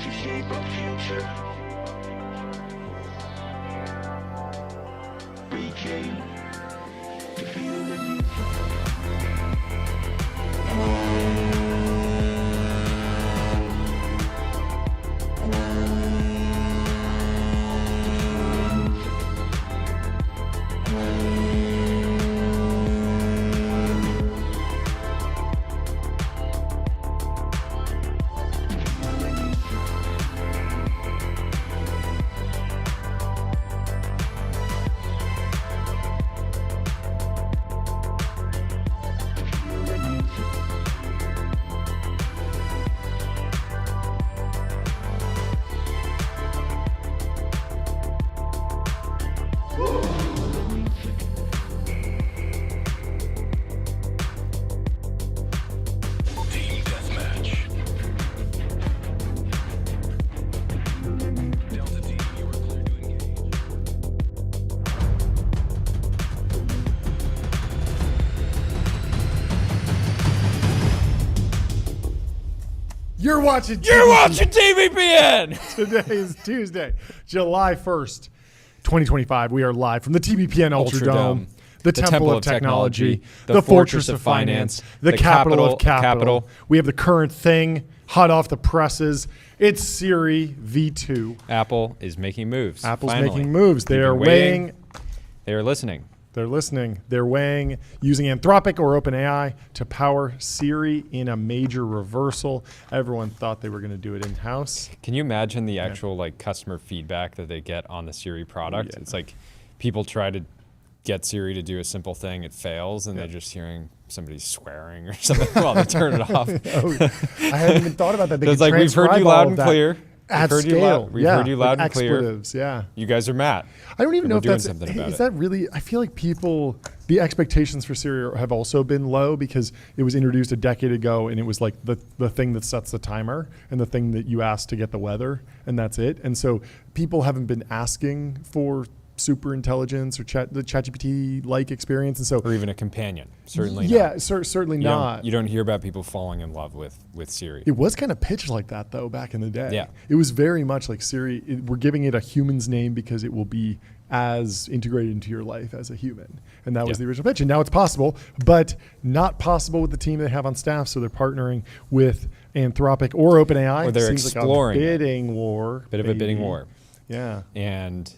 to shape our future. We came to feel the need. You're watching TBPN. Today is Tuesday, July 1st, 2025. We are live from the TBPN Ultradome, the Temple of Technology, the Fortress of Finance, the capital of capital. We have the current thing hot off the presses. It's Siri V2. Apple is making moves. Apple's finally. making moves. They are weighing. They are listening. They're listening. They're weighing using Anthropic or OpenAI to power Siri in a major reversal. Everyone thought they were going to do it in-house. Can you imagine the actual like customer feedback that they get on the Siri product? Yeah. It's like people try to get Siri to do a simple thing, it fails, and they're just hearing somebody swearing or something while they turn it off. I hadn't even thought about that. They It's like, we've heard you loud and clear. At We've scale. heard you loud and clear. Expletives, yeah. You guys are mad. I don't even know if that's something about is it. that really. I feel like the expectations for Siri have also been low because it was introduced a decade ago and it was like the thing that sets the timer and the thing that you ask to get the weather, and that's it. And so people haven't been asking for super intelligence or the ChatGPT like experience, and so Or even a companion. Certainly yeah, not. certainly You not. don't, you don't hear about people falling in love with Siri. It was kind of pitched like that though back in the day. Yeah. It was very much like Siri. We're giving it a human's name because it will be as integrated into your life as a human. And that was the original pitch. And now it's possible, but not possible with the team they have on staff. So they're partnering with Anthropic or OpenAI. Or they're Seems exploring like a bidding war. Bit of a bidding war. Yeah. And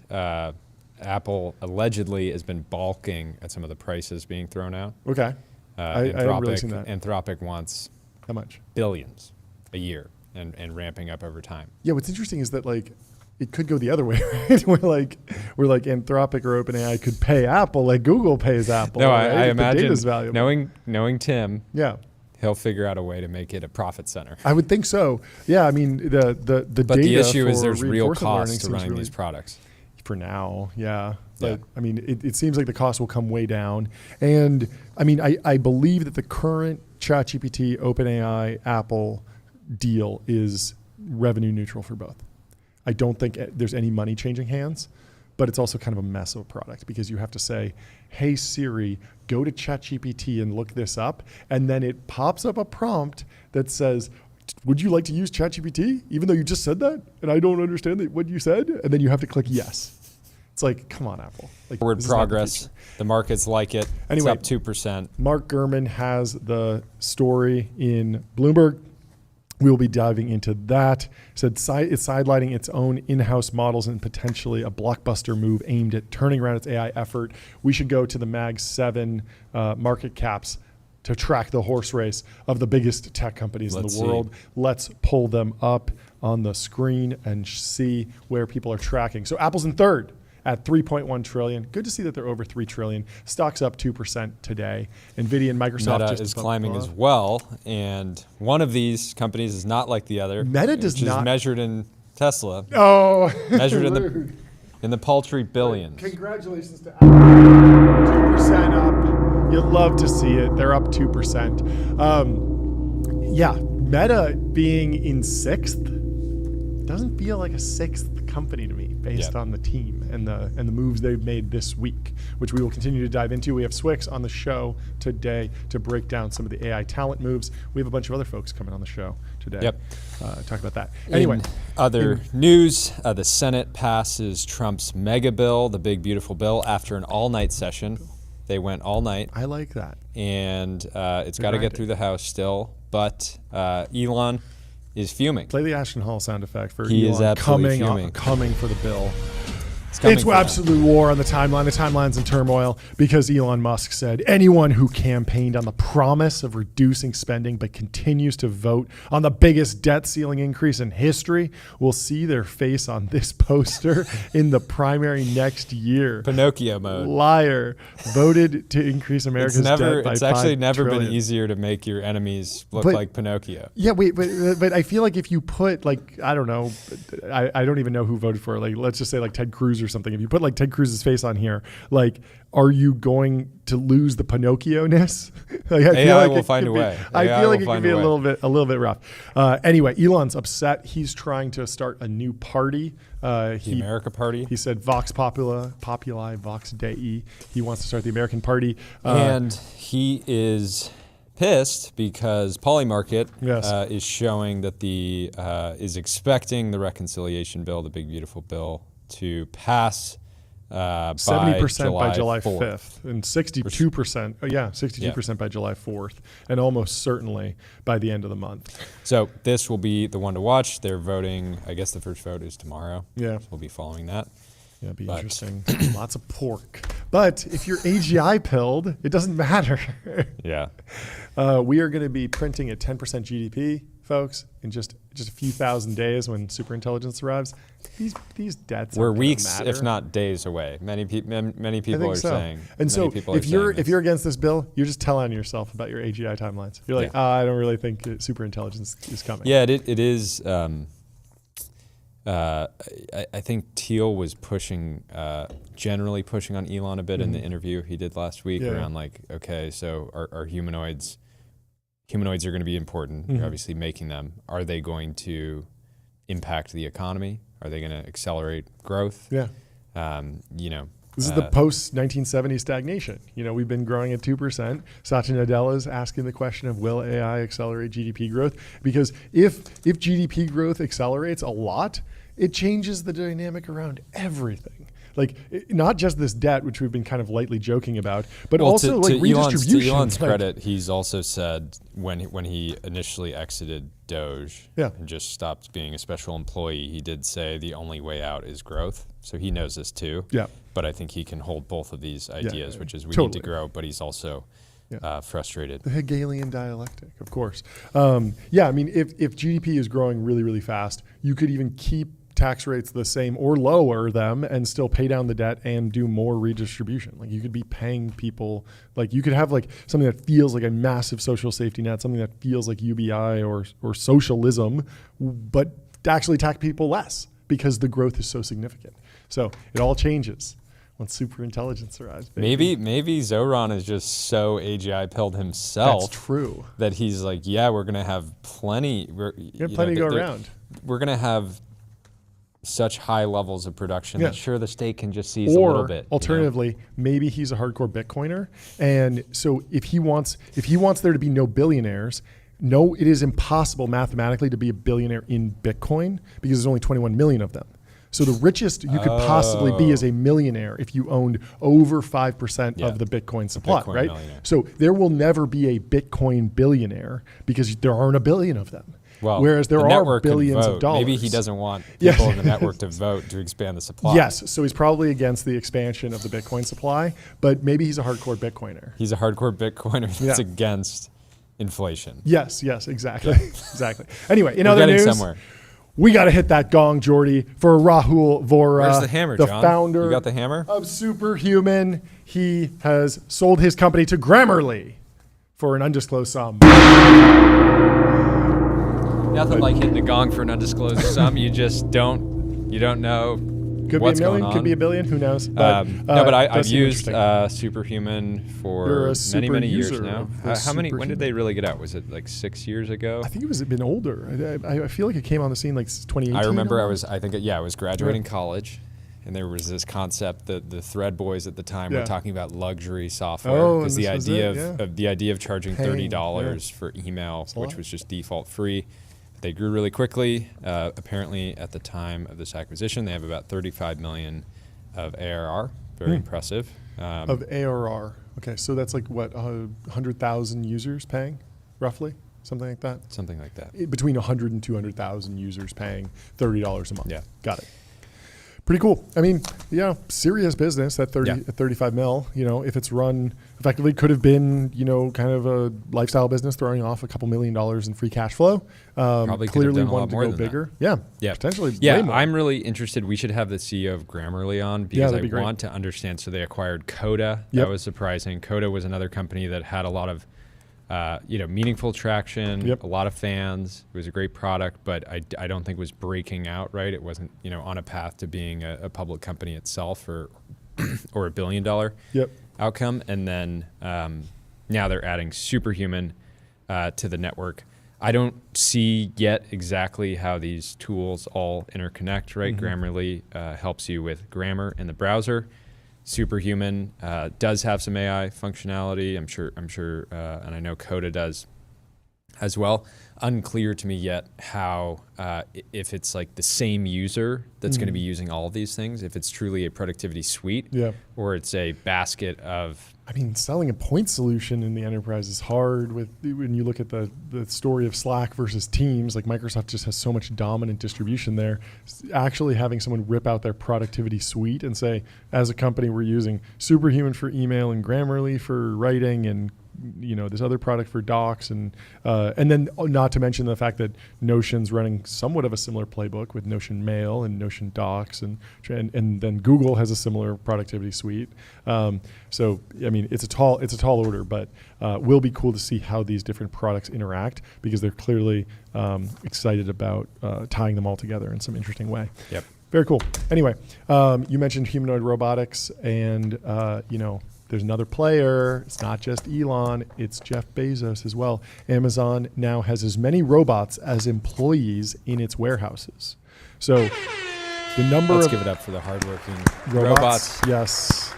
Apple allegedly has been balking at some of the prices being thrown out. Okay. I haven't really seen that. Anthropic wants How much? billions a year and ramping up over time. Yeah. What's interesting is that like it could go the other way, right? We're like Anthropic or OpenAI could pay Apple like Google pays Apple. No, right? I If the imagine data's valuable. knowing Tim, Yeah. he'll figure out a way to make it a profit center. I would think so. Yeah, I mean the data. But the issue is for there's real reinforcement learning costs to seems running really- these products. For now, yeah. Yeah. But I mean, it seems like the cost will come way down. And I mean, I believe that the current ChatGPT, OpenAI, Apple deal is revenue neutral for both. I don't think there's any money changing hands, but it's also kind of a mess of a product because you have to say, hey Siri, go to ChatGPT and look this up. And then it pops up a prompt that says, would you like to use ChatGPT? Even though you just said that and I don't understand what you said. And then you have to click yes. It's like, come on, Apple. Like, Forward this is not the progress. future. The markets like it. Anyway. It's up 2%. Mark Gurman has the story in Bloomberg. We will be diving into that. Said it's sidelining its own in-house models and potentially a blockbuster move aimed at turning around its AI effort. We should go to the Mag 7 market caps to track the horse race of the biggest tech companies in the world. Let's pull them up on the screen and see where people are tracking. So Apple's in third at 3.1 trillion. Good to see that they're over 3 trillion. Stock's up 2% today. NVIDIA and Microsoft Meta just is climbing as well, and one of these companies is not like the other. Meta does which not- is measured in Tesla, Oh, measured in rude. the paltry billions. Congratulations to Apple. 2% up. You'd love to see it. They're up 2%. Yeah, Meta being in sixth doesn't feel like a sixth company to me based on the team and the moves they've made this week, which we will continue to dive into. We have Swyx on the show today to break down some of the AI talent moves. We have a bunch of other folks coming on the show today. Talk about that. Anyway, other news, the Senate passes Trump's Megabill, the big beautiful bill, after an all-night session. They went all night. I like that. And it's got to get through the House still, but Elon is fuming. Play the Ashton Hall sound effect for he Elon is absolutely fuming. Coming for the bill. It's absolute war on the timeline. The timeline's in turmoil because Elon Musk said anyone who campaigned on the promise of reducing spending but continues to vote on the biggest debt ceiling increase in history will see their face on this poster in the primary next year. Pinocchio mode. Liar. Voted to increase America's debt by It's actually $5 never trillion. been easier to make your enemies look like Pinocchio. Yeah, wait, but I feel like if you put I don't know, I don't even know who voted for it. Let's just say Ted Cruz or something. If you put Ted Cruz's face on here, are you going to lose the Pinocchio-ness? AI will find a way. I feel like it could be a little bit rough. Anyway, Elon's upset. He's trying to start a new party. The America Party. He said Vox Populi, Vox Dei. He wants to start the American Party. And he is pissed because Polymarket is showing that is expecting the reconciliation bill, the big beautiful bill, to pass 70% by July 5th and 62%, 62% by July 4th, and almost certainly by the end of the month. So this will be the one to watch. They're voting, I guess the first vote is tomorrow. Yeah. So we'll be following that. Yeah, it'd be interesting. Lots of pork. But if you're AGI pilled, it doesn't matter. Yeah. We are going to be printing at 10% GDP, folks, in just a few thousand days when superintelligence arrives. These debts we're aren't weeks, matter. if not days away. Many people are saying. And so if you're against this bill, you're just telling yourself about your AGI timelines. You're like, I don't really think superintelligence is coming. Yeah, it is. I think Thiel was generally pushing on Elon a bit in the interview he did last week around okay, so are humanoids are going to be important. You're obviously making them. Are they going to impact the economy? Are they going to accelerate growth? Yeah. This is the post-1970 stagnation. We've been growing at 2%. Satya Nadella is asking the question of will AI accelerate GDP growth? Because if GDP growth accelerates a lot, it changes the dynamic around everything. Not just this debt, which we've been kind of lightly joking about, but also redistribution. To Elon's credit, he's also said when he initially exited Doge and just stopped being a special employee, he did say the only way out is growth. So he knows this too. Yeah. But I think he can hold both of these ideas, which is we need to grow, but he's also frustrated. The Hegelian dialectic, of course. If GDP is growing really, really fast, you could even keep tax rates the same or lower them and still pay down the debt and do more redistribution. You could be paying people, you could have something that feels like a massive social safety net, something that feels like UBI or socialism, but actually tax people less because the growth is so significant. So it all changes when superintelligence arrives. Baby. Maybe Zoran is just so AGI pilled himself. That's true. That he's we're going to have plenty. Plenty to go around. We're going to have such high levels of production that sure the state can just seize a little bit. Alternatively, maybe he's a hardcore Bitcoiner, and so if he wants there to be no billionaires, it is impossible mathematically to be a billionaire in Bitcoin because there's only 21 million of them. So the richest you could possibly be is a millionaire if you owned over 5% of the Bitcoin supply, right? Millionaire. So there will never be a Bitcoin billionaire because there aren't a billion of them. Well, whereas there are billions of dollars. Maybe he doesn't want people in the network to vote to expand the supply. Yes, so he's probably against the expansion of the Bitcoin supply, but maybe he's a hardcore Bitcoiner. He's a hardcore Bitcoiner that's against inflation. Yes, exactly. Exactly. Anyway, in other news, we got to hit that gong, Jordy, for Rahul Vora. Where's the hammer, the John? founder You got the hammer? of Superhuman. He has sold his company to Grammarly for an undisclosed sum. Nothing like hitting the gong for an undisclosed sum. You just don't know Could what's be a million, going on. could be a billion, who knows? But, I've used Superhuman for many years user now. of How many? When Superhuman. did they really get out? Was it like 6 years ago? I think it was been older. I feel like it came on the scene like 2018. I remember I was graduating Yeah. college, and there was this concept that the Thread boys at the time were Yeah. talking about luxury software, Oh, because and the this was idea it, of the idea of charging Paying, $30 for email, a which lot. was just default free. They grew really quickly. Apparently, at the time of this acquisition, they have about 35 million of ARR. Very impressive. Of ARR. Okay, so that's like what, 100,000 users paying, roughly? Something like that? Something like that. Between 100 and 200,000 users paying $30 a month. Yeah. Got it. Pretty cool. I mean, yeah, serious business at 30, Yeah. at 35 mil. You know, if it's run effectively, could have been, you know, kind of a lifestyle business throwing off a couple $1 million in free cash flow. Probably could have Clearly done a lot wanted to more go than that. bigger. Yeah. Yeah. Potentially. way Yeah, more. I'm really interested. We should have the CEO of Grammarly on, because that'd be great. want to understand. So they acquired Coda. Yep. That was surprising. Coda was another company that had a lot of meaningful traction, Yep. a lot of fans. It was a great product, but I don't think it was breaking out, right? It wasn't, on a path to being a public company itself, or or $1 billion Yep. outcome. And then now they're adding Superhuman to the network. I don't see yet exactly how these tools all interconnect, right? Grammarly helps you with grammar in the browser. Superhuman does have some AI functionality. I'm sure, and I know Coda does as well. Unclear to me yet how, if it's like the same user that's going to be using all of these things, if it's truly a productivity suite, Yeah. or it's a basket of. I mean, selling a point solution in the enterprise is hard when you look at the story of Slack versus Teams. Like, Microsoft just has so much dominant distribution there. Actually having someone rip out their productivity suite and say, as a company, we're using Superhuman for email and Grammarly for writing, and this other product for docs, and then not to mention the fact that Notion's running somewhat of a similar playbook with Notion Mail and Notion Docs, and then Google has a similar productivity suite. So I mean, it's a tall order, but will be cool to see how these different products interact, because they're clearly excited about tying them all together in some interesting way. Yep. Very cool. Anyway, you mentioned humanoid robotics, and there's another player. It's not just Elon, it's Jeff Bezos as well. Amazon now has as many robots as employees in its warehouses. So the number Let's of give it up for the hardworking robots. Yes.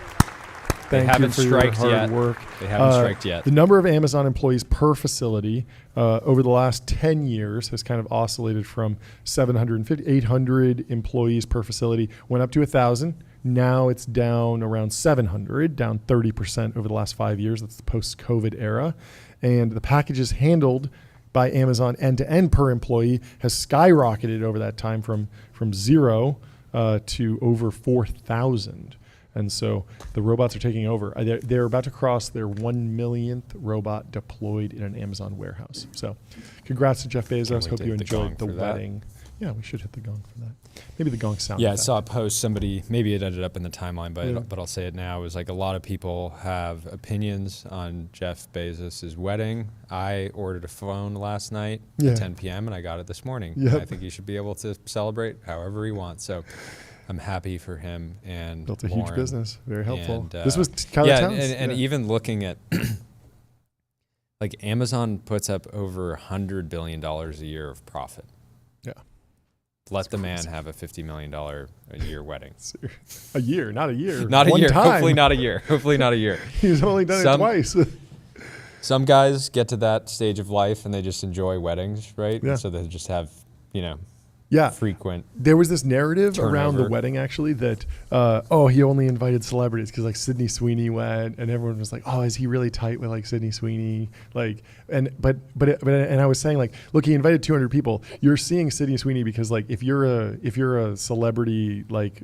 They Thank haven't you for your striked hard yet. work. They haven't striked yet. The number of Amazon employees per facility over the last 10 years has kind of oscillated from 750, 800 employees per facility, went up to 1,000. Now it's down around 700, down 30% over the last 5 years. That's the post-COVID era. And the packages handled by Amazon end-to-end per employee has skyrocketed over that time from 0 to over 4,000. And so the robots are taking over. They're about to cross their 1 millionth robot deployed in an Amazon warehouse. So congrats to Jeff Bezos. wait Hope to you hit the gong enjoyed the for that. wedding. Yeah, we should hit the gong for that. Maybe the gong sound. Yeah, I effect. saw a post. Somebody, maybe it ended up in the timeline, but Yeah. but I'll say it now. It was like, a lot of people have opinions on Jeff Bezos' wedding. I ordered a phone last night Yeah. at 10 p.m. and I got it this morning. Yep. And I think he should be able to celebrate however he wants. So I'm happy for him and Built a Lauren. huge business. Very helpful. And, This was Kyler yeah, Towns. and Yeah. even looking at like, Amazon puts up over $100 billion a year of profit. Yeah. Let the man have a $50 million a year wedding. A year, not a year. Not a One year. time. Hopefully not a year. Hopefully not a year. He's only done it twice. Some guys get to that stage of life and they just enjoy weddings, right? Yeah. So they just have, Yeah. frequent. There was this narrative around the Turnover. wedding, actually, that he only invited celebrities because, like, Sydney Sweeney went, and everyone was like, "Oh, is he really tight with, like, Sydney Sweeney?" Like, and I was saying, like, look, he invited 200 people. You're seeing Sydney Sweeney because, like, if you're a celebrity, like,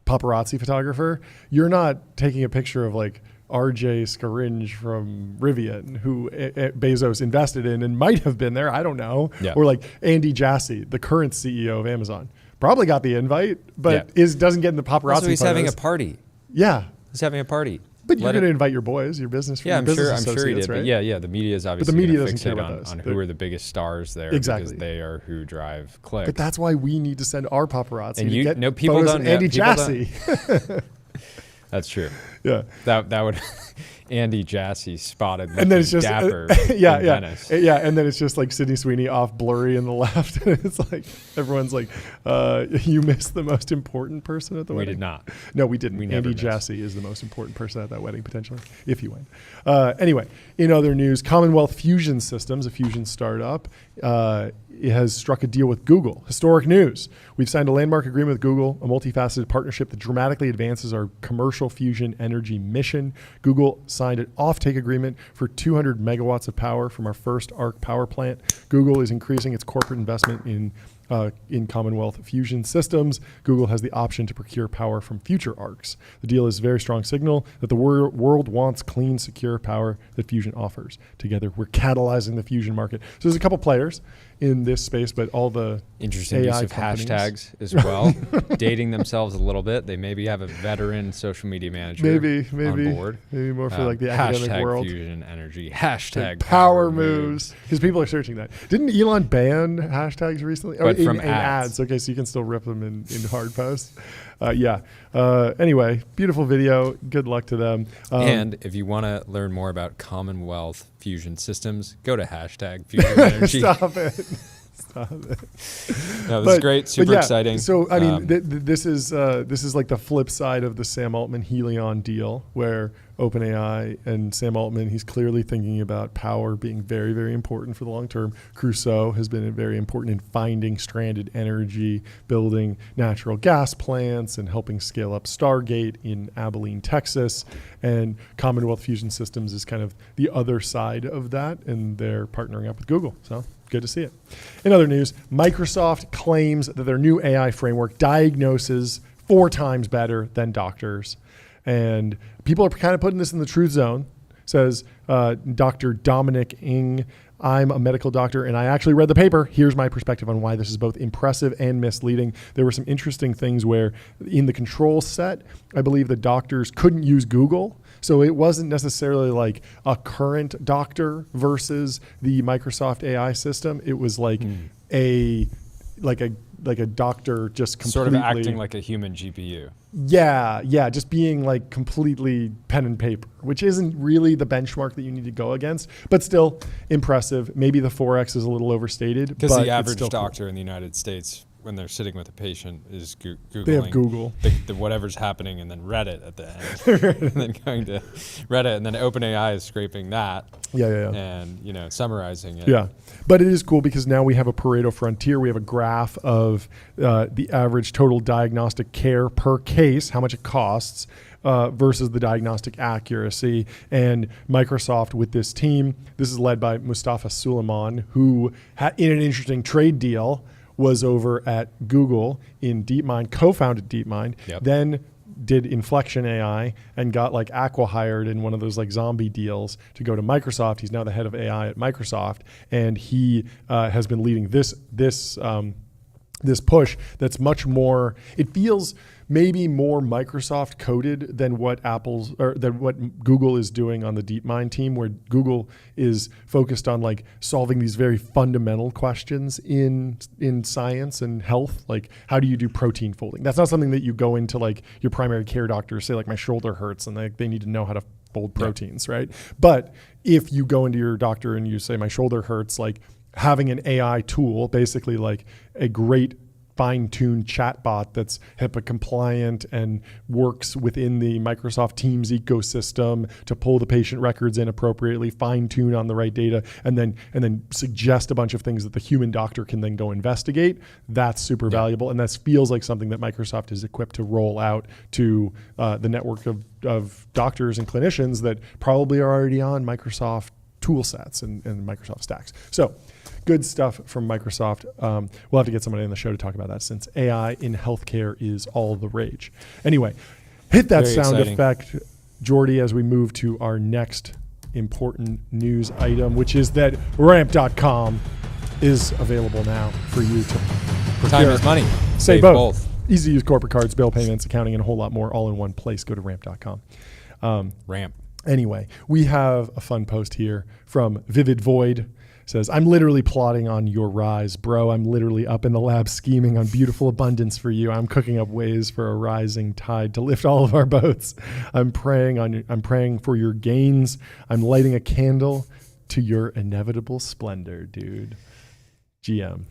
paparazzi photographer, you're not taking a picture of, like, RJ Scaringe from Rivian, who Bezos invested in and might have been there. I don't know. Yeah. Or like Andy Jassy, the current CEO of Amazon, probably got the invite, but doesn't get in the paparazzi Also, he's having a photos. party. Yeah. He's having a party. But you're going to invite your boys, your business, yeah, your business I'm sure he did. right? But yeah, the media is obviously the media gonna doesn't care fixate about those. on who are the biggest stars there, Exactly. because they are who drive clicks. But that's why we need to send our paparazzi And to you get know, people photos don't. of Andy people don't- Jassy. That's true. Yeah. That would Andy Jassy spotted, And then it's just dapper in yeah, Venice. and then it's just like Sydney Sweeney off blurry in the left, and it's like everyone's like, "You missed the most important person at the We wedding." did not. No, we didn't. We never Andy missed. Jassy is the most important person at that wedding potentially, if you win. Anyway, in other news, Commonwealth Fusion Systems, a fusion startup, it has struck a deal with Google. Historic news. We've signed a landmark agreement with Google, a multifaceted partnership that dramatically advances our commercial fusion energy mission. Google signed an offtake agreement for 200 megawatts of power from our first ARC power plant. Google is increasing its corporate investment in Commonwealth Fusion Systems. Google has the option to procure power from future ARCs. The deal is a very strong signal that the world wants clean, secure power that Fusion offers. Together, we're catalyzing the fusion market. So there's a couple players in this space, but all the Interesting AI use of companies. hashtags as well, dating themselves a little bit. They maybe have a veteran social media manager on board. Maybe more for like the academic hashtag world. Fusion energy. Hashtag Power moves. Because people are searching that. Didn't Elon ban hashtags recently? But from in ads. Okay, so you can still rip them in hard posts. Anyway, beautiful video. Good luck to them. And if you want to learn more about Commonwealth Fusion Systems, go to hashtag Fusion energy. Stop it. No, this is great. Super exciting. So I mean, this is like the flip side of the Sam Altman Helion deal, where OpenAI and Sam Altman, he's clearly thinking about power being very, very important for the long term. Crusoe has been very important in finding stranded energy, building natural gas plants, and helping scale up Stargate in Abilene, Texas. And Commonwealth Fusion Systems is kind of the other side of that, and they're partnering up with Google. So good to see it. In other news, Microsoft claims that their new AI framework diagnoses 4 times better than doctors. And people are kind of putting this in the truth zone. Says Dr. Dominic Ng, I'm a medical doctor and I actually read the paper. Here's my perspective on why this is both impressive and misleading. There were some interesting things where in the control set, I believe the doctors couldn't use Google. So it wasn't necessarily like a current doctor versus the Microsoft AI system. It was like a doctor just completely Sort of acting like a human GPU. Yeah, just being like completely pen and paper, which isn't really the benchmark that you need to go against, but still impressive. Maybe the 4X is a little overstated. Because but the average it's still doctor in the United States, when they're sitting with a patient, is Googling. They have Google. The whatever's happening, and then Reddit at the end, and then going to Reddit, and then OpenAI is scraping that. Yeah. And summarizing it. Yeah, but it is cool because now we have a Pareto frontier. We have a graph of the average total diagnostic care per case, how much it costs, versus the diagnostic accuracy. And Microsoft with this team, this is led by Mustafa Suleyman, who in an interesting trade deal was over at Google in DeepMind, co-founded DeepMind, then did Inflection AI and got like acqui-hired in one of those like zombie deals to go to Microsoft. He's now the head of AI at Microsoft, and he has been leading this push that's much more, it feels maybe more Microsoft coded than what what Google is doing on the DeepMind team, where Google is focused on like solving these very fundamental questions in science and health. Like, how do you do protein folding? That's not something that you go into like your primary care doctor, say like my shoulder hurts and they need to know how to fold proteins, right? But if you go into your doctor and you say my shoulder hurts, like having an AI tool, basically like a great fine-tuned chatbot that's HIPAA compliant and works within the Microsoft Teams ecosystem to pull the patient records in appropriately, fine-tune on the right data, and then suggest a bunch of things that the human doctor can then go investigate. That's super valuable, and that feels like something that Microsoft is equipped to roll out to the network of doctors and clinicians that probably are already on Microsoft tool sets and Microsoft stacks. So good stuff from Microsoft. We'll have to get somebody on the show to talk about that, since AI in healthcare is all the rage. Anyway, hit that Very sound exciting. effect, Jordy, as we move to our next important news item, which is that ramp.com is available now for you to procure. Time is money. Save both. Easy to use corporate cards, bill payments, accounting, and a whole lot more all in one place. Go to ramp.com. Ramp. Anyway, we have a fun post here from Vivid Void. Says, I'm literally plotting on your rise, bro. I'm literally up in the lab scheming on beautiful abundance for you. I'm cooking up ways for a rising tide to lift all of our boats. I'm praying for your gains. I'm lighting a candle to your inevitable splendor, dude. GM.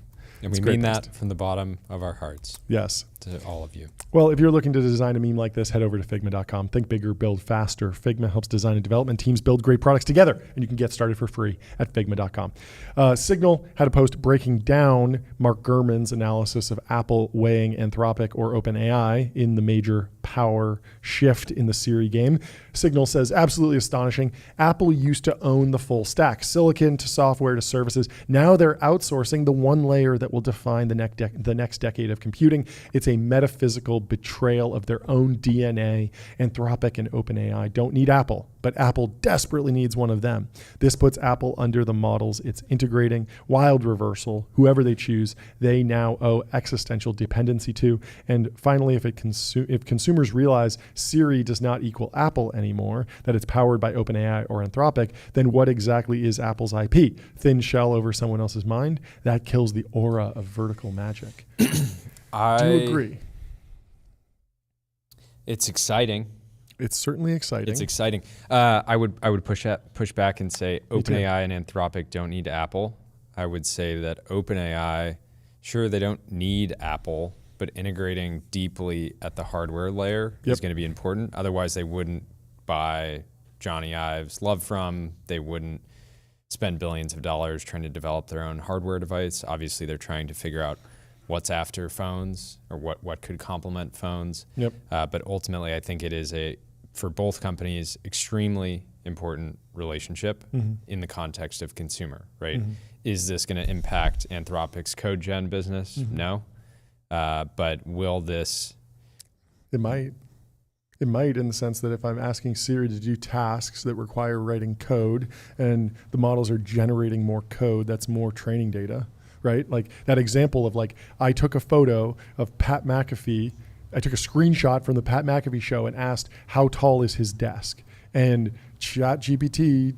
And we mean that from the bottom of our hearts. Yes. To all of you. Well, if you're looking to design a meme like this, head over to Figma.com. Think bigger, build faster. Figma helps design and development teams build great products together, and you can get started for free at Figma.com. Signal had a post breaking down Mark Gurman's analysis of Apple weighing Anthropic or OpenAI in the major power shift in the Siri game. Signal says, absolutely astonishing. Apple used to own the full stack, silicon to software to services. Now they're outsourcing the one layer that will define the next decade of computing. It's a metaphysical betrayal of their own DNA. Anthropic and OpenAI don't need Apple, but Apple desperately needs one of them. This puts Apple under the models it's integrating. Wild reversal. Whoever they choose, they now owe existential dependency to. And finally, if consumers realize Siri does not equal Apple anymore, that it's powered by OpenAI or Anthropic, then what exactly is Apple's IP? Thin shell over someone else's mind? That kills the aura of vertical magic. Do you agree? It's exciting. It's certainly exciting. It's exciting. I would push back and say OpenAI and Anthropic don't need Apple. I would say that OpenAI, sure, they don't need Apple, but integrating deeply at the hardware layer is going to be important. Otherwise, they wouldn't buy Johnny Ive's Love From. They wouldn't spend billions of dollars trying to develop their own hardware device. Obviously, they're trying to figure out what's after phones or what could complement phones. But ultimately, I think it is for both companies, extremely important relationship in the context of consumer, right? Is this going to impact Anthropic's code gen business? No. But will this? It might. It might, in the sense that if I'm asking Siri to do tasks that require writing code and the models are generating more code, that's more training data. Right? Like that example of I took a photo of Pat McAfee. I took a screenshot from the Pat McAfee show and asked, how tall is his desk? And ChatGPT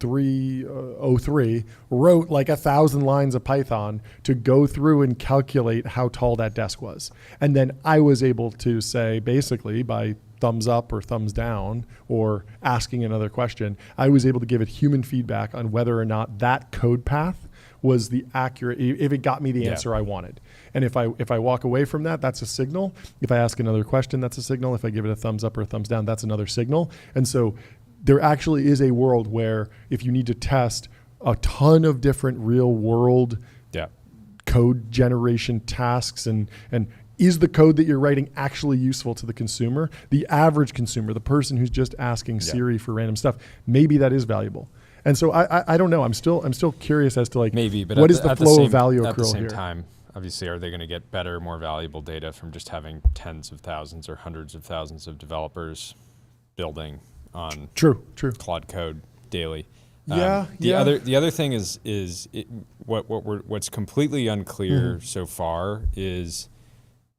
303 wrote 1,000 lines of Python to go through and calculate how tall that desk was. And then I was able to say, basically by thumbs up or thumbs down or asking another question, I was able to give it human feedback on whether or not that code path was the accurate, if it got me the answer I wanted. And if I walk away from that, that's a signal. If I ask another question, that's a signal. If I give it a thumbs up or a thumbs down, that's another signal. And so there actually is a world where if you need to test a ton of different real world code generation tasks and is the code that you're writing actually useful to the consumer, the average consumer, the person who's just asking Siri for random stuff, maybe that is valuable. And so I don't know. I'm still curious as to maybe, but what is the flow of value accrual here? At the same time, obviously, are they going to get better, more valuable data from just having tens of thousands or hundreds of thousands of developers building on Claude code daily? The other thing is what's completely unclear so far is,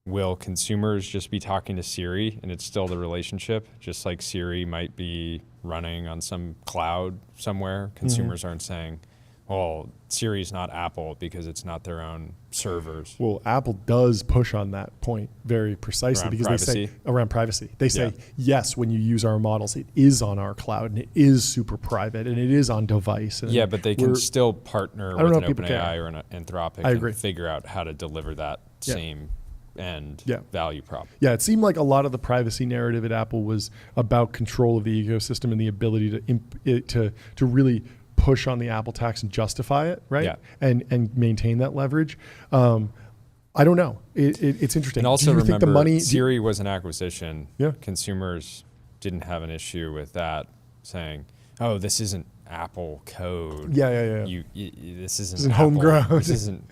will consumers just be talking to Siri and it's still the relationship, just like Siri might be running on some cloud somewhere? Consumers aren't saying, well, Siri's not Apple because it's not their own servers. Well, Apple does push on that point very precisely because they say around privacy. They say, yes, when you use our models, it is on our cloud and it is super private and it is on device. And but they can still partner with an OpenAI or an Anthropic and figure out how to deliver that same value prop. It seemed like a lot of the privacy narrative at Apple was about control of the ecosystem and the ability to really push on the Apple tax and justify it, right? And maintain that leverage. I don't know. It's interesting. And also remember, Siri was an acquisition. Consumers didn't have an issue with that, saying, "Oh, this isn't Apple code. This isn't homegrown. This isn't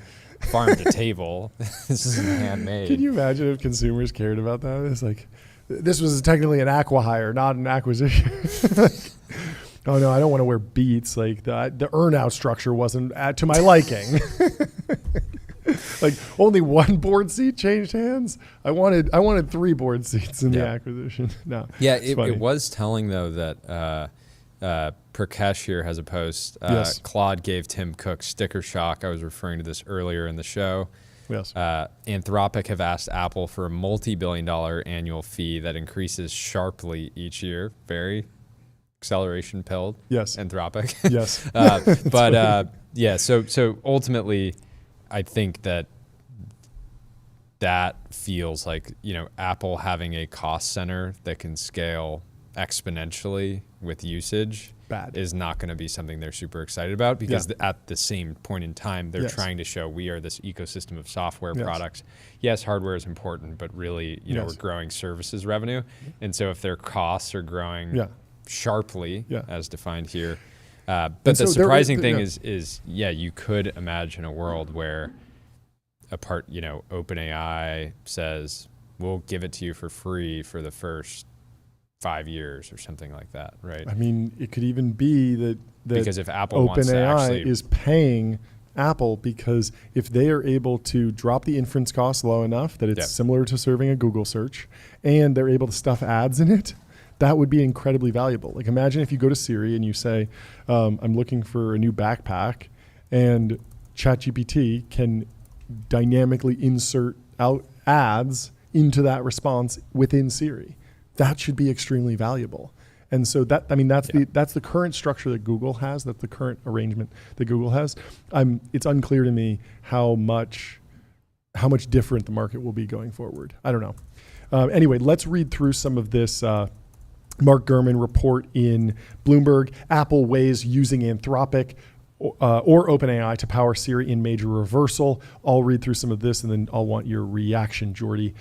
farm to table. This isn't handmade." Can you imagine if consumers cared about that? It's like, this was technically an acqui-hire, not an acquisition. Oh no, I don't want to wear Beats. The earn-out structure wasn't to my liking. Like only one board seat changed hands. I wanted 3 board seats in the acquisition. No. Yeah, it was telling though that Prakash here has a post. Claude gave Tim Cook sticker shock. I was referring to this earlier in the show. Yes. Anthropic have asked Apple for a multi-billion-dollar annual fee that increases sharply each year. Very acceleration pilled. Yes. Anthropic. Yes. So ultimately, I think that feels like, Apple having a cost center that can scale exponentially with usage is not going to be something they're super excited about, because at the same point in time, they're trying to show we are this ecosystem of software products. Yes, hardware is important, but really, we're growing services revenue. And so if their costs are growing sharply, as defined here, but the surprising thing is, you could imagine a world where OpenAI says, we'll give it to you for free for the first 5 years or something like that, right? I mean, it could even be that because if Apple wants to OpenAI is paying Apple, because if they are able to drop the inference cost low enough that it's similar to serving a Google search, and they're able to stuff ads in it, that would be incredibly valuable. Like imagine if you go to Siri and you say, I'm looking for a new backpack, and ChatGPT can dynamically insert out ads into that response within Siri. That should be extremely valuable. And so that's the current structure that Google has. That's the current arrangement that Google has. It's unclear to me how much different the market will be going forward. I don't know. Anyway, let's read through some of this Mark Gurman report in Bloomberg. Apple weighs using Anthropic or OpenAI to power Siri in major reversal. I'll read through some of this and then I'll want your reaction, Jordy.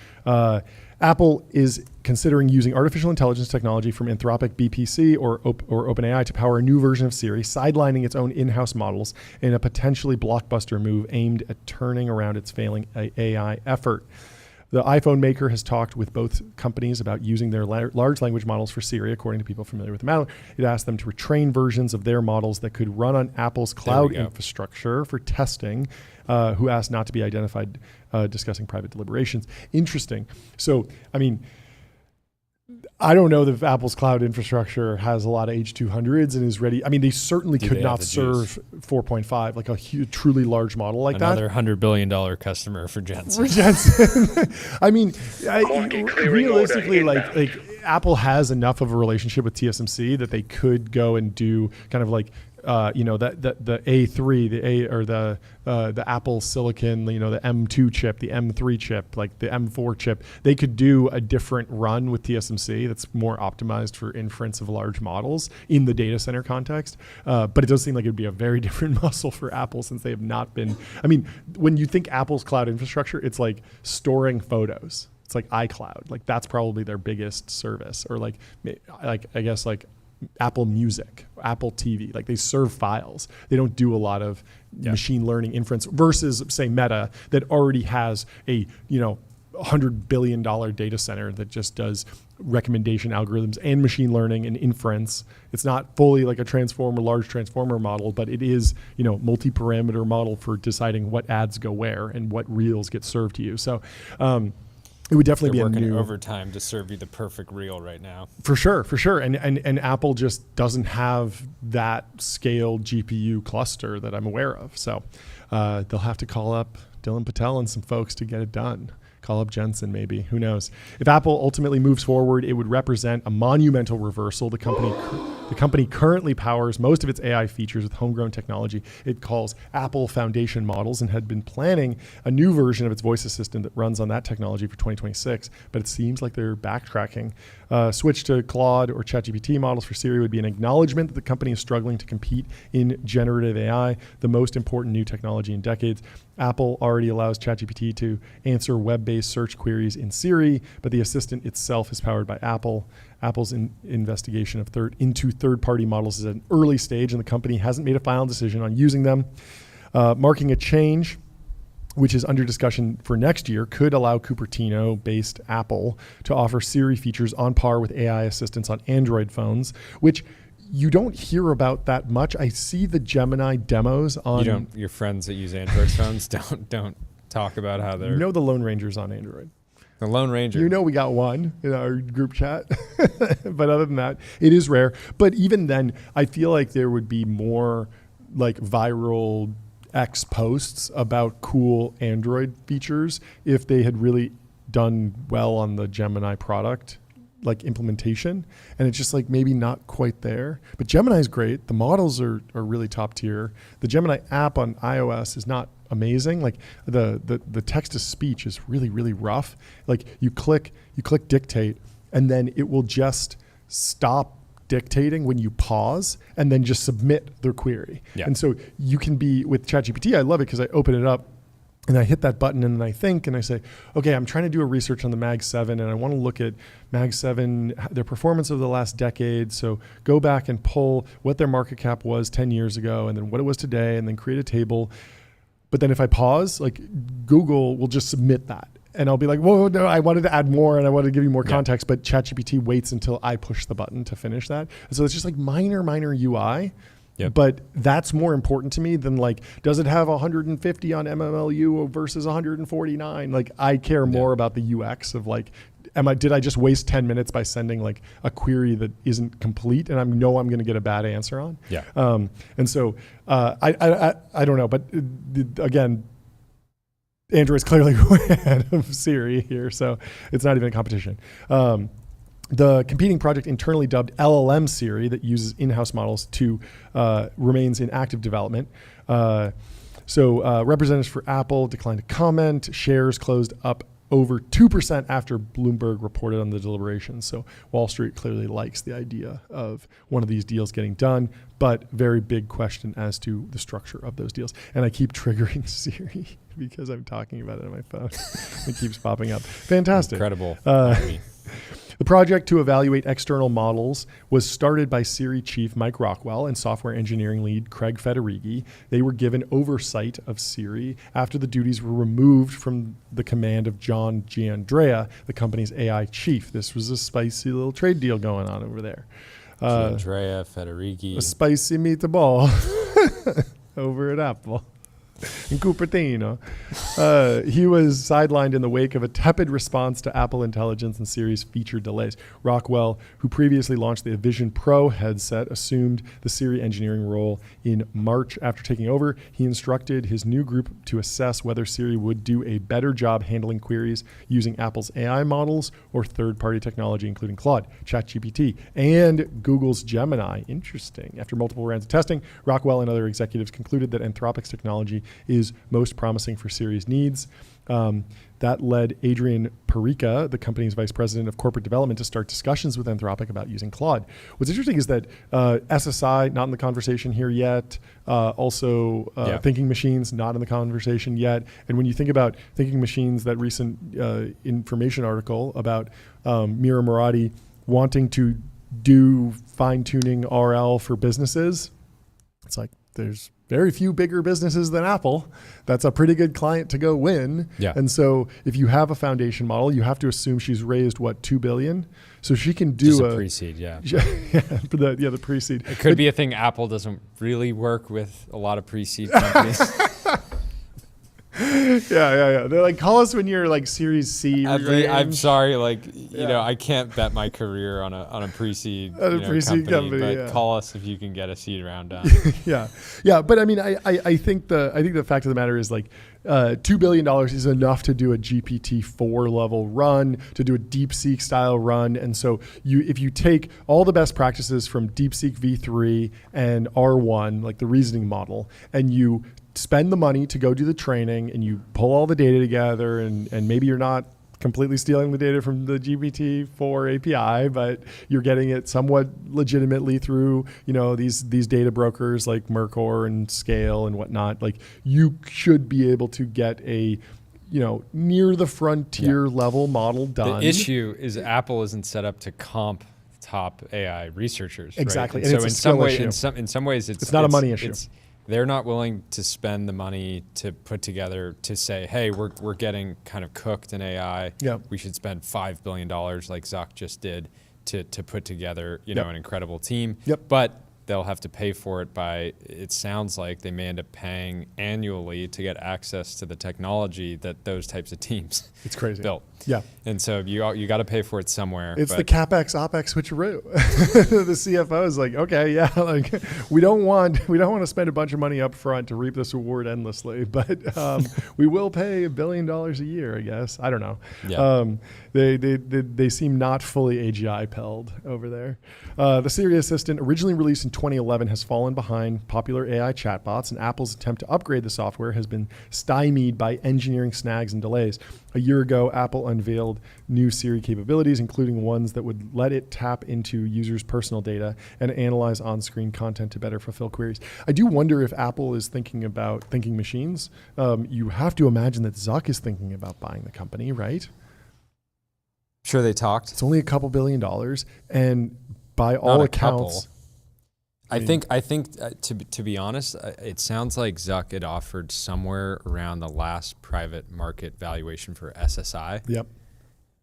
Apple is considering using artificial intelligence technology from Anthropic, BPC, or OpenAI to power a new version of Siri, sidelining its own in-house models in a potentially blockbuster move aimed at turning around its failing AI effort. The iPhone maker has talked with both companies about using their large language models for Siri, according to people familiar with the matter. It asked them to retrain versions of their models that could run on Apple's cloud infrastructure for testing, who asked not to be identified discussing private deliberations. Interesting. So, I mean, I don't know that if Apple's cloud infrastructure has a lot of H200s and is ready. I mean, they certainly could not serve 4.5, like a truly large model like Another $100 billion customer for Jensen. I mean, realistically, like Apple has enough of a relationship with TSMC that they could go and do kind of like, the A3, the Apple Silicon, the M2 chip, the M3 chip, like the M4 chip. They could do a different run with TSMC that's more optimized for inference of large models in the data center context. But it does seem like it would be a very different muscle for Apple, since they have not been. I mean, when you think Apple's cloud infrastructure, it's like storing photos. It's like iCloud. Like that's probably their biggest service, or like I guess like Apple Music, Apple TV, like they serve files. They don't do a lot of machine learning inference versus say Meta that already has a, $100 billion data center that just does recommendation algorithms and machine learning and inference. It's not fully like a large transformer model, but it is, multi-parameter model for deciding what ads go where and what reels get served to you. So, it would definitely be a new overtime to serve you the perfect reel right now. For sure. And Apple just doesn't have that scaled GPU cluster that I'm aware of. So they'll have to call up Dylan Patel and some folks to get it done. Call up Jensen, maybe. Who knows? If Apple ultimately moves forward, it would represent a monumental reversal. The company currently powers most of its AI features with homegrown technology it calls Apple Foundation models, and had been planning a new version of its voice assistant that runs on that technology for 2026. But it seems like they're backtracking. Switch to Claude or ChatGPT models for Siri would be an acknowledgement that the company is struggling to compete in generative AI, the most important new technology in decades. Apple already allows ChatGPT to answer web-based search queries in Siri, but the assistant itself is powered by Apple. Apple's investigation into third-party models is at an early stage, and the company hasn't made a final decision on using them. Marking a change, which is under discussion for next year, could allow Cupertino-based Apple to offer Siri features on par with AI assistants on Android phones, which you don't hear about that much. I see the Gemini demos on. Your friends that use Android phones don't talk about how they're the Lone Ranger's on Android. the Lone Ranger. We got one in our group chat, but other than that, it is rare. But even then, I feel like there would be more like viral X posts about cool Android features if they had really done well on the Gemini product, like implementation. And it's just like maybe not quite there. But Gemini is great. The models are really top tier. The Gemini app on iOS is not amazing. Like the text to speech is really, really rough. Like you click dictate, and then it will just stop dictating when you pause and then just submit the query. Yeah. And so you can be with ChatGPT. I love it because I open it up and I hit that button and then I think and I say, okay, I'm trying to do a research on the Mag 7 and I want to look at Mag 7, their performance over the last decade. So go back and pull what their market cap was 10 years ago and then what it was today and then create a table. But then if I pause, like Google will just submit that. And I'll be like, whoa, no, I wanted to add more and I wanted to give you more context, but ChatGPT waits until I push the button to finish that. And so it's just like minor UI. Yep. But that's more important to me than like, does it have 150 on MMLU versus 149? Like I care more about the UX of like, did I just waste 10 minutes by sending like a query that isn't complete and I know I'm going to get a bad answer on? Yeah. And so I don't know, but again, Android's clearly ahead of Siri here, so it's not even a competition. The competing project internally dubbed LLM Siri that uses in-house models remains in active development. So representatives for Apple declined to comment. Shares closed up over 2% after Bloomberg reported on the deliberations. So Wall Street clearly likes the idea of one of these deals getting done, but very big question as to the structure of those deals. And I keep triggering Siri because I'm talking about it on my phone. It keeps popping up. Fantastic. Incredible. The project to evaluate external models was started by Siri chief Mike Rockwell and software engineering lead Craig Federighi. They were given oversight of Siri after the duties were removed from the command of John Giandrea, the company's AI chief. This was a spicy little trade deal going on over there. Giandrea, Federighi. A spicy meatball over at Apple. In Cupertino. He was sidelined in the wake of a tepid response to Apple Intelligence and Siri's feature delays. Rockwell, who previously launched the Vision Pro headset, assumed the Siri engineering role in March. After taking over, he instructed his new group to assess whether Siri would do a better job handling queries using Apple's AI models or third-party technology, including Claude, ChatGPT, and Google's Gemini. Interesting. After multiple rounds of testing, Rockwell and other executives concluded that Anthropic's technology is most promising for Siri's needs. That led Adrian Perica, the company's vice president of corporate development, to start discussions with Anthropic about using Claude. What's interesting is that SSI, not in the conversation here yet. Thinking Machines, not in the conversation yet. And when you think about Thinking Machines, that recent information article about Mira Murati wanting to do fine-tuning RL for businesses, it's like there's very few bigger businesses than Apple. That's a pretty good client to go win. Yeah. And so if you have a foundation model, you have to assume she's raised, $2 billion? So she can do just a pre-seed, yeah. The pre-seed. It could be a thing. Apple doesn't really work with a lot of pre-seed companies. Yeah. They're like, call us when you're like Series C. I'm sorry, I can't bet my career on a pre-seed, company, but call us if you can get a seed round done. yeah. But I mean, I think the fact of the matter is like, $2 billion is enough to do a GPT-4 level run, to do a DeepSeek style run. And so if you take all the best practices from DeepSeek V3 and R1, like the reasoning model, and you spend the money to go do the training and you pull all the data together and maybe you're not completely stealing the data from the GPT-4 API, but you're getting it somewhat legitimately through, these data brokers like Mercor and Scale and whatnot. Like you should be able to get a, near the frontier level model done. The issue is Apple isn't set up to comp top AI researchers. Exactly. Right? And so it's in some ways, it's not a money issue. They're not willing to spend the money to put together to say, hey, we're getting kind of cooked in AI. Yep. We should spend $5 billion like Zak just did to put together, an incredible team. Yep. But they'll have to pay for it by, it sounds like they may end up paying annually to get access to the technology that those types of teams It's crazy. built. Yeah. And so you got to pay for it somewhere. It's the CapEx OpEx switcheroo. The CFO is like, okay, yeah, like we don't want to spend a bunch of money up front to reap this reward endlessly, but we will pay $1 billion a year, I guess. I don't know. Yeah. They seem not fully AGI-pelled over there. The Siri assistant, originally released in 2011, has fallen behind popular AI chatbots, and Apple's attempt to upgrade the software has been stymied by engineering snags and delays. A year ago, Apple unveiled new Siri capabilities, including ones that would let it tap into users' personal data and analyze on-screen content to better fulfill queries. I do wonder if Apple is thinking about thinking machines. You have to imagine that Zuck is thinking about buying the company, right? Sure, they talked. It's only a couple $2 billion, and by all accounts, I think to be honest, it sounds like Zuck had offered somewhere around the last private market valuation for SSI. Yep.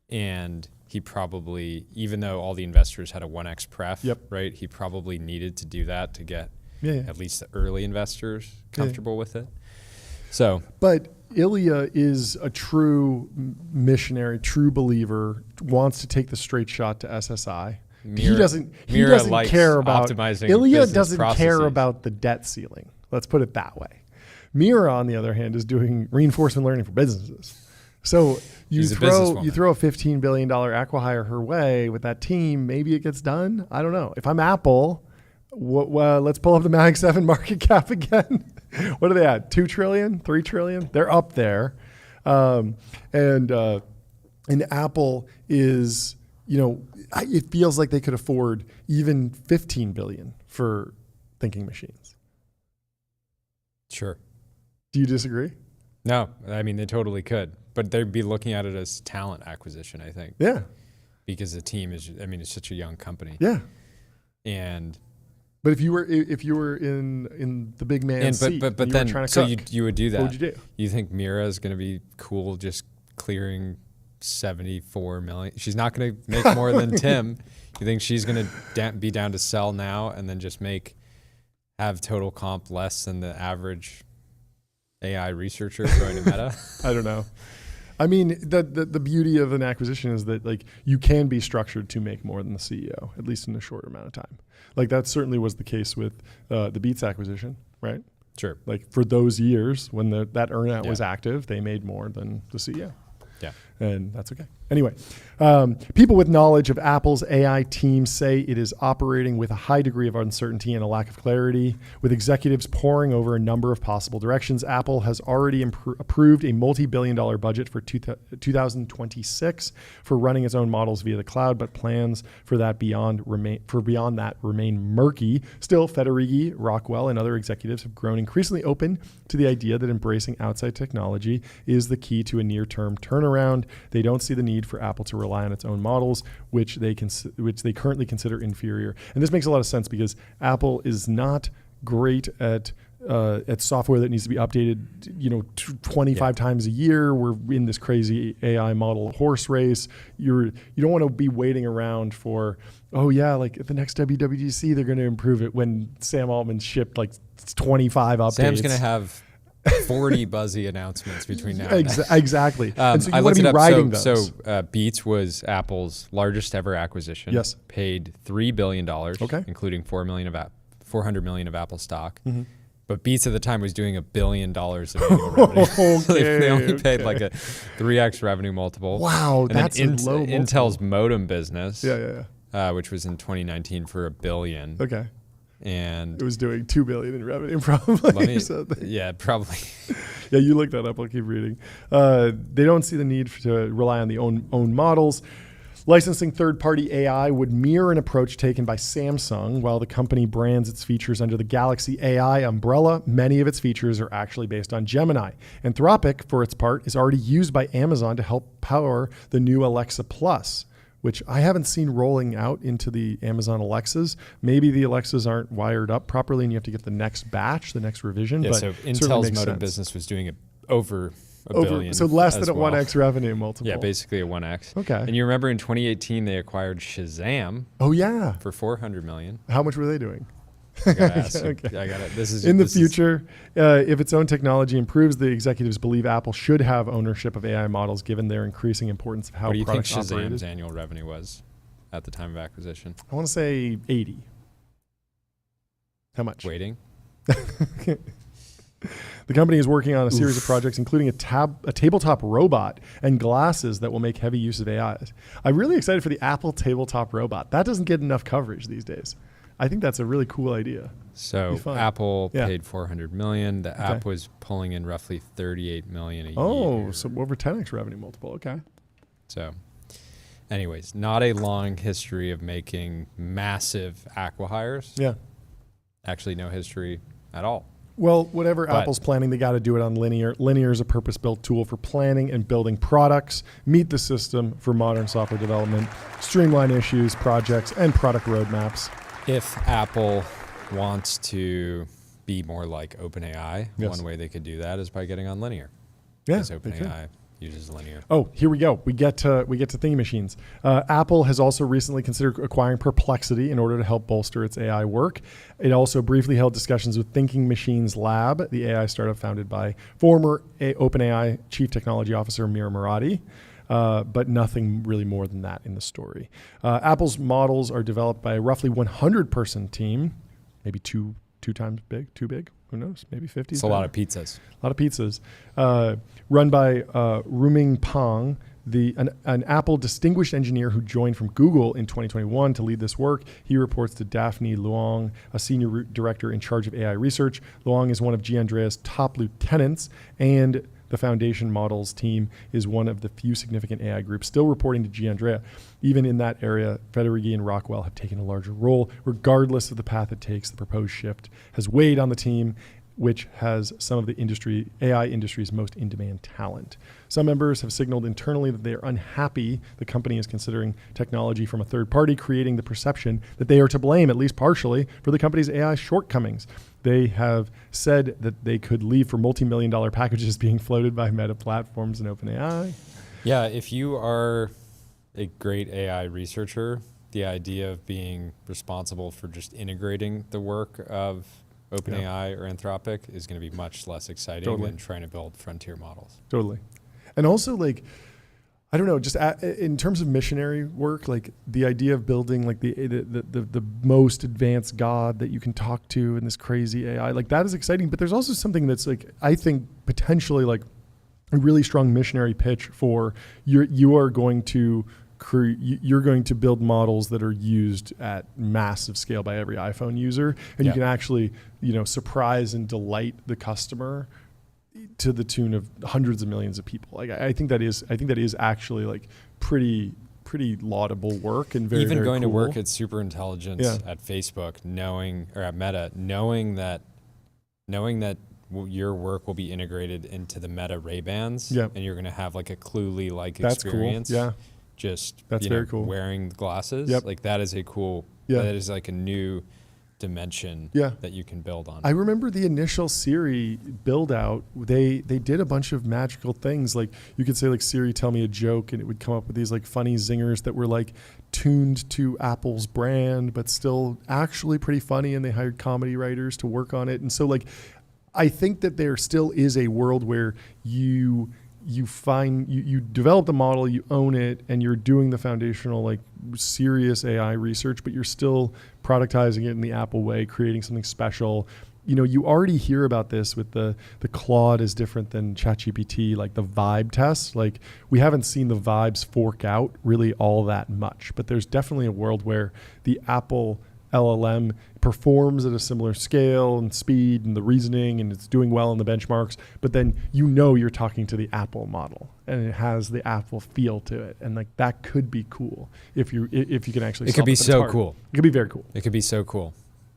And he probably, even though all the investors had a 1x pref, Yep. right? He probably needed to do that to get Yeah. at least the early investors comfortable with it. So, But Ilya is a true missionary, true believer, wants to take the straight shot to SSI. He doesn't likes care about optimizing Ilya business doesn't care processes. about the debt ceiling. Let's put it that way. Mira, on the other hand, is doing reinforcement learning for businesses. So you She's a throw businesswoman. a $15 billion acqui-hire her way with that team, maybe it gets done. I don't know. If I'm Apple, let's pull up the Mag 7 market cap again. What are they at? 2 trillion, 3 trillion? They're up there. And Apple is, it feels like they could afford even 15 billion for thinking machines. sure. Do you disagree? No, I mean, they totally could. But they'd be looking at it as talent acquisition, I think. Yeah. Because the team is, it's such a young company. Yeah. And But if you were in the big man seat, but and you then were trying to so cook, you would do that. what would you do? You think Mira is going to be cool just clearing 74 million? She's not going to make more than Tim. You think she's going to be down to sell now and then just have total comp less than the average AI researcher going to Meta? I don't know. I mean, the beauty of an acquisition is that like you can be structured to make more than the CEO, at least in a short amount of time. Like that certainly was the case with the Beats acquisition, right? Sure. Like for those years when that earnout was active, they made more than the CEO. Yeah. And that's okay. Anyway, people with knowledge of Apple's AI team say it is operating with a high degree of uncertainty and a lack of clarity. With executives poring over a number of possible directions, Apple has already approved a multi-billion-dollar budget for 2026 for running its own models via the cloud, but plans for beyond that remain murky. Still, Federighi, Rockwell, and other executives have grown increasingly open to the idea that embracing outside technology is the key to a near-term turnaround. They don't see the need for Apple to rely on its own models, which they currently consider inferior. And this makes a lot of sense because Apple is not great at software that needs to be updated, 25 times a year. We're in this crazy AI model horse race. You don't want to be waiting around for, like at the next WWDC, they're going to improve it when Sam Altman shipped like 25 updates. Sam's going to have 40 buzzy announcements between now and then. Exactly. And so you I want looked to it be up. riding So those. Beats was Apple's largest ever acquisition. Yes. Paid $3 billion, Okay. including $400 million of Apple stock. Mm-hmm. But Beats at the time was doing $1 billion of annual revenue. So they only paid like a 3x revenue multiple. Wow, And that's then a low multiple. Intel's modem business, Yeah. which was in 2019 for $1 billion. Okay. And It was doing $2 billion in revenue, probably. probably. Yeah, you look that up. I'll keep reading. They don't see the need to rely on the own models. Licensing third-party AI would mirror an approach taken by Samsung. While the company brands its features under the Galaxy AI umbrella, many of its features are actually based on Gemini. Anthropic, for its part, is already used by Amazon to help power the new Alexa Plus, which I haven't seen rolling out into the Amazon Alexas. Maybe the Alexas aren't wired up properly and you have to get the next batch, the next revision. Yeah, but so certainly Intel's makes modem sense. business was doing it over $1 billion. So less as than a well. 1x revenue multiple. Yeah, basically a 1x. Okay. And you remember in 2018 they acquired Shazam Oh, yeah. for $400 million. How much were they doing? I gotta ask you. Okay. I gotta. This is In the this is- future, if its own technology improves, the executives believe Apple should have ownership of AI models, given their increasing importance of how what do you think products operate. Shazam's annual revenue was at the time of acquisition? I want to say 80. How much? Waiting. The company is working on a series of projects, including a tabletop robot and glasses that will make heavy use of AI. I'm really excited for the Apple tabletop robot. That doesn't get enough coverage these days. I think that's a really cool idea. So fun. Apple Yeah. paid $400 million. The app was pulling in roughly $38 million a year. Oh, so over 10x revenue multiple. Okay. So, anyways, not a long history of making massive acqui-hires. Yeah. Actually, no history at all. Well, whatever Apple's planning, they got to do it on Linear. Linear is a purpose-built tool for planning and building products, meet the system for modern software development, streamline issues, projects, and product roadmaps. If Apple wants to be more like OpenAI, Yes. one way they could do that is by getting on Linear. Yeah, Because they could. OpenAI uses Linear. Oh, here we go. We get to thingy machines. Apple has also recently considered acquiring Perplexity in order to help bolster its AI work. It also briefly held discussions with Thinking Machines Lab, the AI startup founded by former OpenAI Chief Technology Officer Mira Murati. But nothing really more than that in the story. Apple's models are developed by a roughly 100-person team, maybe too big. Who knows? Maybe 50. It's a lot of pizzas. A lot of pizzas. Run by Ruming Pang, an Apple distinguished engineer who joined from Google in 2021 to lead this work. He reports to Daphne Luong, a senior director in charge of AI research. Luong is one of Giandrea's top lieutenants, and the foundation models team is one of the few significant AI groups still reporting to Giandrea. Even in that area, Federighi and Rockwell have taken a larger role. Regardless of the path it takes, the proposed shift has weighed on the team, which has some of the AI industry's most in-demand talent. Some members have signaled internally that they are unhappy the company is considering technology from a third party, creating the perception that they are to blame, at least partially, for the company's AI shortcomings. They have said that they could leave for multi-million-dollar packages being floated by Meta Platforms and OpenAI. Yeah, if you are a great AI researcher, the idea of being responsible for just integrating the work of OpenAI or Anthropic is going to be much less exciting than trying to build frontier models. Totally. And also, like, I don't know, just in terms of missionary work, like the idea of building like the most advanced God that you can talk to in this crazy AI, like that is exciting. But there's also something that's like, I think potentially like a really strong missionary pitch for you're going to build models that are used at massive scale by every iPhone user, and you can actually, surprise and delight the customer to the tune of hundreds of millions of people. Like I think that is actually like pretty laudable work, and very, even very going cool. to work at super intelligence at Facebook, or at Meta, knowing that your work will be integrated into the Meta Ray-Bans, and you're going to have like a Cluely like experience. Cool. Yeah. Just very cool. Wearing glasses, like that is a cool. That is like a new dimension that you can build on. I remember the initial Siri build out. They did a bunch of magical things. Like you could say like, Siri, tell me a joke, and it would come up with these like funny zingers that were like tuned to Apple's brand, but still actually pretty funny. And they hired comedy writers to work on it. And so like, I think that there still is a world where you develop the model, you own it, and you're doing the foundational like serious AI research, but you're still productizing it in the Apple way, creating something special. You already hear about this with the Claude is different than ChatGPT, like the vibe test. Like we haven't seen the vibes fork out really all that much, but there's definitely a world where the Apple LLM performs at a similar scale and speed and the reasoning, and it's doing well in the benchmarks, but then you're talking to the Apple model and it has the Apple feel to it, and like that could be cool if you can actually. It could be so cool. It could be very cool. It could be so cool.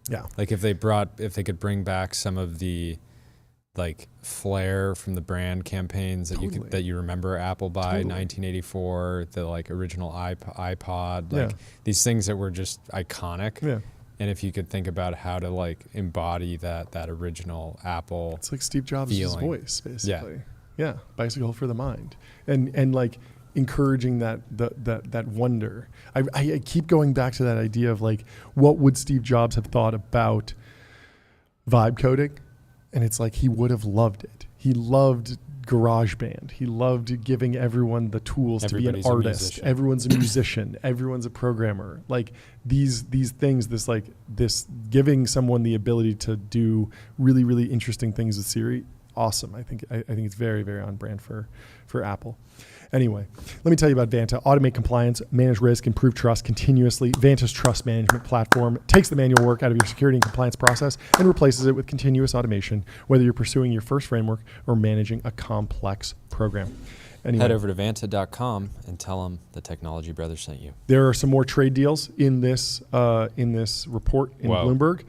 Yeah. Like if they could bring back some of the like flair from the brand campaigns that you remember Apple by 1984, the like original iPod, like these things that were just iconic. Yeah. And if you could think about how to like embody that original Apple, it's like Steve Jobs' voice, basically. Yeah. Bicycle for the mind, and like encouraging that wonder. I keep going back to that idea of like, what would Steve Jobs have thought about vibe coding, and it's like he would have loved it. He loved GarageBand. He loved giving everyone the tools to be an artist. Everyone's a musician. Everyone's a programmer. Like these things, this giving someone the ability to do really, really interesting things with Siri. Awesome. I think it's very, very on brand for Apple. Anyway, let me tell you about Vanta. Automate compliance, manage risk, improve trust continuously. Vanta's trust management platform takes the manual work out of your security and compliance process and replaces it with continuous automation, whether you're pursuing your first framework or managing a complex program. Anyway, head over to vanta.com and tell them the Technology Brothers sent you. There are some more trade deals in this report in Bloomberg.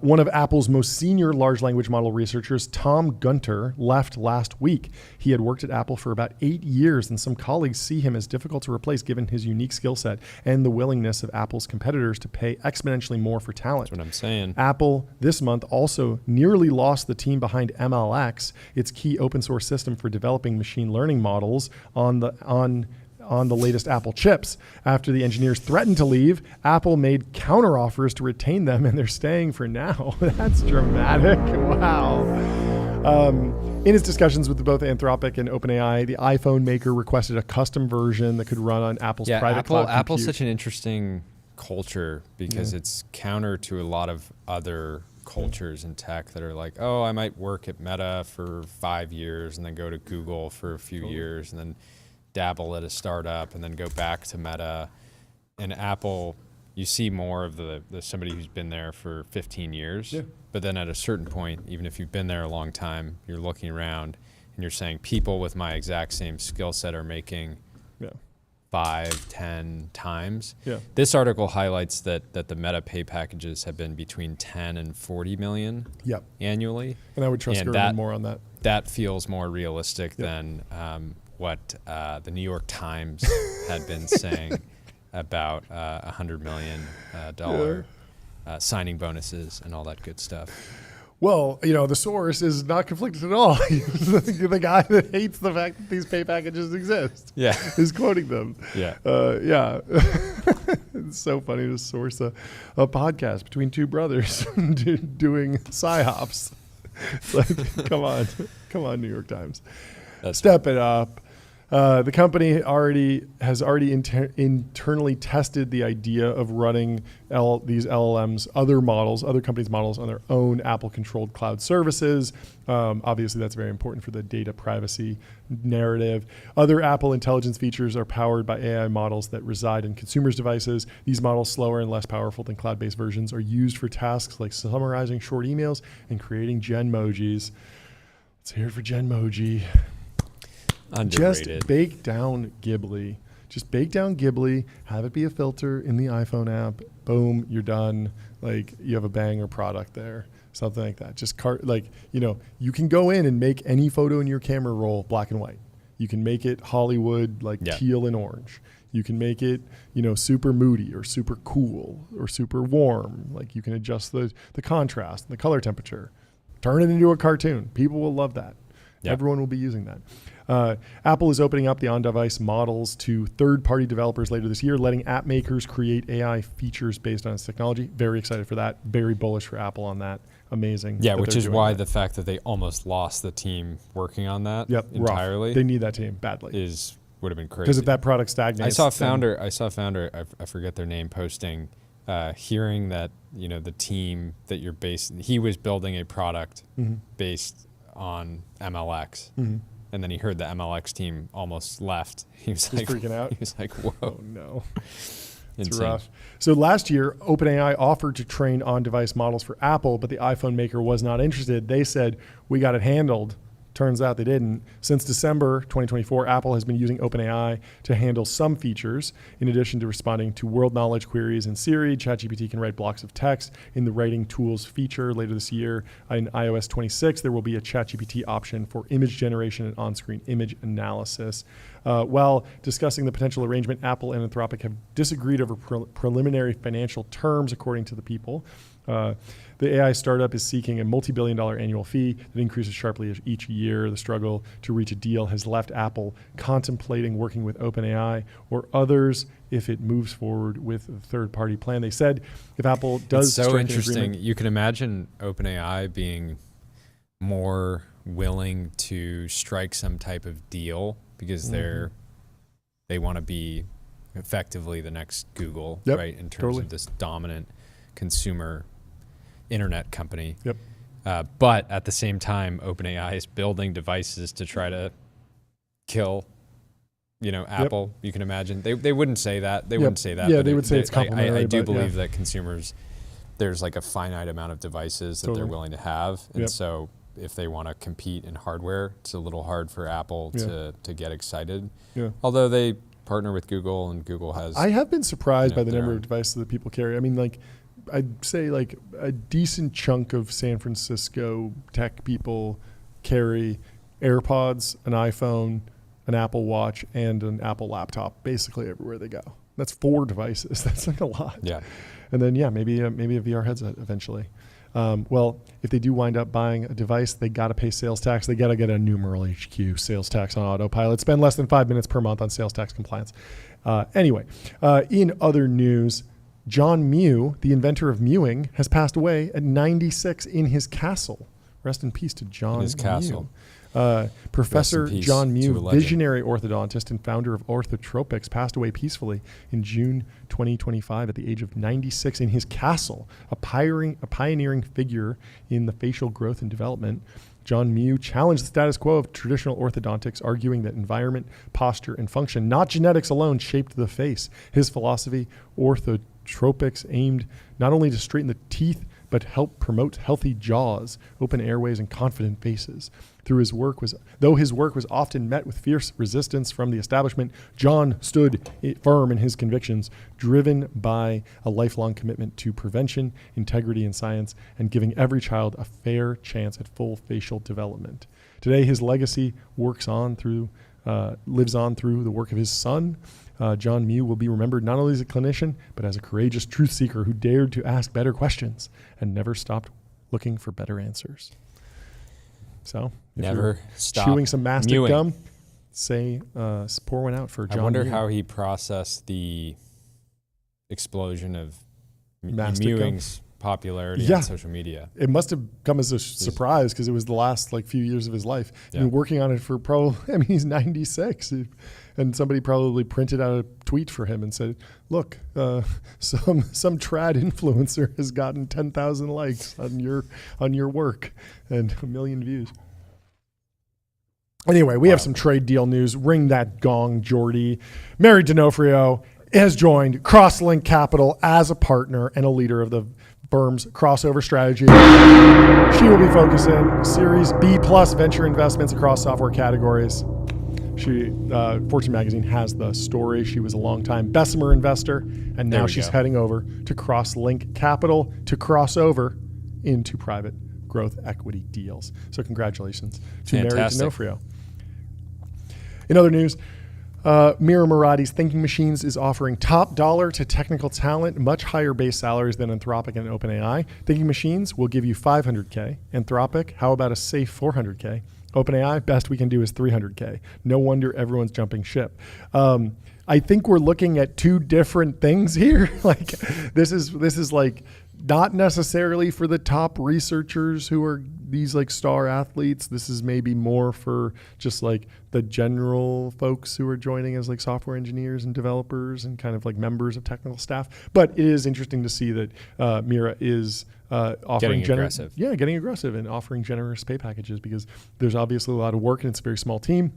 One of Apple's most senior large language model researchers, Tom Gunter, left last week. He had worked at Apple for about 8 years, and some colleagues see him as difficult to replace given his unique skill set and the willingness of Apple's competitors to pay exponentially more for talent. That's what I'm saying. Apple this month also nearly lost the team behind MLX, its key open source system for developing machine learning models on the latest Apple chips. After the engineers threatened to leave, Apple made counteroffers to retain them, and they're staying for now. That's dramatic. Wow. In his discussions with both Anthropic and OpenAI, the iPhone maker requested a custom version that could run on Apple's private cloud compute. Apple's such an interesting culture because it's counter to a lot of other cultures in tech that are like, oh, I might work at Meta for 5 years and then go to Google for a few years and then dabble at a startup and then go back to Meta. And Apple, you see more of the somebody who's been there for 15 years. Yeah. But then at a certain point, even if you've been there a long time, you're looking around and you're saying people with my exact same skill set are making 5-10 times. Yeah. This article highlights that the Meta pay packages have been between 10 and 40 million annually. And I would trust German more on that. That feels more realistic than what the New York Times had been saying about $100 million signing bonuses and all that good stuff. Well, the source is not conflicted at all. The guy that hates the fact that these pay packages exist is quoting them. Yeah. It's so funny to source a podcast between two brothers doing psyops. It's like, come on, New York Times. Step it up. The company has already internally tested the idea of running these LLMs, other companies' models on their own Apple-controlled cloud services. Obviously, that's very important for the data privacy narrative. Other Apple intelligence features are powered by AI models that reside in consumers' devices. These models, slower and less powerful than cloud-based versions, are used for tasks like summarizing short emails and creating Genmojis. Let's hear it for Genmoji. Underrated. Just bake down Ghibli. Have it be a filter in the iPhone app. Boom, you're done. Like, you have a banger product there. Something like that. Just you can go in and make any photo in your camera roll black and white. You can make it Hollywood, teal and orange. You can make it, super moody or super cool or super warm. Like, you can adjust the contrast and the color temperature. Turn it into a cartoon. People will love that. Yep. Everyone will be using that. Apple is opening up the on-device models to third-party developers later this year, letting app makers create AI features based on its technology. Very excited for that. Very bullish for Apple on that. Amazing. Yeah, which is why the fact that they almost lost the team working on that entirely. Rough. They need that team badly. Would have been crazy. Because if that product stagnates. I saw a founder, I forget their name, posting, hearing that, the team that you're he was building a product based on MLX. Mm-hmm. And then he heard the MLX team almost left. He was freaking out. He was like, whoa. Oh, no. It's rough. So last year, OpenAI offered to train on-device models for Apple, but the iPhone maker was not interested. They said, we got it handled. Turns out they didn't. Since December 2024, Apple has been using OpenAI to handle some features. In addition to responding to world knowledge queries in Siri, ChatGPT can write blocks of text in the writing tools feature. Later this year, in iOS 26, there will be a ChatGPT option for image generation and on-screen image analysis. While discussing the potential arrangement, Apple and Anthropic have disagreed over preliminary financial terms, according to the People. The AI startup is seeking a multi-billion-dollar annual fee that increases sharply each year. The struggle to reach a deal has left Apple contemplating working with OpenAI or others if it moves forward with a third-party plan. They said if Apple does it's so strike an interesting. agreement, You can imagine OpenAI being more willing to strike some type of deal because they want to be effectively the next Google, right? In terms of this dominant consumer internet company. But at the same time, OpenAI is building devices to try to kill, Apple. You can imagine they wouldn't say that. They wouldn't say that. Yeah, they would say it's complementary. I do believe that consumers, there's like a finite amount of devices that they're willing to have, and so if they want to compete in hardware, it's a little hard for Apple to get excited. Although they partner with Google, and Google has. I have been surprised by the number of devices that people carry. I mean, like, I'd say like a decent chunk of San Francisco tech people carry AirPods, an iPhone, an Apple Watch, and an Apple laptop basically everywhere they go. That's 4 devices. That's like a lot. And then maybe a VR headset eventually. Well, if they do wind up buying a device, they got to pay sales tax. They got to get a numeral HQ sales tax on autopilot. Spend less than 5 minutes per month on sales tax compliance. Anyway, in other news, John Mew, the inventor of mewing, has passed away at 96 in his castle. Rest in peace to John Mew. In his castle. Professor John Mew, visionary orthodontist and founder of Orthotropics, passed away peacefully in June 2025 at the age of 96 in his castle, a pioneering figure in the facial growth and development. John Mew challenged the status quo of traditional orthodontics, arguing that environment, posture, and function, not genetics alone, shaped the face. His philosophy, Orthotropics, aimed not only to straighten the teeth, but help promote healthy jaws, open airways, and confident faces. Though his work was often met with fierce resistance from the establishment, John stood firm in his convictions, driven by a lifelong commitment to prevention, integrity in science, and giving every child a fair chance at full facial development. Today, his legacy lives on through the work of his son. John Mew will be remembered not only as a clinician, but as a courageous truth seeker who dared to ask better questions and never stopped looking for better answers. So, if never stop chewing some mastic gum, pour one out for John Mew. I wonder how he processed the explosion of mewing's popularity on social media. It must have come as a surprise because it was the last few years of his life. Been working on it for probably, he's 96. And somebody probably printed out a tweet for him and said, look, some trad influencer has gotten 10,000 likes on your work and 1 million views. Anyway, we have some trade deal news. Ring that gong, Jordy. Mary D'Onofrio has joined Crosslink Capital as a partner and a leader of the firm's crossover strategy. She will be focusing Series B+ venture investments across software categories. Fortune magazine has the story. She was a longtime Bessemer investor, and now she's heading over to Crosslink Capital to cross over into private growth equity deals. So congratulations to Mary D'Onofrio. In other news, Mira Murati's Thinking Machines is offering top dollar to technical talent, much higher base salaries than Anthropic and OpenAI. Thinking Machines will give you $500K. Anthropic, how about a safe $400K? OpenAI, best we can do is $300K. No wonder everyone's jumping ship. I think we're looking at 2 different things here. This is not necessarily for the top researchers who are these star athletes. This is maybe more for just the general folks who are joining as software engineers and developers and kind of members of technical staff. But it is interesting to see that Mira is offering getting aggressive and offering generous pay packages because there's obviously a lot of work and it's a very small team.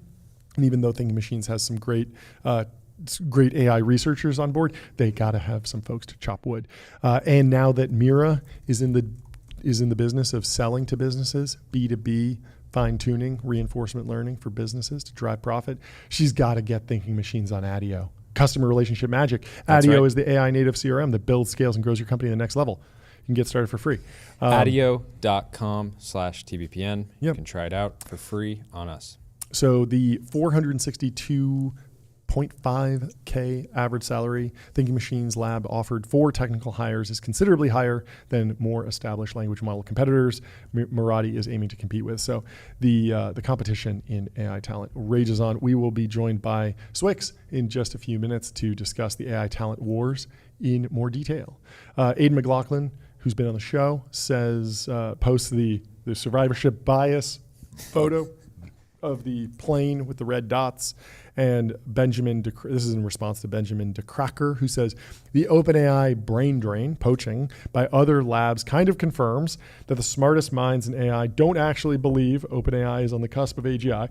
And even though Thinking Machines has some great AI researchers on board, they got to have some folks to chop wood. And now that Mira is in the business of selling to businesses, B2B, fine-tuning, reinforcement learning for businesses to drive profit, she's got to get Thinking Machines on ADIO. Customer Relationship Magic. ADIO is the AI native CRM that builds, scales, and grows your company to the next level. You can get started for free. ADIO.com/TBPN. You can try it out for free on us. So the 462.5K average salary Thinking Machines Lab offered for technical hires is considerably higher than more established language model competitors Marathi is aiming to compete with. So the competition in AI talent rages on. We will be joined by Swyx in just a few minutes to discuss the AI talent wars in more detail. Aidan McLaughlin, who's been on the show, says posts the survivorship bias photo of the plane with the red dots. And this is in response to Benjamin DeCracker, who says the OpenAI brain drain, poaching, by other labs kind of confirms that the smartest minds in AI don't actually believe OpenAI is on the cusp of AGI,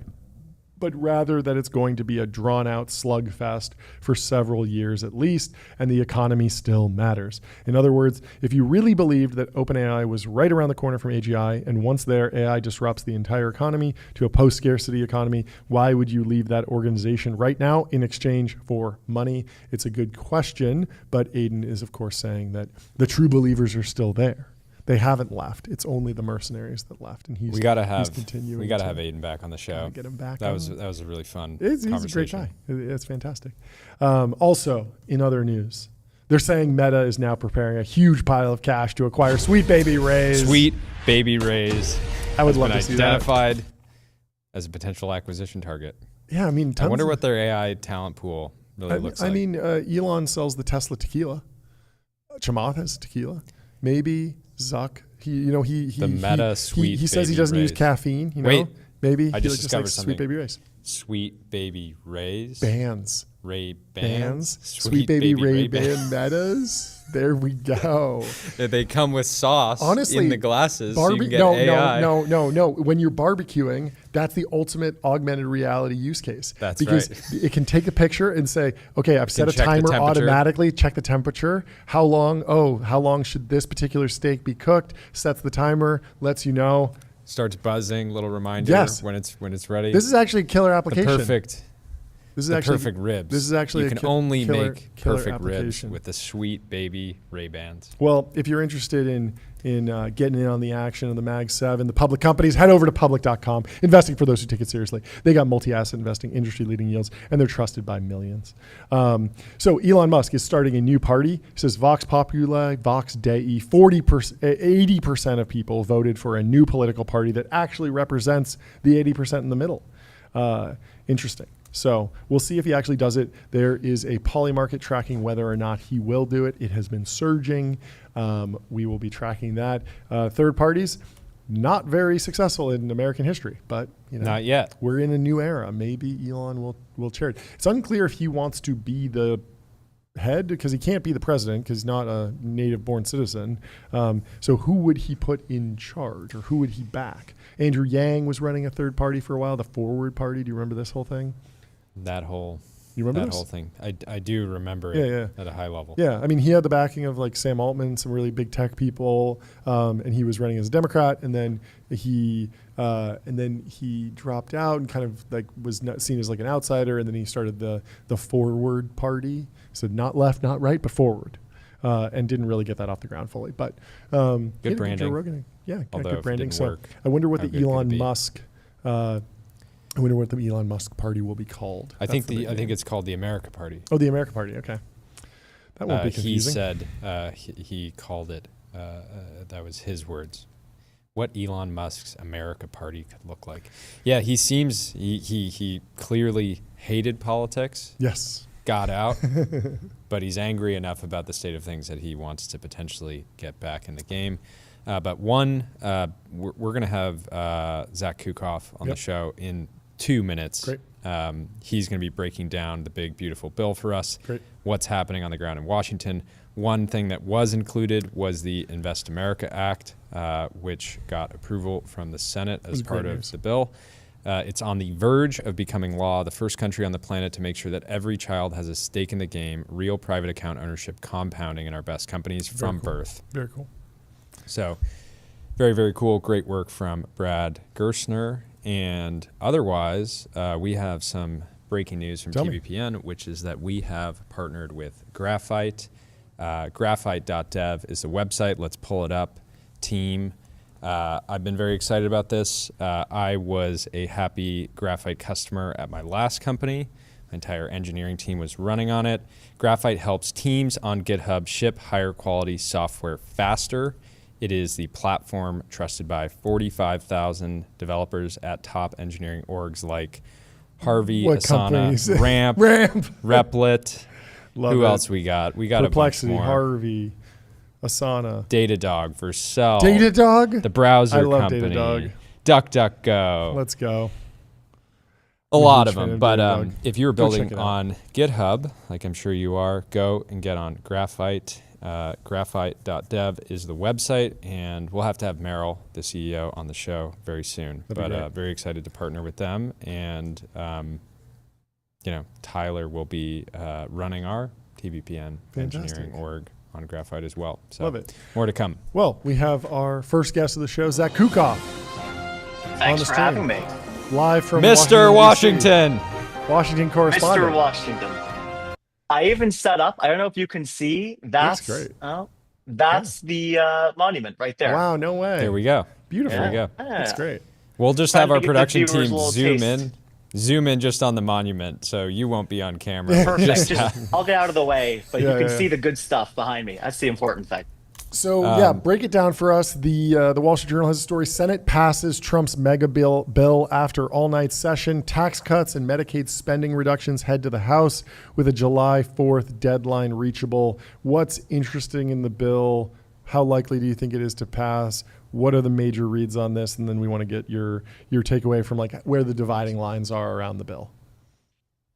but rather that it's going to be a drawn-out slugfest for several years at least, and the economy still matters. In other words, if you really believed that OpenAI was right around the corner from AGI, and once there, AI disrupts the entire economy to a post-scarcity economy, why would you leave that organization right now in exchange for money? It's a good question, but Aidan is, of course, saying that the true believers are still there. They haven't left. It's only the mercenaries that left, and he's continuing. We gotta have Aidan back on the show. Get him back. That was a really fun He's conversation. a great guy. It's fantastic. Also, in other news, they're saying Meta is now preparing a huge pile of cash to acquire Sweet Baby Ray's. Sweet Baby Ray's. I would love to see that. Identified as a potential acquisition target. Yeah, I mean, I wonder what their AI talent pool really looks like. I mean, Elon sells the Tesla tequila. Chamath has tequila. Maybe Zak. He says he doesn't use caffeine. Wait, maybe I just discovered something. Sweet Baby Ray's. Sweet Baby Ray's. Bands. Ray Bands. Sweet Baby Ray Ban Metas. There we go. They come with sauce. Honestly, in the glasses. So you can get AI. No. When you're barbecuing, that's the ultimate augmented reality use case. That's because it can take a picture and say, okay, I've set a timer automatically, check the temperature. How long should this particular steak be cooked? Sets the timer, lets you know. Starts buzzing, little reminder when it's ready. This is actually a killer application. Perfect ribs. This is actually you can only make perfect ribs application with the Sweet Baby Ray-Bans. Well, if you're interested in getting in on the action of the Mag 7, the public companies, head over to public.com. Investing for those who take it seriously. They got multi-asset investing, industry-leading yields, and they're trusted by millions. So Elon Musk is starting a new party. He says Vox Populi, Vox Dei. 80% of people voted for a new political party that actually represents the 80% in the middle. Interesting. So we'll see if he actually does it. There is a Polymarket tracking whether or not he will do it. It has been surging. We will be tracking that. Third parties, not very successful in American history, but not yet. We're in a new era. Maybe Elon will chair it. It's unclear if he wants to be the head because he can't be the president because he's not a native-born citizen. So who would he put in charge or who would he back? Andrew Yang was running a third party for a while, the Forward Party. Do you remember this whole thing? That whole whole thing. I do remember it at a high level. Yeah, I mean, he had the backing of like Sam Altman, some really big tech people, and he was running as a Democrat, and then he dropped out and kind of like was not seen as like an outsider, and then he started the Forward Party, so not left, not right, but forward, and didn't really get that off the ground fully. But good branding. Joe Rogan, Although good branding. It didn't work, I wonder what the Elon Musk. I wonder what the Elon Musk party will be called. I think it's called the America Party. Oh, the America Party. Okay, that won't be confusing. He said he called it. That was his words. What Elon Musk's America Party could look like. Yeah, he seems he clearly hated politics. Yes. Got out, but he's angry enough about the state of things that he wants to potentially get back in the game. But we're going to have Zak Kukoff on the show in 2 minutes. Great. He's going to be breaking down the big, beautiful bill for us. Great. What's happening on the ground in Washington. One thing that was included was the Invest America Act, which got approval from the Senate as part of the bill. It's on the verge of becoming law, the first country on the planet to make sure that every child has a stake in the game, real private account ownership compounding in our best companies from birth. Very cool. So very, very cool. Great work from Brad Gerstner. And otherwise, we have some breaking news from TBPN, which is that we have partnered with Graphite. Graphite.dev is the website. Let's pull it up. Team. I've been very excited about this. I was a happy Graphite customer at my last company. My entire engineering team was running on it. Graphite helps teams on GitHub ship higher quality software faster. It is the platform trusted by 45,000 developers at top engineering orgs like Harvey, Asana, Ramp, Replit. Who else we got? We got Perplexity, a bunch more. Harvey, Asana, Datadog, Vercel, Datadog, the browser I love company, Datadog. DuckDuckGo. Let's go. A lot of fan them. of But Datadog. if you're Go check building it out. on GitHub, like I'm sure you are, go and get on Graphite. Graphite.dev is the website, and we'll have to have Meryl, the CEO, on the show very soon. That'd be But great. very excited to partner with them. And, Tyler will be running our TBPN Fantastic. engineering org on Graphite as well. So Love it. more to come. Well, we have our first guest of the show, Zak Kukoff, Thanks the for stream. having me. live from Mr. Washington. Washington correspondent. Mr. Washington. I even set up, I don't know if you can see, that's great. that's the monument right there. Wow, no way. There we go. Beautiful. There we go. That's great. We'll just Trying have to our give the production viewers team a little zoom in just on the monument, so you won't be on camera. Perfect. I'll get out of the way, but Yeah, you can yeah. see the good stuff behind me. That's the important thing. So break it down for us. The Wall Street Journal has a story. Senate passes Trump's Megabill bill after all-night session. Tax cuts and Medicaid spending reductions head to the House with a July 4th deadline reachable. What's interesting in the bill? How likely do you think it is to pass? What are the major reads on this? And then we want to get your takeaway from like where the dividing lines are around the bill.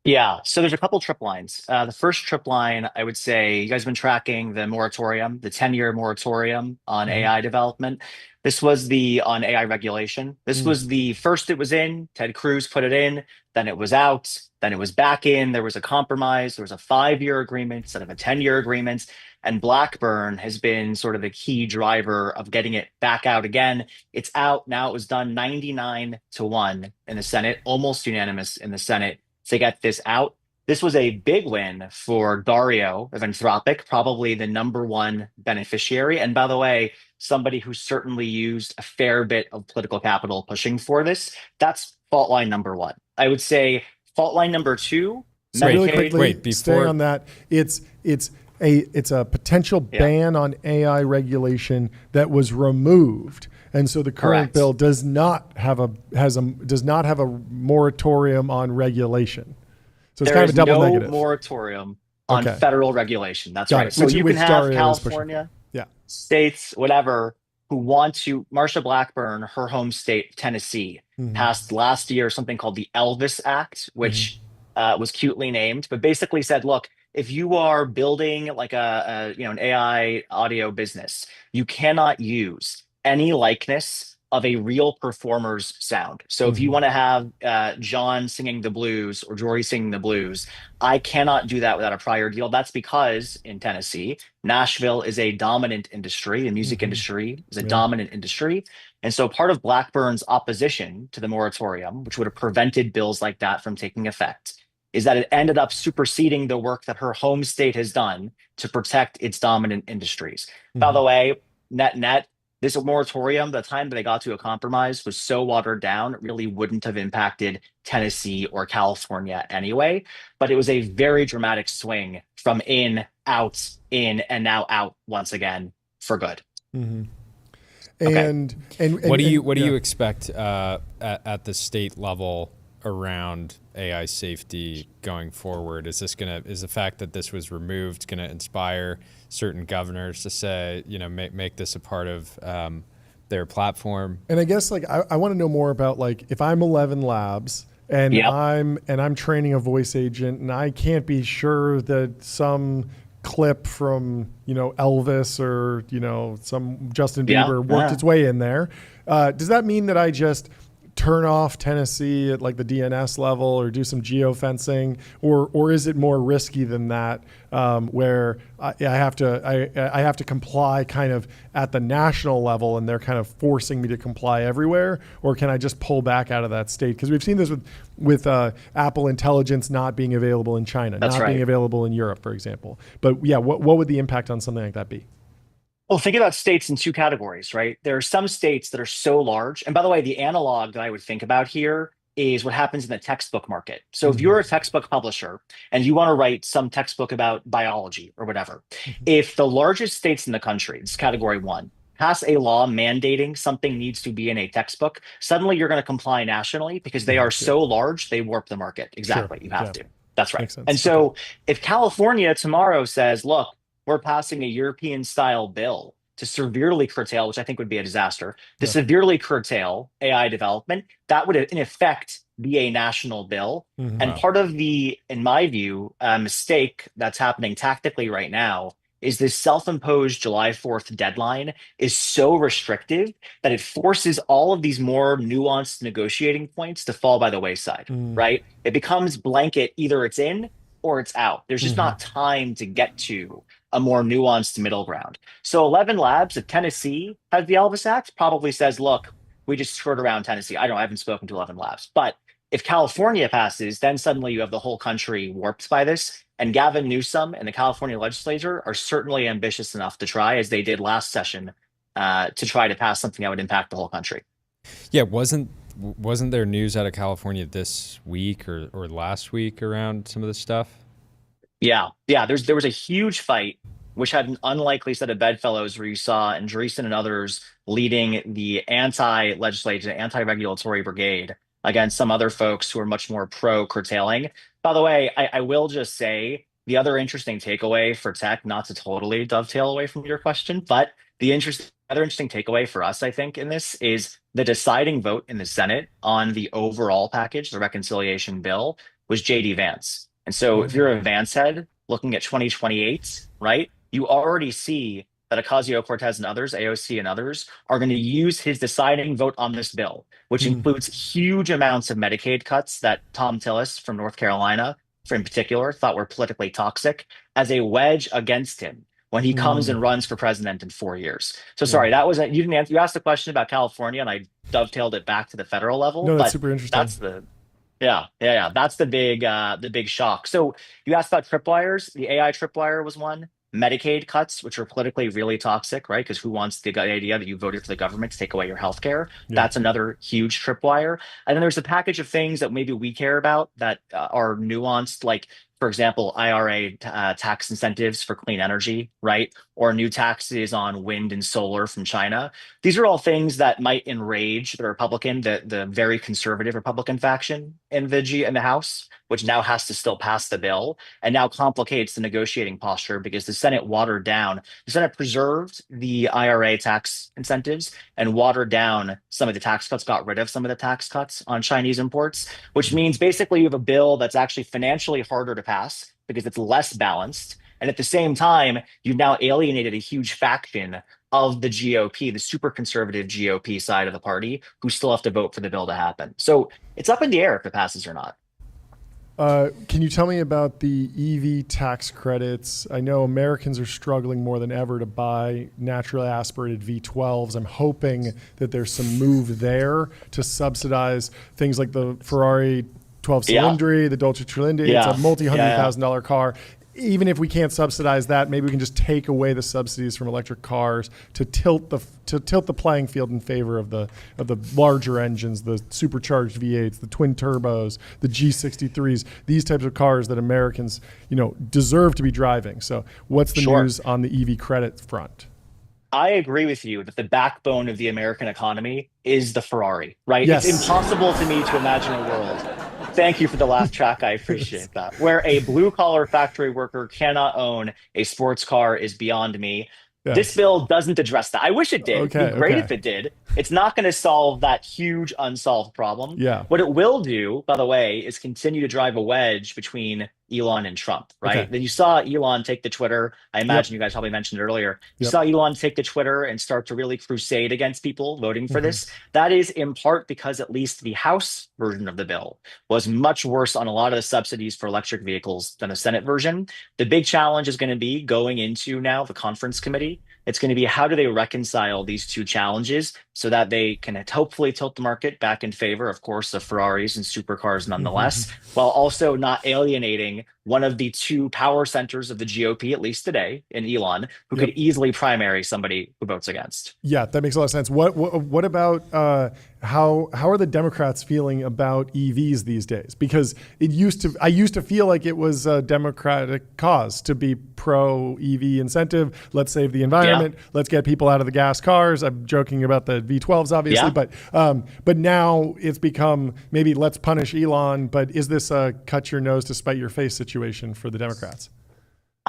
Yeah, so there's a couple trip lines. The first trip line, I would say, you guys have been tracking the moratorium, the 10-year moratorium on AI development. This was on AI regulation. This was the first it was in. Ted Cruz put it in, then it was out, then it was back in. There was a compromise. There was a 5-year agreement instead of a 10-year agreement. And Blackburn has been sort of the key driver of getting it back out again. It's out now. It was done 99-1 in the Senate, almost unanimous in the Senate to get this out. This was a big win for Dario of Anthropic, probably the #1 beneficiary. And by the way, somebody who certainly used a fair bit of political capital pushing for this. That's fault line #1. I would say fault line #2. So Really Medicaid. quickly, Wait, before- staying on that, it's a potential ban on AI regulation that was removed. And so the current Correct. bill does not have a moratorium on regulation. So it's There kind of is a double no negative. moratorium on Okay. federal regulation. That's Got right. it. So Which- you which can have Dario is pushing for. California, Yeah. states, whatever, who want to. Marsha Blackburn, her home state, Tennessee, passed last year something called the Elvis Act, which was cutely named, but basically said, look, if you are building like an AI audio business, you cannot use any likeness of a real performer's sound. So if you want to have John singing the blues or Jory singing the blues, I cannot do that without a prior deal. That's because in Tennessee, Nashville is a dominant industry. The music industry is a dominant industry. And so part of Blackburn's opposition to the moratorium, which would have prevented bills like that from taking effect, is that it ended up superseding the work that her home state has done to protect its dominant industries. By the way, net, this moratorium, the time that they got to a compromise was so watered down, it really wouldn't have impacted Tennessee or California anyway. But it was a very dramatic swing from in, and now out once again for good. And What do you expect at the state level around AI safety going forward? Is the fact that this was removed going to inspire certain governors to say, make this a part of their platform? And I guess I want to know more about if I'm 11 Labs and I'm training a voice agent and I can't be sure that some clip from Elvis or some Justin Bieber worked its way in there. Does that mean that I just turn off Tennessee at the DNS level or do some geofencing, or is it more risky than that, where I have to comply kind of at the national level and they're kind of forcing me to comply everywhere, or can I just pull back out of that state? Because we've seen this with Apple Intelligence not being available in China, being available in Europe, for example. But what would the impact on something like that be? Well, think about states in two categories, right? There are some states that are so large. And by the way, the analog that I would think about here is what happens in the textbook market. So if you're a textbook publisher and you want to write some textbook about biology or whatever, if the largest states in the country, this is category one, pass a law mandating something needs to be in a textbook, suddenly you're going to comply nationally because they are so large, they warp the market. Exactly. You have to. That's right. Makes sense. And so if California tomorrow says, look, we're passing a European style bill to severely curtail, which I think would be a disaster, to severely curtail AI development, that would in effect be a national bill. And part of the, in my view, mistake that's happening tactically right now is this self-imposed July 4th deadline is so restrictive that it forces all of these more nuanced negotiating points to fall by the wayside, right? It becomes blanket, either it's in or it's out. There's just not time to get to a more nuanced middle ground. So 11 Labs, if Tennessee has the Elvis Act, probably says, look, we just skirt around Tennessee. I don't know, I haven't spoken to 11 Labs. But if California passes, then suddenly you have the whole country warped by this. And Gavin Newsom and the California legislature are certainly ambitious enough to try, as they did last session, to try to pass something that would impact the whole country. Yeah, wasn't there news out of California this week or last week around some of this stuff? Yeah. There was a huge fight, which had an unlikely set of bedfellows where you saw Andreessen and others leading the anti-legislative, anti-regulatory brigade against some other folks who are much more pro-curtailing. By the way, I will just say the other interesting takeaway for tech, not to totally dovetail away from your question, but the other interesting takeaway for us, I think, in this is the deciding vote in the Senate on the overall package, the reconciliation bill, was J.D. Vance. And so if you're a Vance head looking at 2028, right, you already see that Ocasio-Cortez and others, AOC and others, are going to use his deciding vote on this bill, which includes huge amounts of Medicaid cuts that Tom Tillis from North Carolina, in particular, thought were politically toxic, as a wedge against him when he comes and runs for president in 4 years. So sorry, that was you didn't answer. You asked the question about California, and I dovetailed it back to the federal level. No, that's super interesting. That's the That's the big shock. So you asked about tripwires. The AI tripwire was one. Medicaid cuts, which are politically really toxic, right? Because who wants the idea that you voted for the government to take away your health care? That's another huge tripwire. And then there's a package of things that maybe we care about that are nuanced, like, for example, IRA tax incentives for clean energy, right? Or new taxes on wind and solar from China. These are all things that might enrage the Republican, the very conservative Republican faction in the House, which now has to still pass the bill and now complicates the negotiating posture because the Senate watered down. The Senate preserved the IRA tax incentives and watered down some of the tax cuts, got rid of some of the tax cuts on Chinese imports, which means basically you have a bill that's actually financially harder to pass because it's less balanced. And at the same time, you've now alienated a huge faction of the GOP, the super conservative GOP side of the party, who still have to vote for the bill to happen. So it's up in the air if it passes or not. Can you tell me about the EV tax credits? I know Americans are struggling more than ever to buy naturally aspirated V12s. I'm hoping that there's some move there to subsidize things like the Ferrari 12 Cilindri, the Dolce Trillindi. It's a multi-$100,000 car. Even if we can't subsidize that, maybe we can just take away the subsidies from electric cars to tilt the playing field in favor of the larger engines, the supercharged V8s, the twin turbos, the G63s, these types of cars that Americans, deserve to be driving. So, what's the news on the EV credit front? I agree with you that the backbone of the American economy is the Ferrari, right? Yes. It's impossible to me to imagine a world. Thank you for the laugh track. I appreciate that. Where a blue collar factory worker cannot own a sports car is beyond me. Yes. This bill doesn't address that. I wish it did. It'd be great if it did. It's not going to solve that huge unsolved problem. Yeah. What it will do, by the way, is continue to drive a wedge between Elon and Trump, right? Then you saw Elon take to Twitter. I imagine you guys probably mentioned it earlier. You saw Elon take to Twitter and start to really crusade against people voting for this. That is in part because at least the House version of the bill was much worse on a lot of the subsidies for electric vehicles than the Senate version. The big challenge is going to be going into now the conference committee It's going to be how do they reconcile these two challenges so that they can hopefully tilt the market back in favor, of course, of Ferraris and supercars nonetheless, while also not alienating one of the two power centers of the GOP, at least today, in Elon, who could easily primary somebody who votes against. Yeah, that makes a lot of sense. What about how are the Democrats feeling about EVs these days? Because I used to feel like it was a Democratic cause to be pro EV incentive. Let's save the environment. Yeah. Let's get people out of the gas cars. I'm joking about the V12s, obviously, but now it's become maybe let's punish Elon. But is this a cut your nose to spite your face situation for the Democrats?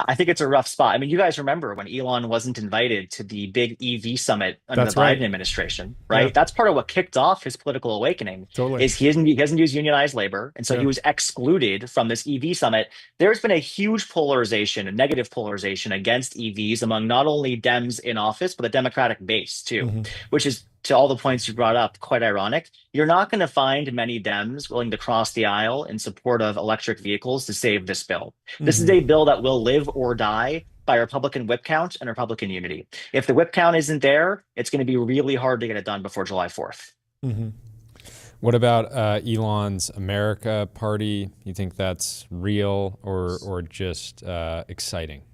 I think it's a rough spot. I mean, you guys remember when Elon wasn't invited to the big EV summit under the Biden administration, right? Yeah. That's part of what kicked off his political awakening. Totally. Is he hasn't used unionized labor, and so he was excluded from this EV summit. There's been a huge polarization, a negative polarization against EVs among not only Dems in office, but the Democratic base too, which is, to all the points you brought up, quite ironic. You're not going to find many Dems willing to cross the aisle in support of electric vehicles to save this bill. This is a bill that will live or die by Republican whip count and Republican unity. If the whip count isn't there, it's going to be really hard to get it done before July 4th. What about Elon's America Party? You think that's real or just exciting?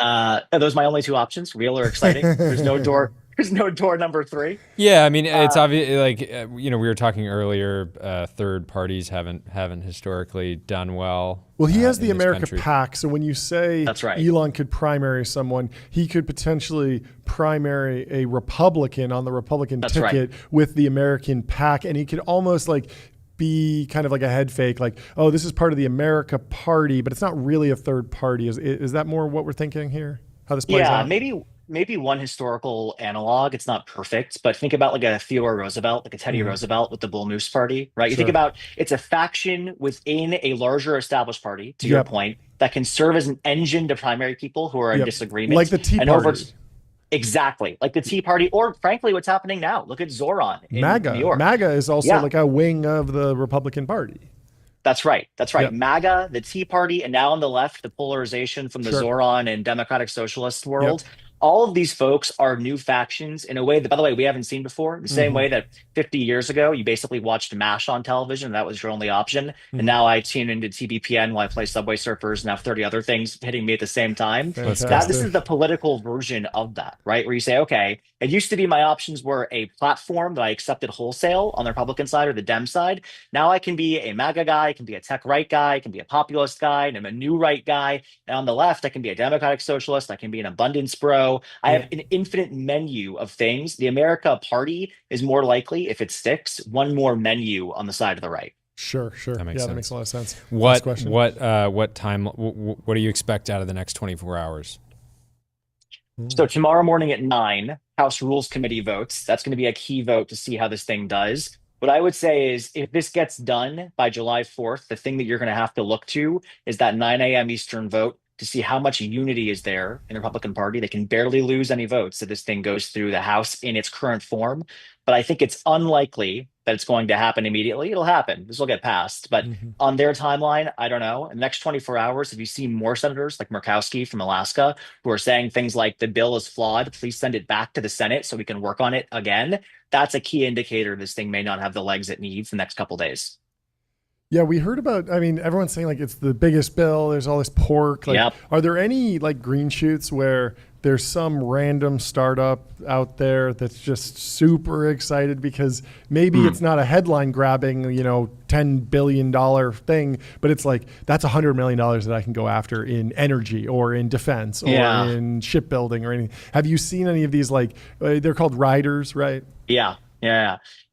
Are those my only two options, real or exciting? There's no door. There's no door number 3. Yeah, I mean, it's obvious. Like we were talking earlier. Third parties haven't historically done well. Well, he has the America PAC. So when you say that's right, Elon could primary someone, he could potentially primary a Republican on the Republican ticket with the American PAC, and he could almost like be kind of like a head fake, like, oh, this is part of the America Party, but it's not really a third party. Is that more what we're thinking here? How this plays out? Maybe one historical analog. It's not perfect, but think about like a Theodore Roosevelt, like a Teddy Roosevelt with the Bull Moose Party, right? You think about it's a faction within a larger established party, to your point, that can serve as an engine to primary people who are in disagreement. Like the Tea Party. Exactly. Like the Tea Party, or frankly, what's happening now. Look at Zoran in New York. MAGA is also like a wing of the Republican Party. That's right. Yep. MAGA, the Tea Party, and now on the left, the polarization from the Zoran and Democratic Socialist world. Yep. All of these folks are new factions in a way that, by the way, we haven't seen before. The same way that 50 years ago, you basically watched MASH on television. That was your only option. And now I tune into TBPN while I play Subway Surfers and have 30 other things hitting me at the same time. This is the political version of that, right? Where you say, okay, it used to be my options were a platform that I accepted wholesale on the Republican side or the Dem side. Now I can be a MAGA guy, I can be a tech right guy, I can be a populist guy, and I'm a new right guy. And on the left, I can be a Democratic socialist, I can be an abundance bro. I have an infinite menu of things. The America Party is more likely, if it sticks, one more menu on the side of the right. Sure. That makes a lot of sense. What time? What do you expect out of the next 24 hours? So tomorrow morning at 9, House Rules Committee votes. That's going to be a key vote to see how this thing does. What I would say is if this gets done by July 4th, the thing that you're going to have to look to is that 9 a.m. Eastern vote to see how much unity is there in the Republican Party. They can barely lose any votes if this thing goes through the House in its current form. But I think it's unlikely that it's going to happen immediately. It'll happen. This will get passed. But on their timeline, I don't know. In the next 24 hours, if you see more senators like Murkowski from Alaska who are saying things like the bill is flawed, please send it back to the Senate so we can work on it again, that's a key indicator this thing may not have the legs it needs the next couple of days. Yeah, we heard about, I mean, everyone's saying like it's the biggest bill, there's all this pork. Like, are there any like green shoots where there's some random startup out there that's just super excited because maybe it's not a headline grabbing, $10 billion thing, but it's like, that's $100 million that I can go after in energy or in defense or in shipbuilding or anything. Have you seen any of these, like, they're called riders, right? Yeah.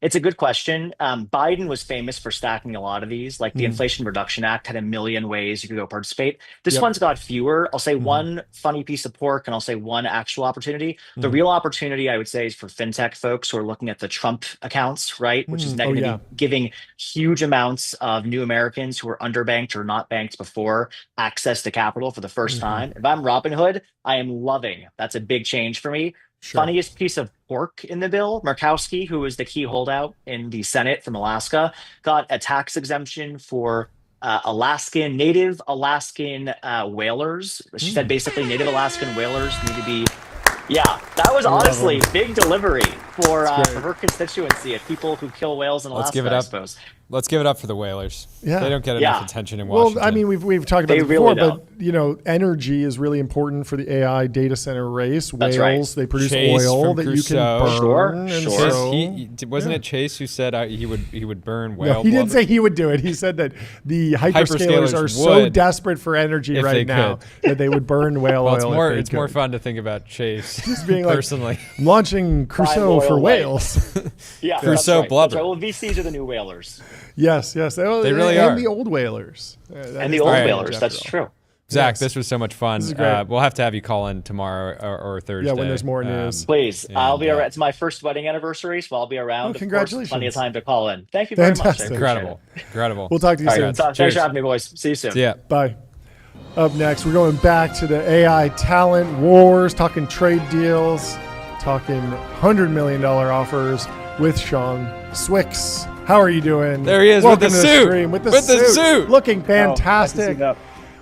It's a good question. Biden was famous for stacking a lot of these. Like the Inflation Reduction Act had a million ways you could go participate. This one's got fewer. I'll say one funny piece of pork and I'll say one actual opportunity. The real opportunity, I would say, is for fintech folks who are looking at the Trump accounts, right? Which is negative, giving huge amounts of new Americans who are underbanked or not banked before access to capital for the first time. If I'm Robinhood, I am loving. That's a big change for me. Funniest piece of pork in the bill, Murkowski, who is the key holdout in the Senate from Alaska, got a tax exemption for Native Alaskan whalers. She said basically Native Alaskan whalers need to be Yeah, that was I love honestly them. big delivery for It's great. her constituency of people who kill whales in Let's give Alaska, it I up. suppose. Let's give it up for the whalers. Yeah. They don't get enough Yeah. attention in Well, Washington. I mean, we've talked about They this before, really but energy is really important for the AI data center race. That's right. Whales, they produce Chase oil from that you Crusoe. can burn. Sure. And Chase, so, wasn't it Chase who said he would burn whale no, he didn't blubber? say he would do it. He said that the hyperscalers are so would desperate for energy if right they now that they would burn whale Well, oil. it's more fun to think about Chase Just being like, personally. launching Crusoe oil for light. whales. Yeah, Crusoe that's blubber. right. Well, VCs are the new whalers. Yes. They really and are. the old whalers. And the old Right. whalers, that's true. Zach, Yes. this was so much fun. This is great. We'll have to have you call in tomorrow or Thursday. Yeah, when there's more news. Please, and, I'll be around. It's my first wedding anniversary, so I'll be around. Oh, Of course, congratulations. plenty of time to call in. Thank you very much. I Fantastic. appreciate Incredible. it. Incredible. We'll talk to you All soon. right, thanks Cheers. for having me, boys. See you soon. Yeah. Bye. Up next, we're going back to the AI talent wars, talking trade deals, talking $100 million offers with Shawn Swyx. How are you doing? There he is Welcome with the to suit. stream. With the With the suit. suit. Looking Oh, nice to fantastic. see that.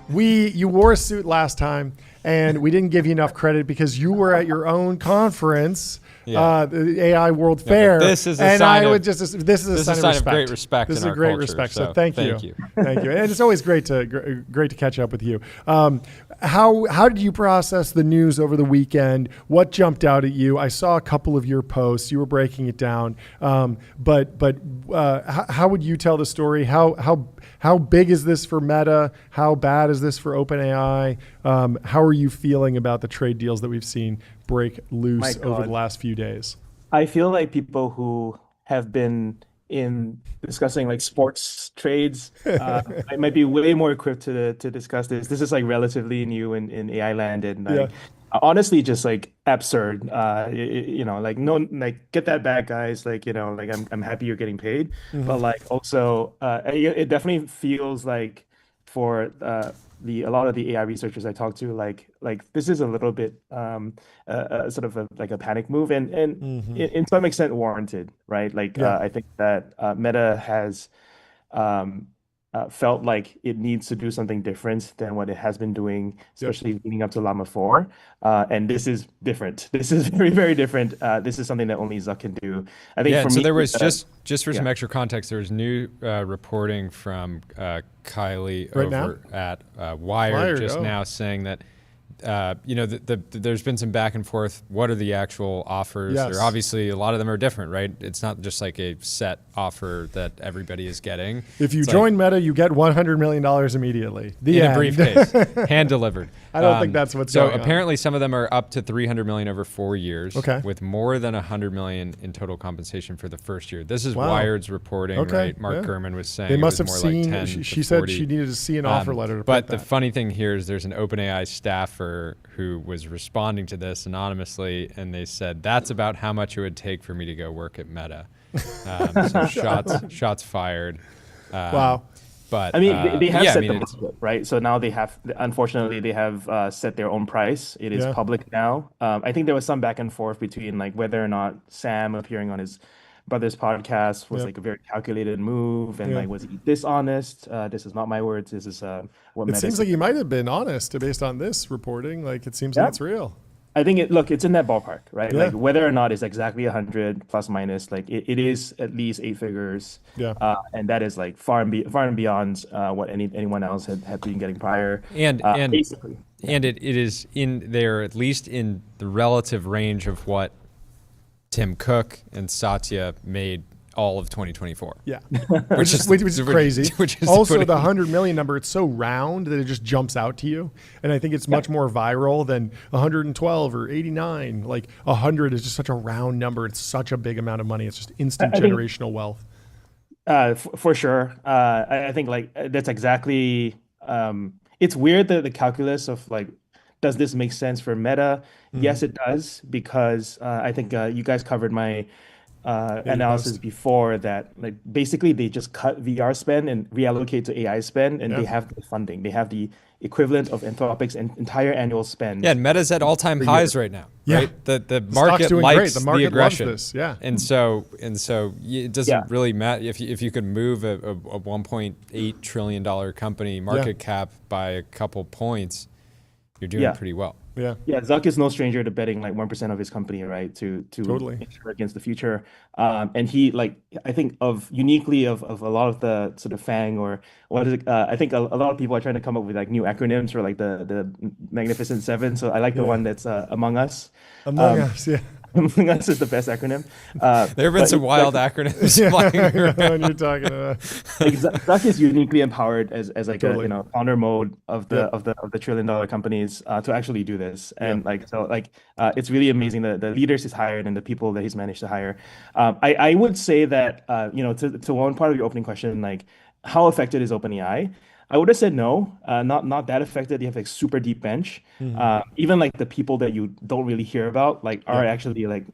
You wore a suit last time, and we didn't give you enough credit because you were at your own conference, Yeah. the AI World but Fair. this is a and sign I of- would just this is a sign of respect. great respect This in is a our great culture, respect. so So thank thank you, you. thank you. And it's always great to catch up with you. How did you process the news over the weekend? What jumped out at you? I saw a couple of your posts. You were breaking it down, but how would you tell the story? How big is this for Meta? How bad is this for OpenAI? How are you feeling about the trade deals that we've seen break loose over the last few days? I feel like people who have been in discussing like sports trades I might be way more equipped to discuss this. This is like relatively new in AI land, and like honestly just like absurd. Like no, like get that back, guys. Like like I'm happy you're getting paid, but like also it definitely feels like for a lot of the AI researchers I talk to, like this is a little bit sort of like a panic move, and in some extent warranted, right? Like I think that Meta has felt like it needs to do something different than what it has been doing, especially leading up to Llama 4. And this is different. This is very, very different. This is something that only Zak can do. I think for so me, there was just for some extra context, there was new reporting from Kylie Right over at Wired just oh. now saying that there's been some back and forth. What are the actual offers? Yes. There obviously a lot of them are different, right? It's not just like a set offer that everybody is getting. If you It's join Meta, you get $100 million immediately. The in end. a briefcase, hand delivered. I don't think that's what's so going on. apparently some of them are up to $300 million over 4 years, Okay. with more than $100 million in total compensation for the first year. This is Wow. Wired's reporting, Okay, right? Mark yeah. Gurman was saying They must it have was more seen. like 10 She to said 40. she needed to see an offer letter. To But put the that. funny thing here is there's an OpenAI staffer who was responding to this anonymously, and they said that's about how much it would take for me to go work at Meta. So shots fired. Wow. But I mean, they have set the it's- market, right? So now they have, unfortunately, they have set their own price. It is public now. I think there was some back and forth between like whether or not Sam appearing on his brother's podcast was like a very calculated move, and like was he dishonest? This is not my words. This is what It Meta seems said. like you might have been honest based on this reporting. Like it seems like it's real. I think it's in that ballpark, right? Yeah. Like whether or not it's exactly 100 plus minus, like it is at least 8 figures. Yeah. And that is like far and beyond what anyone else had been getting prior. And basically. and it is in there, at least in the relative range of what Tim Cook and Satya made all of 2024. Yeah. which is crazy. Which is also, putting- the 100 million number, it's so round that it just jumps out to you. And I think it's much more viral than 112 or 89. Like 100 is just such a round number. It's such a big amount of money. It's just instant I think- generational wealth. For sure. I think like that's exactly. It's weird that the calculus of like, does this make sense for Meta? Yes, it does, because I think you guys covered my analysis before that. Like basically, they just cut VR spend and reallocate to AI spend, and they have the funding. They have the equivalent of Anthropic's entire annual spend. Yeah, and Meta's at all-time highs right now. Yeah. Right? The stock's market doing likes great. The market loves aggression. this, yeah. And so it doesn't really matter if you could move a $1.8 trillion company market cap by a couple points, you're doing pretty well. Yeah, Zuck is no stranger to betting like 1% of his company, right? To Totally. insure against the future. And he like I think of uniquely of a lot of the sort of FANG or what is it? I think a lot of people are trying to come up with like new acronyms for like the Magnificent Seven. So I like the one that's Among Us. Among Us, yeah. Among Us is the best acronym. There have been some wild acronyms flying around. When you're talking about Like Zuck is uniquely empowered as like Totally. a founder mode of the trillion-dollar companies to actually do this. And it's really amazing the leaders he's hired and the people that he's managed to hire. I would say that to one part of your opening question, like how affected is OpenAI? I would have said no, not that affected. You have like super deep bench. Even like the people that you don't really hear about like are actually like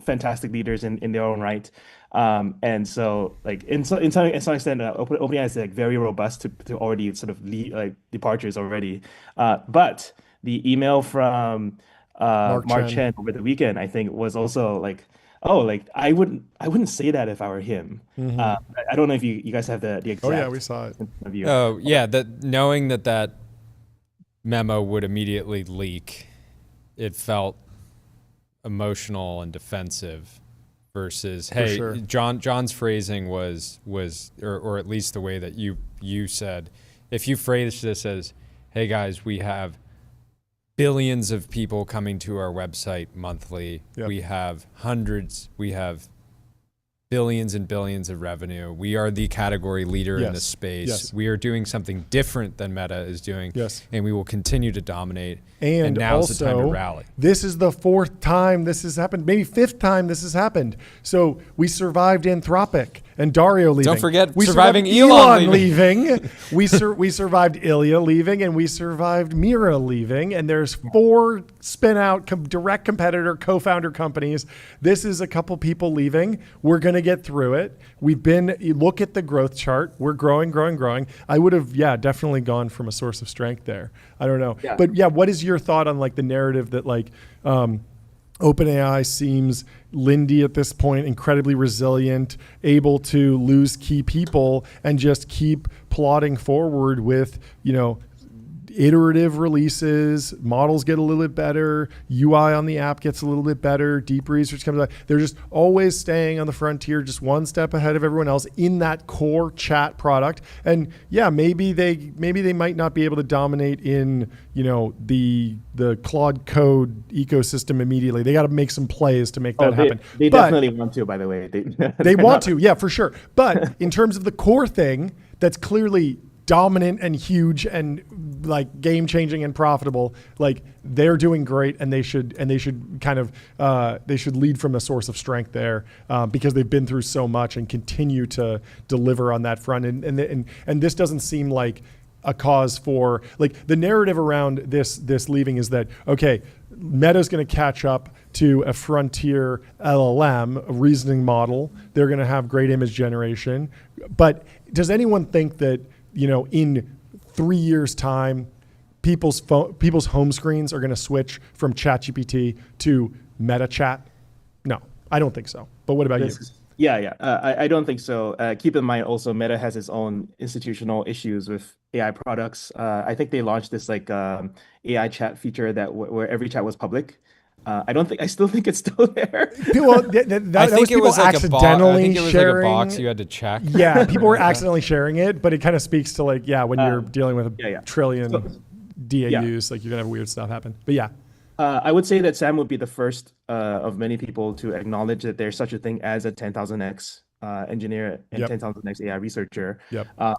fantastic leaders in their own right. And so like in some extent, OpenAI is like very robust to already sort of lead like departures already. But the email from Mark Chen over the weekend, I think was also like, oh, like I wouldn't say that if I were him. I don't know if you guys have the exact. Oh yeah, we saw it. View. Oh yeah, that knowing that memo would immediately leak, it felt emotional and defensive versus hey, sure. John's phrasing was or at least the way that you said, if you phrase this as, hey guys, we have billions of people coming to our website monthly. Yep. We have billions and billions of revenue. We are the category leader in this space. Yes. We are doing something different than Meta is doing. Yes. And we will continue to dominate. And now's also, the time to rally. This is the 4th time this has happened, maybe 5th time this has happened. So we survived Anthropic and Dario leaving. Don't forget we surviving survived Elon leaving. we survived Ilya leaving, and we survived Mira leaving. And there's 4 spin-out direct competitor co-founder companies. This is a couple people leaving. We're going to get through it. You look at the growth chart. We're growing. I would have, definitely gone from a source of strength there. I don't know. Yeah. But what is your thought on like the narrative that like OpenAI seems Lindy at this point, incredibly resilient, able to lose key people and just keep plodding forward with, iterative releases, models get a little bit better, UI on the app gets a little bit better, deep research comes out. They're just always staying on the frontier, just one step ahead of everyone else in that core chat product. And maybe they might not be able to dominate in, the Claude Code ecosystem immediately. They got to make some plays to make that happen. They definitely want to, by the way. They want to, yeah, for sure. But in terms of the core thing that's clearly dominant and huge and like game changing and profitable, like they're doing great, and they should kind of they should lead from a source of strength there because they've been through so much and continue to deliver on that front. And this doesn't seem like a cause for like the narrative around this leaving is that okay, Meta's going to catch up to a frontier LLM, a reasoning model. They're going to have great image generation, but does anyone think that in 3 years' time, people's home screens are going to switch from ChatGPT to Meta Chat? No, I don't think so. But what about you? I don't think so. Keep in mind also, Meta has its own institutional issues with AI products. I think they launched this like AI chat feature where every chat was public. I still think it's still there. Well, that was people accidentally sharing. Like a box you had to check. Yeah, people were accidentally sharing it, but it kind of speaks to like, when you're dealing with a trillion DAUs, like you're gonna have weird stuff happen. But I would say that Sam would be the first of many people to acknowledge that there's such a thing as a 10,000x engineer and 10,000x AI researcher.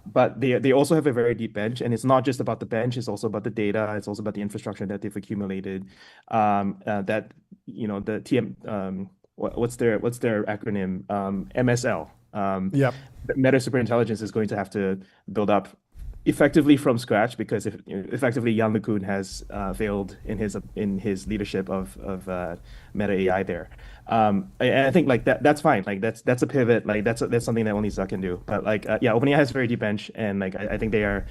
But they also have a very deep bench, and it's not just about the bench; it's also about the data. It's also about the infrastructure that they've accumulated. The TM, what's their acronym? MSL. Meta Superintelligence is going to have to build up effectively from scratch because effectively Jan LeCun has failed in his leadership of Meta AI there. And I think like that's fine. Like that's a pivot. Like that's something that only Zuck can do. But like OpenAI has a very deep bench, and like I think they are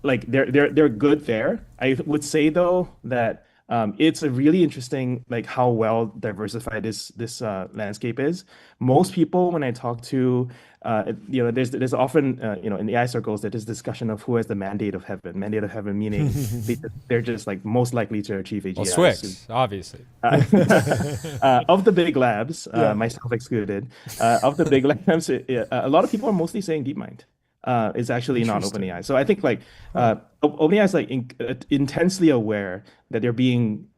like they're good there. I would say though that It's a really interesting, like how well diversified this landscape is. Most people, when I talk to, there's often, in AI circles, there's this discussion of who has the mandate of heaven. Mandate of heaven meaning they're just like most likely to achieve AGI. Well, Swyx, obviously. Of the big labs, Yeah. myself excluded, of the big labs, a lot of people are mostly saying DeepMind. Is actually not OpenAI. So I think like OpenAI is like intensely aware that they're being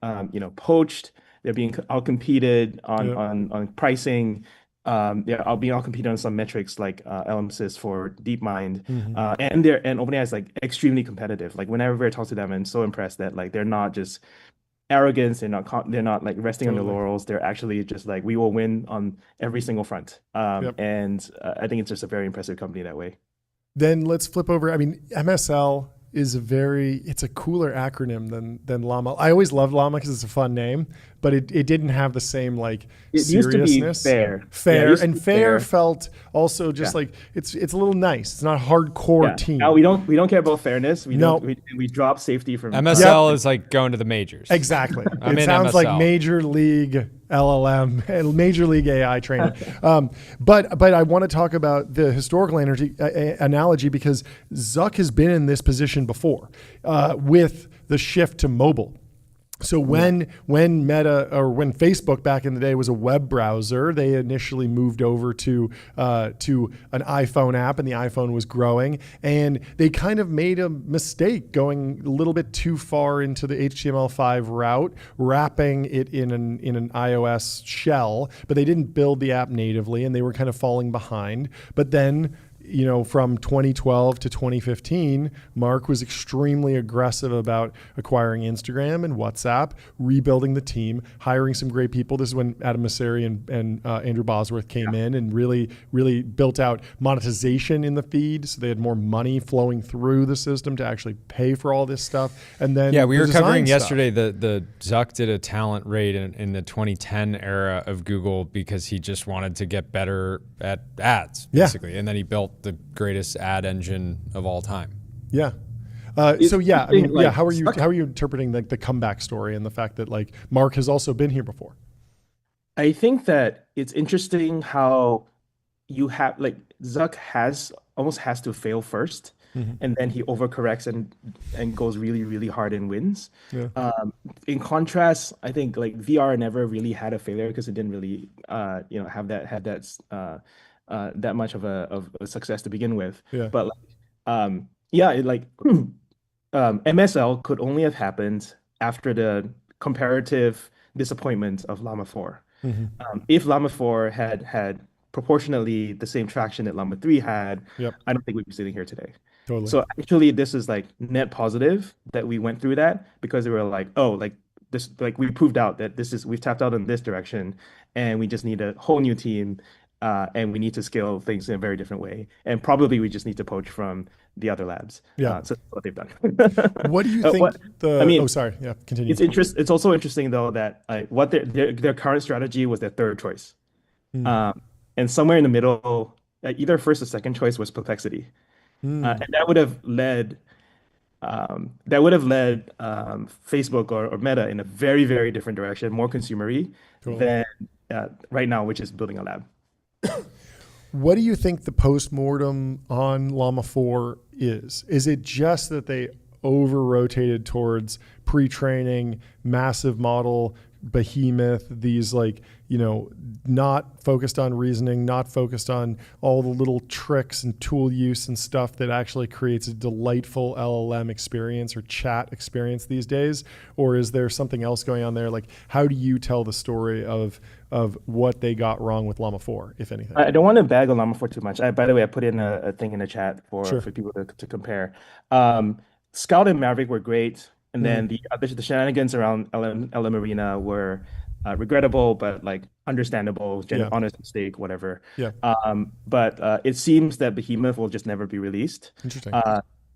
poached, they're being outcompeted on pricing. They're being outcompeted on some metrics like LMSIS for DeepMind, and OpenAI is like extremely competitive. Like whenever I talk to them, I'm so impressed that like they're not just arrogance, they're not like resting on their laurels. They're actually just like we will win on every single front. And I think it's just a very impressive company that way. Then let's flip over. I mean, MSL is it's a cooler acronym than Llama. I always loved Llama because it's a fun name, but it didn't have the same like seriousness. Used to be fair. Fair. Yeah, and fair felt also just like it's a little nice. It's not a hardcore team. Now we don't care about fairness. We drop safety from MSL is like going to the majors. Exactly. It sounds MSL. like Major League LLM and Major League AI training. But I want to talk about the historical analogy because Zuck has been in this position before with the shift to mobile. So when Meta or when Facebook back in the day was a web browser, they initially moved over to an iPhone app, and the iPhone was growing, and they kind of made a mistake going a little bit too far into the HTML5 route, wrapping it in an iOS shell, but they didn't build the app natively, and they were kind of falling behind. But then from 2012 to 2015, Mark was extremely aggressive about acquiring Instagram and WhatsApp, rebuilding the team, hiring some great people. This is when Adam Mosseri and Andrew Bosworth came in and really, really built out monetization in the feed. So they had more money flowing through the system to actually pay for all this stuff. And then we were covering yesterday the Zuck did a talent raid in the 2010 era of Google because he just wanted to get better at ads, basically. And then he built the greatest ad engine of all time. Yeah. How are you interpreting the comeback story and the fact that like Mark has also been here before? I think that it's interesting how you have like Zuck almost has to fail first, and then he overcorrects and goes really, really hard and wins. Yeah. In contrast, I think like VR never really had a failure because it didn't really have that much of a success to begin with. Yeah. But MSL could only have happened after the comparative disappointment of Llama 4. If Llama 4 had proportionately the same traction that Llama 3 had, I don't think we'd be sitting here today. Totally. So actually this is like net positive that we went through that because we were like, we proved out that we've tapped out in this direction and we just need a whole new team. And we need to scale things in a very different way. And probably we just need to poach from the other labs. Yeah. So that's what they've done. What do you think continue. It's also interesting though that what their current strategy was their third choice. And somewhere in the middle, either first or second choice was perplexity. And that would have led Facebook or Meta in a very, very different direction, more consumery than right now, which is building a lab. What do you think the postmortem on Llama 4 is? Is it just that they over-rotated towards pre-training, massive model, behemoth, these not focused on reasoning, not focused on all the little tricks and tool use and stuff that actually creates a delightful LLM experience or chat experience these days? Or is there something else going on there? Like, how do you tell the story of what they got wrong with Llama 4, if anything? I don't want to bag on Llama 4 too much. By the way, I put in a thing in the chat for people to compare. Scout and Maverick were great. And then the shenanigans around LM Arena were regrettable, but like understandable, honest mistake, whatever. Yeah. But it seems that Behemoth will just never be released. Interesting.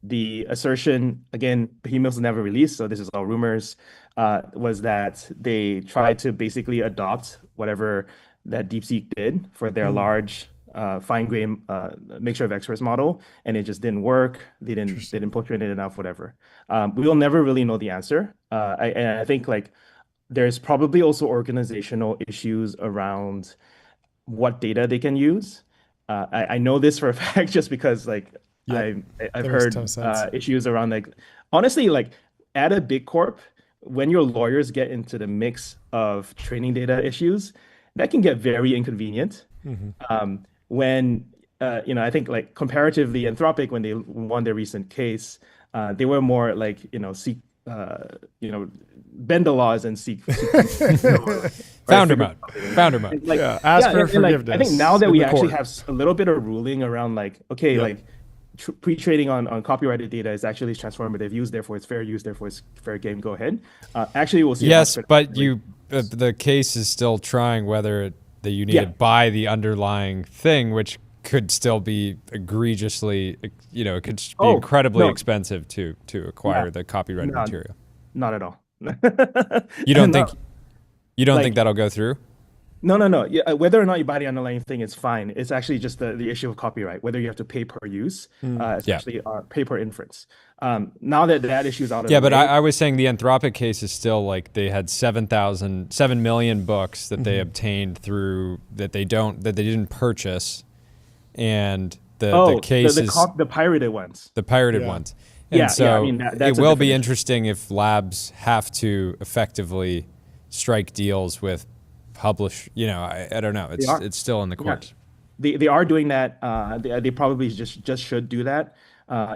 The assertion, again, Behemoth was never released, so this is all rumors, was that they tried to basically adopt whatever that DeepSeek did for their large fine-grained mixture of experts model, and it just didn't work. They didn't portray it enough, whatever. We will never really know the answer. I think like there's probably also organizational issues around what data they can use. I know this for a fact just because like I've heard issues around like honestly like at a big corp, when your lawyers get into the mix of training data issues, that can get very inconvenient. When I think like comparatively Anthropic, when they won their recent case, they were more like seek bend the laws and seek founder mode. Like, ask for forgiveness. Like, I think now that we actually have a little bit of ruling around like, okay, like pre-trading on copyrighted data is actually transformative use, therefore it's fair use, therefore it's fair game, go ahead. Actually, we'll see. Yes, but the case is still trying whether that you need to buy the underlying thing, which could still be egregiously, it could be incredibly expensive to acquire the copyrighted material. Not at all. You don't think that'll go through? No. Yeah, whether or not you buy the underlying thing, it's fine. It's actually just the issue of copyright, whether you have to pay per use, especially pay per inference. Now that issue is out of the way. But I was saying the Anthropic case is still like they had 7 million books that they obtained through that they didn't purchase, and the case is the pirated ones. The pirated ones. And so it will be interesting if labs have to effectively strike deals with publish. I don't know. It's still in the courts. Yeah. They are doing that. They probably just should do that.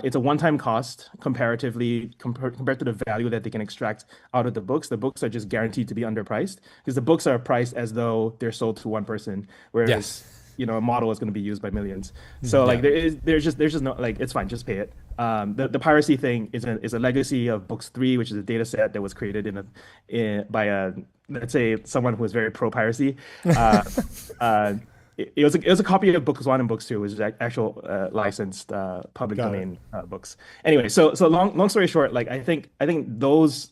It's a one-time cost comparatively compared to the value that they can extract out of the books. The books are just guaranteed to be underpriced because the books are priced as though they're sold to one person, whereas a model is going to be used by millions. So like there's just no, like, it's fine, just pay it. The piracy thing is a legacy of Books 3, which is a data set that was created by let's say someone who was very pro piracy. It was a copy of Books 1 and Books 2, which is actual licensed public domain books. Anyway, so long story short, like I think those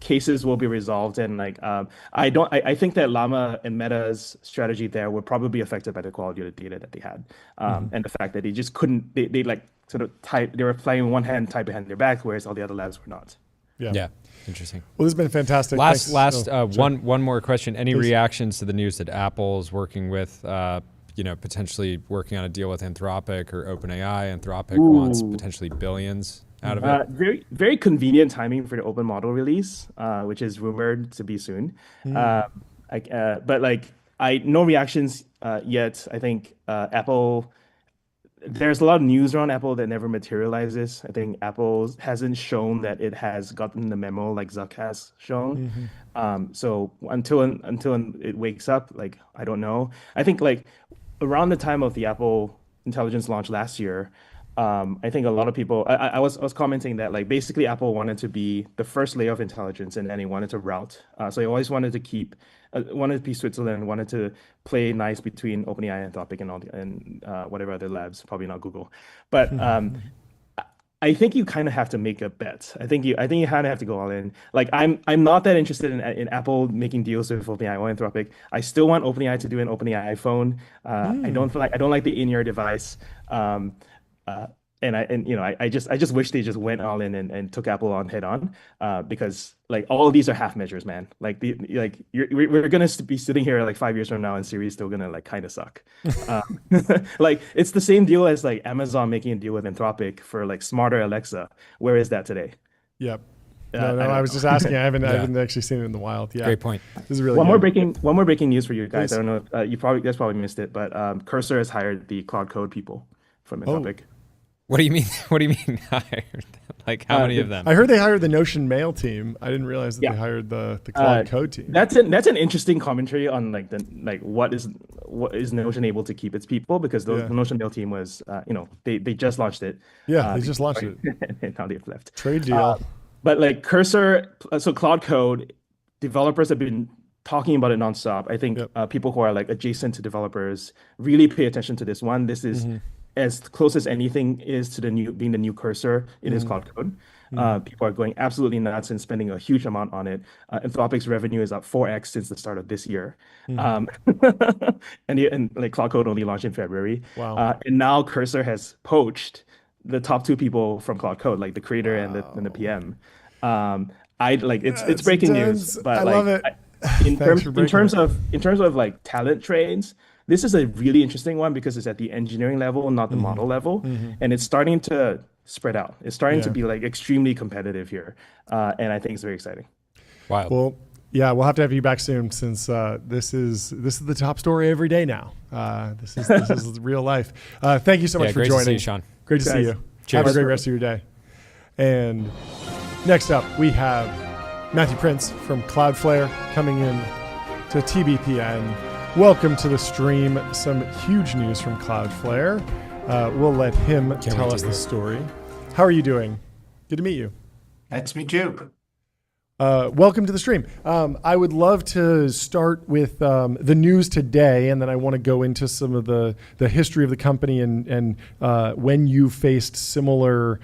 cases will be resolved, and like I think that Llama and Meta's strategy there were probably affected by the quality of the data that they had, and the fact that they just couldn't they like sort of they were playing one hand tied behind their back, whereas all the other labs were not. Yeah. Interesting. Well, this has been fantastic. One more question. Any reactions to the news that Apple is working with, potentially working on a deal with Anthropic or OpenAI? Anthropic wants potentially billions out of it. Very, very convenient timing for the open model release, which is rumored to be soon. But like, no reactions yet. I think Apple. There's a lot of news around Apple that never materializes. I think Apple hasn't shown that it has gotten the memo like Zuck has shown. So until it wakes up, like, I don't know. I think like around the time of the Apple Intelligence launch last year, I think a lot of people, I was commenting that like basically Apple wanted to be the first layer of intelligence, and then he wanted to route. So he always wanted to wanted to be Switzerland, wanted to play nice between OpenAI, Anthropic, and whatever other labs, probably not Google. But I think you kind of have to make a bet. I think you kind of have to go all in. Like I'm not that interested in Apple making deals with OpenAI or Anthropic. I still want OpenAI to do an OpenAI iPhone. I don't like the in-ear device. I just wish they just went all in and took Apple on head on, because like all of these are half measures, man. Like we're gonna be sitting here like 5 years from now, and Siri is still gonna like kind of suck. Like it's the same deal as like Amazon making a deal with Anthropic for like smarter Alexa. Where is that today? Yep. I was just asking. I haven't actually seen it in the wild. Yeah. Great point. This is really one more breaking news for you guys. Please. I don't know. You probably missed it, but Cursor has hired the Cloud Code people from Anthropic. What do you mean? What do you mean hired? Like how many of them? I heard they hired the Notion Mail team. I didn't realize that they hired the Cloud Code team. That's an interesting commentary on what is Notion able to keep its people, because the Notion Mail team was they just launched it. Yeah, they just launched it. And now they've left. Trade deal. But like Cursor, so Cloud Code developers have been talking about it nonstop. I think people who are like adjacent to developers really pay attention to this one. This is as close as anything is to being the new Cursor. It is Cloud Code. People are going absolutely nuts and spending a huge amount on it. Anthropic's revenue is up 4x since the start of this year. And like Cloud Code only launched in February. Wow. And now Cursor has poached the top two people from Cloud Code, like the creator and the PM. I like it's breaking news, but I like love it. in terms of like talent trades, this is a really interesting one because it's at the engineering level, not the model level, and it's starting to spread out. It's starting to be like extremely competitive here, and I think it's very exciting. Wild. Well, yeah, we'll have to have you back soon since this is the top story every day now. This is real life. Thank you so much for great joining. to see you, Shawn. Great to see you. Cheers. Have a great rest of your day. And next up, we have Matthew Prince from Cloudflare coming in to TBPN. Welcome to the stream. Some huge news from Cloudflare. We'll let him tell us the story. How are you doing? Good to meet you. Nice to meet you. Welcome to the stream. I would love to start with the news today, and then I want to go into some of the history of the company and when you faced similar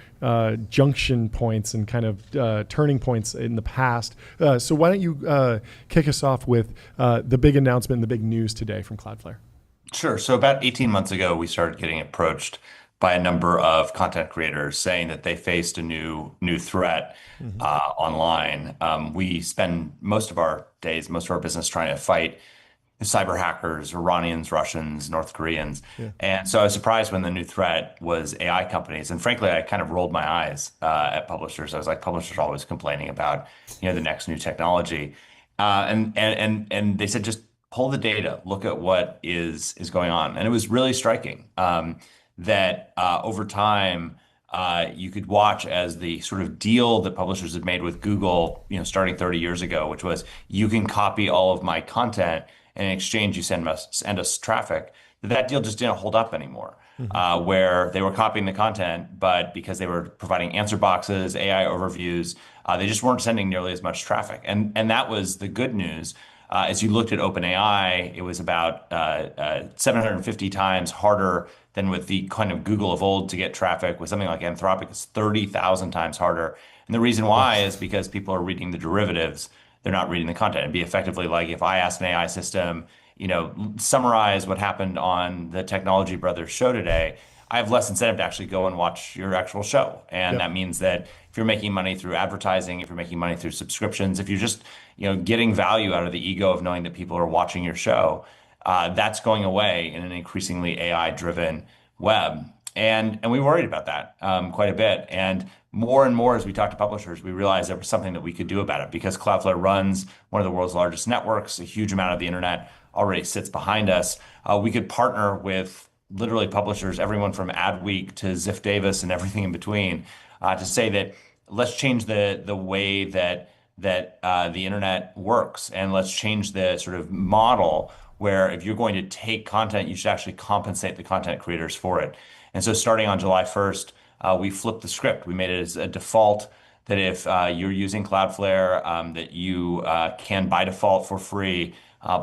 junction points and kind of turning points in the past. So why don't you kick us off with the big announcement and the big news today from Cloudflare? Sure. So about 18 months ago, we started getting approached by a number of content creators saying that they faced a new threat online. We spend most of our days, most of our business trying to fight cyber hackers, Iranians, Russians, North Koreans. And so I was surprised when the new threat was AI companies. And frankly, I kind of rolled my eyes at publishers. I was like, publishers are always complaining about, the next new technology. And they said, just pull the data, look at what is going on. And it was really striking. That over time, you could watch as the sort of deal that publishers had made with Google, starting 30 years ago, which was you can copy all of my content and in exchange you send us traffic. That deal just didn't hold up anymore, where they were copying the content, but because they were providing answer boxes, AI overviews, they just weren't sending nearly as much traffic. And that was the good news. As you looked at OpenAI, it was about 750 times harder than with the kind of Google of old to get traffic. With something like Anthropic, it's 30,000 times harder. And the reason why is because people are reading the derivatives. They're not reading the content. It'd be effectively like if I asked an AI system, summarize what happened on the Technology Brothers show today, I have less incentive to actually go and watch your actual show. And that means that if you're making money through advertising, if you're making money through subscriptions, if you're just getting value out of the ego of knowing that people are watching your show, that's going away in an increasingly AI-driven web. And we worried about that quite a bit. And more as we talked to publishers, we realized there was something that we could do about it because Cloudflare runs one of the world's largest networks. A huge amount of the internet already sits behind us. We could partner with literally publishers, everyone from Adweek to Ziff Davis and everything in between, to say that let's change the way that the internet works, and let's change the sort of model where if you're going to take content, you should actually compensate the content creators for it. And so starting on July 1st, we flipped the script. We made it as a default that if you're using Cloudflare, that you can by default for free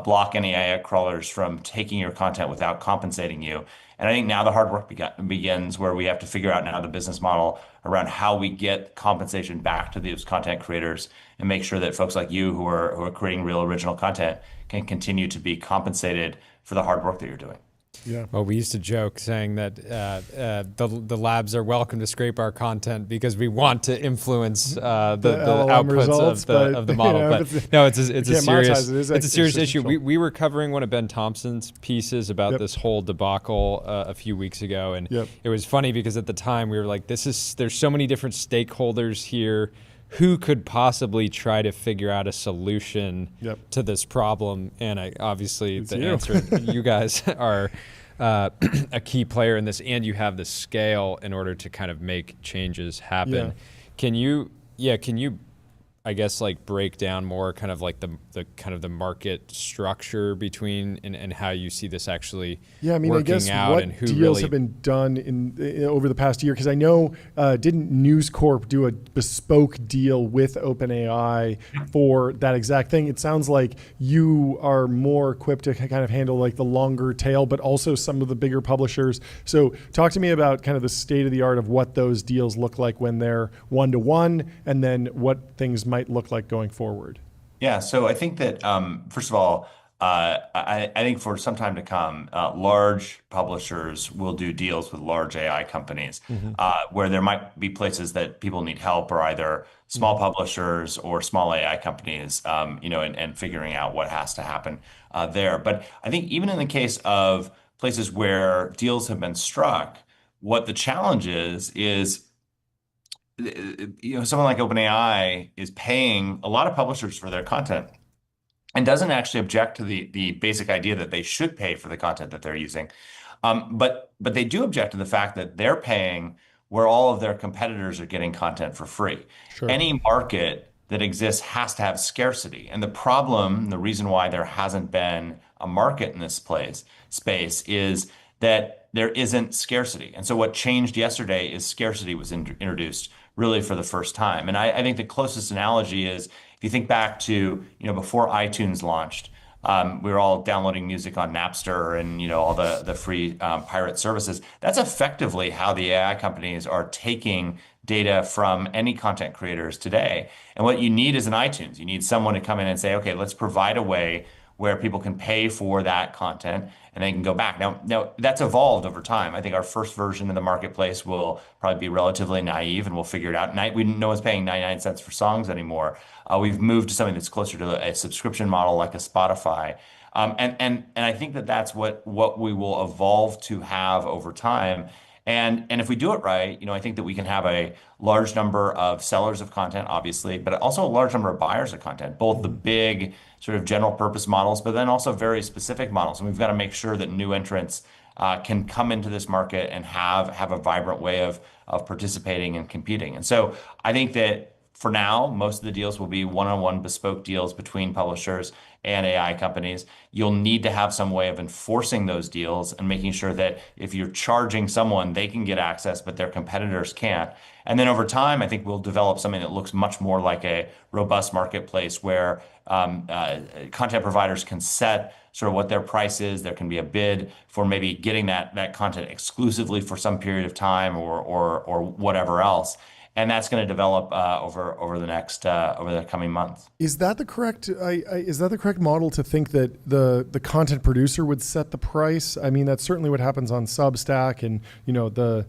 block any AI crawlers from taking your content without compensating you. And I think now the hard work begins where we have to figure out now the business model around how we get compensation back to those content creators and make sure that folks like you who are creating real original content can continue to be compensated for the hard work that you're doing. Yeah. Well, we used to joke saying that the labs are welcome to scrape our content because we want to influence the outputs results, of the model. But no, it's a serious issue. system. We were covering one of Ben Thompson's pieces about this whole debacle a few weeks ago, and it was funny because at the time we were like, there's so many different stakeholders here. Who could possibly try to figure out a solution to this problem? And answer, you guys are a key player in this, and you have the scale in order to kind of make changes happen. Can you, I guess, like break down more kind of like the kind of the market structure between and how you see this actually working I guess out, what and who deals really have been done in over the past year? Because I know didn't News Corp do a bespoke deal with OpenAI for that exact thing? It sounds like you are more equipped to kind of handle like the longer tail, but also some of the bigger publishers. So talk to me about kind of the state of the art of what those deals look like when they're one-to-one, and then what things might look like going forward. Yeah, so I think that first of all, I think for some time to come, large publishers will do deals with large AI companies, where there might be places that people need help, or either small publishers or small AI companies, and figuring out what has to happen there. But I think even in the case of places where deals have been struck, what the challenge is someone like OpenAI is paying a lot of publishers for their content and doesn't actually object to the basic idea that they should pay for the content that they're using. But they do object to the fact that they're paying where all of their competitors are getting content for free. Sure. Any market that exists has to have scarcity. And the problem, the reason why there hasn't been a market in this space is that there isn't scarcity. And so what changed yesterday is scarcity was introduced really for the first time. And I think the closest analogy is, if you think back to, before iTunes launched, we were all downloading music on Napster and, all the free pirate services. That's effectively how the AI companies are taking data from any content creators today. And what you need is an iTunes. You need someone to come in and say, okay, let's provide a way where people can pay for that content and they can go back. Now that's evolved over time. I think our first version of the marketplace will probably be relatively naive, and we'll figure it out. No one's paying 99 cents for songs anymore. We've moved to something that's closer to a subscription model like a Spotify. And I think that's what we will evolve to have over time. And if we do it right, I think that we can have a large number of sellers of content, obviously, but also a large number of buyers of content, both the big sort of general purpose models, but then also very specific models. And we've got to make sure that new entrants can come into this market and have a vibrant way of participating and competing. And so I think that for now, most of the deals will be one-on-one bespoke deals between publishers and AI companies. You'll need to have some way of enforcing those deals and making sure that if you're charging someone, they can get access, but their competitors can't. And then over time, I think we'll develop something that looks much more like a robust marketplace where content providers can set sort of what their price is. There can be a bid for maybe getting that content exclusively for some period of time or whatever else. And that's going to develop over the coming months. Is that the correct model to think that the content producer would set the price? I mean, that's certainly what happens on Substack, and the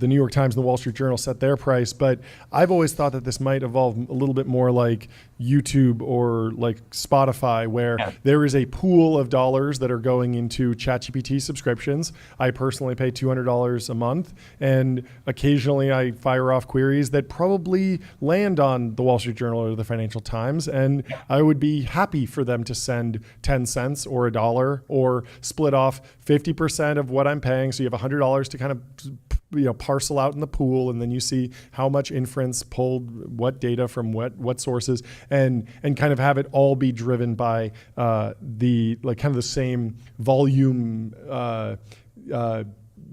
New York Times and the Wall Street Journal set their price. But I've always thought that this might evolve a little bit more like YouTube or like Spotify, where there is a pool of dollars that are going into ChatGPT subscriptions. I personally pay $200 a month, and occasionally I fire off queries that probably land on the Wall Street Journal or the Financial Times, and I would be happy for them to send 10 cents or $1 or split off 50% of what I'm paying. So you have $100 to kind of parcel out in the pool, and then you see how much inference pulled what data from what sources, and kind of have it all be driven by the same volume,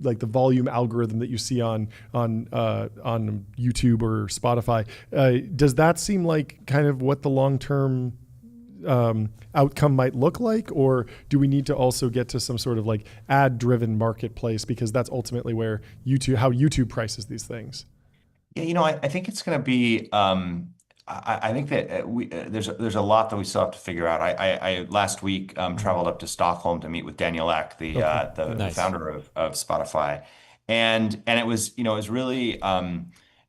like the volume algorithm that you see on YouTube or Spotify. Does that seem like kind of what the long-term outcome might look like, or do we need to also get to some sort of like ad-driven marketplace, because that's ultimately where how YouTube prices these things? Yeah, I think it's going to be. I think that there's a lot that we still have to figure out. I last week traveled up to Stockholm to meet with Daniel Ek, the Nice. founder of Spotify, and it was really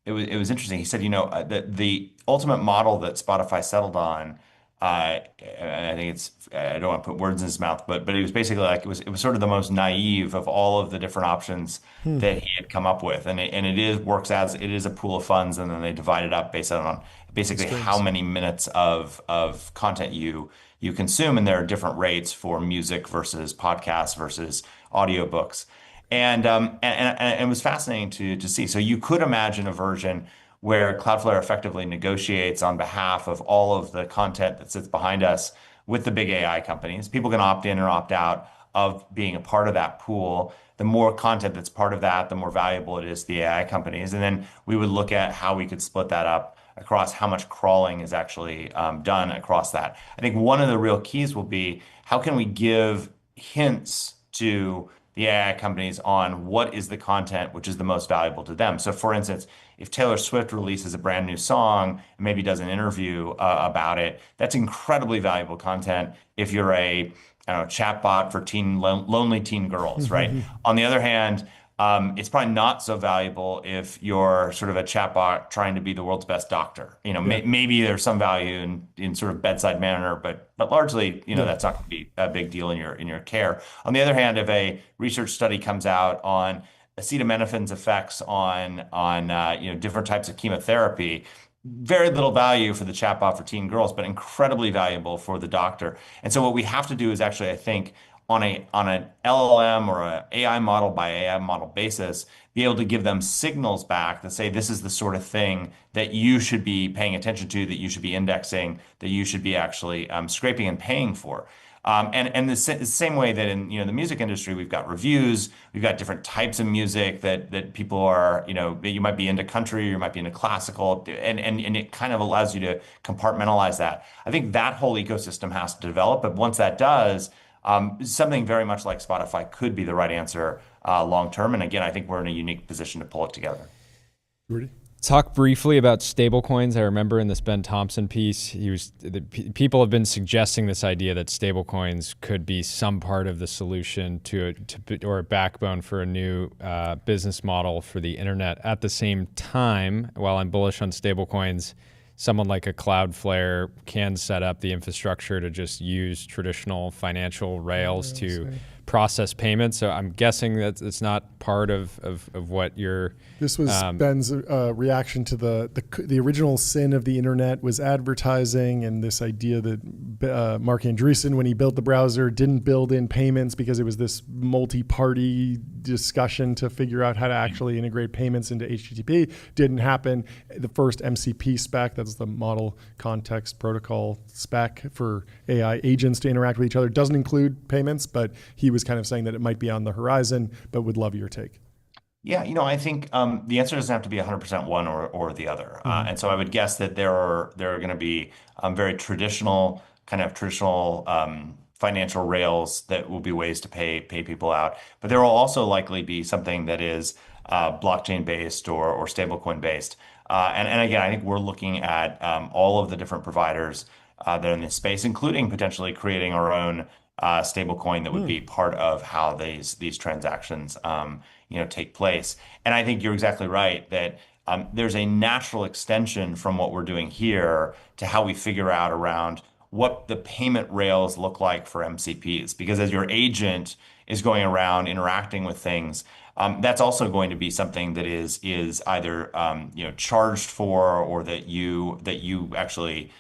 it was interesting. He said the ultimate model that Spotify settled on. I think I don't want to put words in his mouth, but it was basically like it was sort of the most naive of all of the different options that he had come up with, and it works as it is a pool of funds, and then they divide it up based on basically how many minutes of content you consume, and there are different rates for music versus podcasts versus audiobooks, and it was fascinating to see. So you could imagine a version where Cloudflare effectively negotiates on behalf of all of the content that sits behind us with the big AI companies. People can opt in or opt out of being a part of that pool. The more content that's part of that, the more valuable it is to the AI companies. And then we would look at how we could split that up across how much crawling is actually done across that. I think one of the real keys will be how can we give hints to the AI companies on what is the content which is the most valuable to them. So for instance, if Taylor Swift releases a brand new song and maybe does an interview about it, that's incredibly valuable content if you're a I don't know, chatbot for lonely teen girls, right? On the other hand, it's probably not so valuable if you're sort of a chatbot trying to be the world's best doctor. Maybe there's some value in sort of bedside manner, but largely, that's not going to be a big deal in your care. On the other hand, if a research study comes out on acetaminophen's effects on different types of chemotherapy, very little value for the chatbot for teen girls, but incredibly valuable for the doctor. And so what we have to do is actually, I think, on an LLM or an AI model by AI model basis, be able to give them signals back that say this is the sort of thing that you should be paying attention to, that you should be indexing, that you should be actually scraping and paying for. And the same way that in the music industry, we've got reviews, we've got different types of music that people are, you might be into country, you might be into classical, and it kind of allows you to compartmentalize that. I think that whole ecosystem has to develop, but once that does, something very much like Spotify could be the right answer long term. And again, I think we're in a unique position to pull it together. Rudy? Talk briefly about stablecoins. I remember in this Ben Thompson piece, people have been suggesting this idea that stablecoins could be some part of the solution or a backbone for a new business model for the internet. At the same time, while I'm bullish on stablecoins, someone like a Cloudflare can set up the infrastructure to just use traditional financial rails to process payments. So I'm guessing that it's not part of what you're... This was Ben's reaction to the original sin of the internet was advertising, and this idea that Mark Andreessen, when he built the browser, didn't build in payments because it was this multi-party discussion to figure out how to actually integrate payments into HTTP. Didn't happen. The first MCP spec, that's the Model Context Protocol spec for AI agents to interact with each other, doesn't include payments, but he was kind of saying that it might be on the horizon, but would love your take. Yeah, I think the answer doesn't have to be 100% one or the other. And so I would guess that there are going to be very traditional financial rails that will be ways to pay people out. But there will also likely be something that is blockchain based or stablecoin based. And again, I think we're looking at all of the different providers that are in this space, including potentially creating our own stablecoin that would be part of how these transactions take place. And I think you're exactly right that there's a natural extension from what we're doing here to how we figure out around what the payment rails look like for MCPs. Because as your agent is going around interacting with things, that's also going to be something that is either charged for or that you actually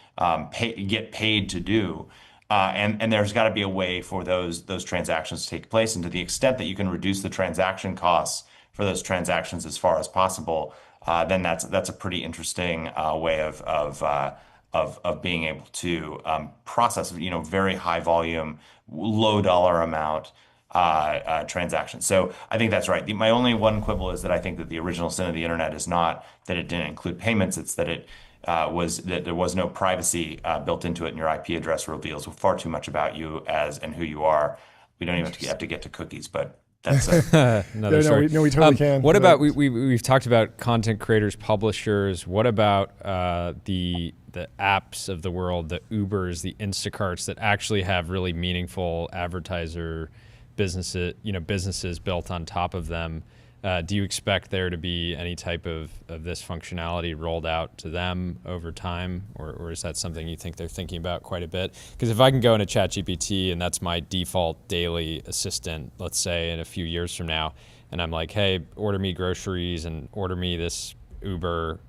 get paid to do. And there's got to be a way for those transactions to take place. And to the extent that you can reduce the transaction costs for those transactions as far as possible, then that's a pretty interesting way of being able to process very high volume, low dollar amount transactions. So I think that's right. My only one quibble is that I think that the original sin of the internet is not that it didn't include payments; it's that that there was no privacy built into it, and your IP address reveals far too much about you and who you are. We don't even have to get to cookies, but that's another story. We totally can. What about we've talked about content creators, publishers. What about the apps of the world, the Ubers, the Instacarts that actually have really meaningful advertiser businesses built on top of them? Do you expect there to be any type of this functionality rolled out to them over time, or is that something you think they're thinking about quite a bit? Because if I can go into ChatGPT and that's my default daily assistant, let's say in a few years from now, and I'm like, hey, order me groceries and order me this Uber,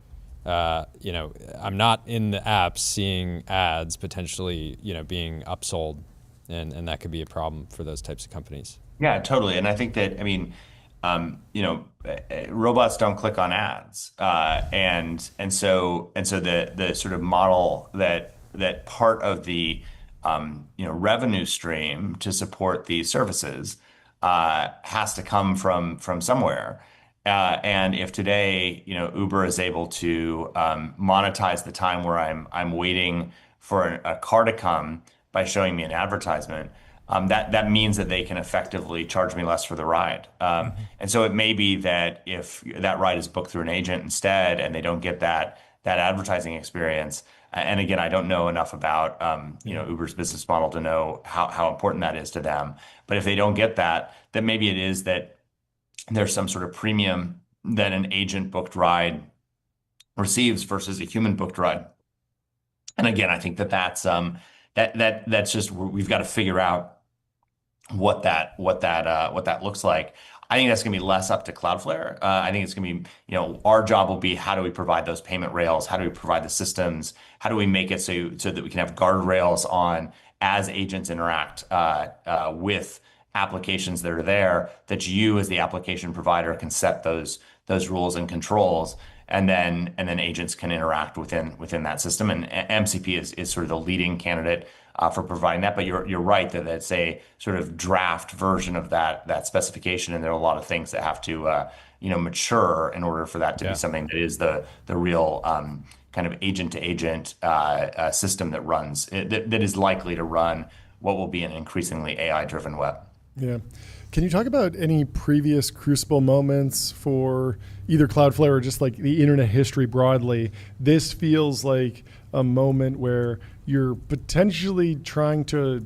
I'm not in the app seeing ads potentially, being upsold, and that could be a problem for those types of companies. Yeah, totally. And I think that, robots don't click on ads, and so the sort of model that part of the revenue stream to support these services has to come from somewhere. And if today, Uber is able to monetize the time where I'm waiting for a car to come by showing me an advertisement, that means that they can effectively charge me less for the ride. And so it may be that if that ride is booked through an agent instead, and they don't get that advertising experience. And again, I don't know enough about Uber's business model to know how important that is to them. But if they don't get that, then maybe it is that there's some sort of premium that an agent booked ride receives versus a human booked ride. And again, I think that's just, we've got to figure out what that looks like. I think that's going to be less up to Cloudflare. I think it's going to be, our job will be, how do we provide those payment rails? How do we provide the systems? How do we make it so that we can have guardrails on as agents interact with applications that are there, that you as the application provider can set those rules and controls, and then agents can interact within that system. And MCP is sort of the leading candidate for providing that. But you're right that it's a sort of draft version of that specification, and there are a lot of things that have to mature in order for that to be something that is the real kind of agent to agent system that runs that is likely to run what will be an increasingly AI driven web. Yeah. Can you talk about any previous crucible moments for either Cloudflare or just like the internet history broadly? This feels like a moment where you're potentially trying to,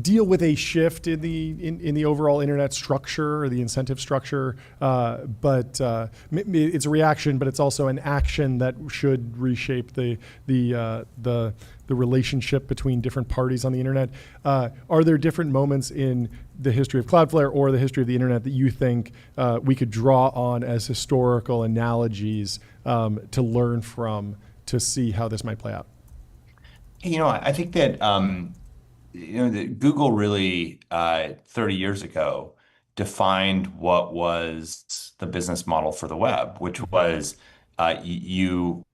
deal with a shift in the overall internet structure or the incentive structure, but it's a reaction, but it's also an action that should reshape the relationship between different parties on the internet. Are there different moments in the history of Cloudflare or the history of the internet that you think we could draw on as historical analogies to learn from, to see how this might play out? I think that that Google really 30 years ago defined what was the business model for the web, which was you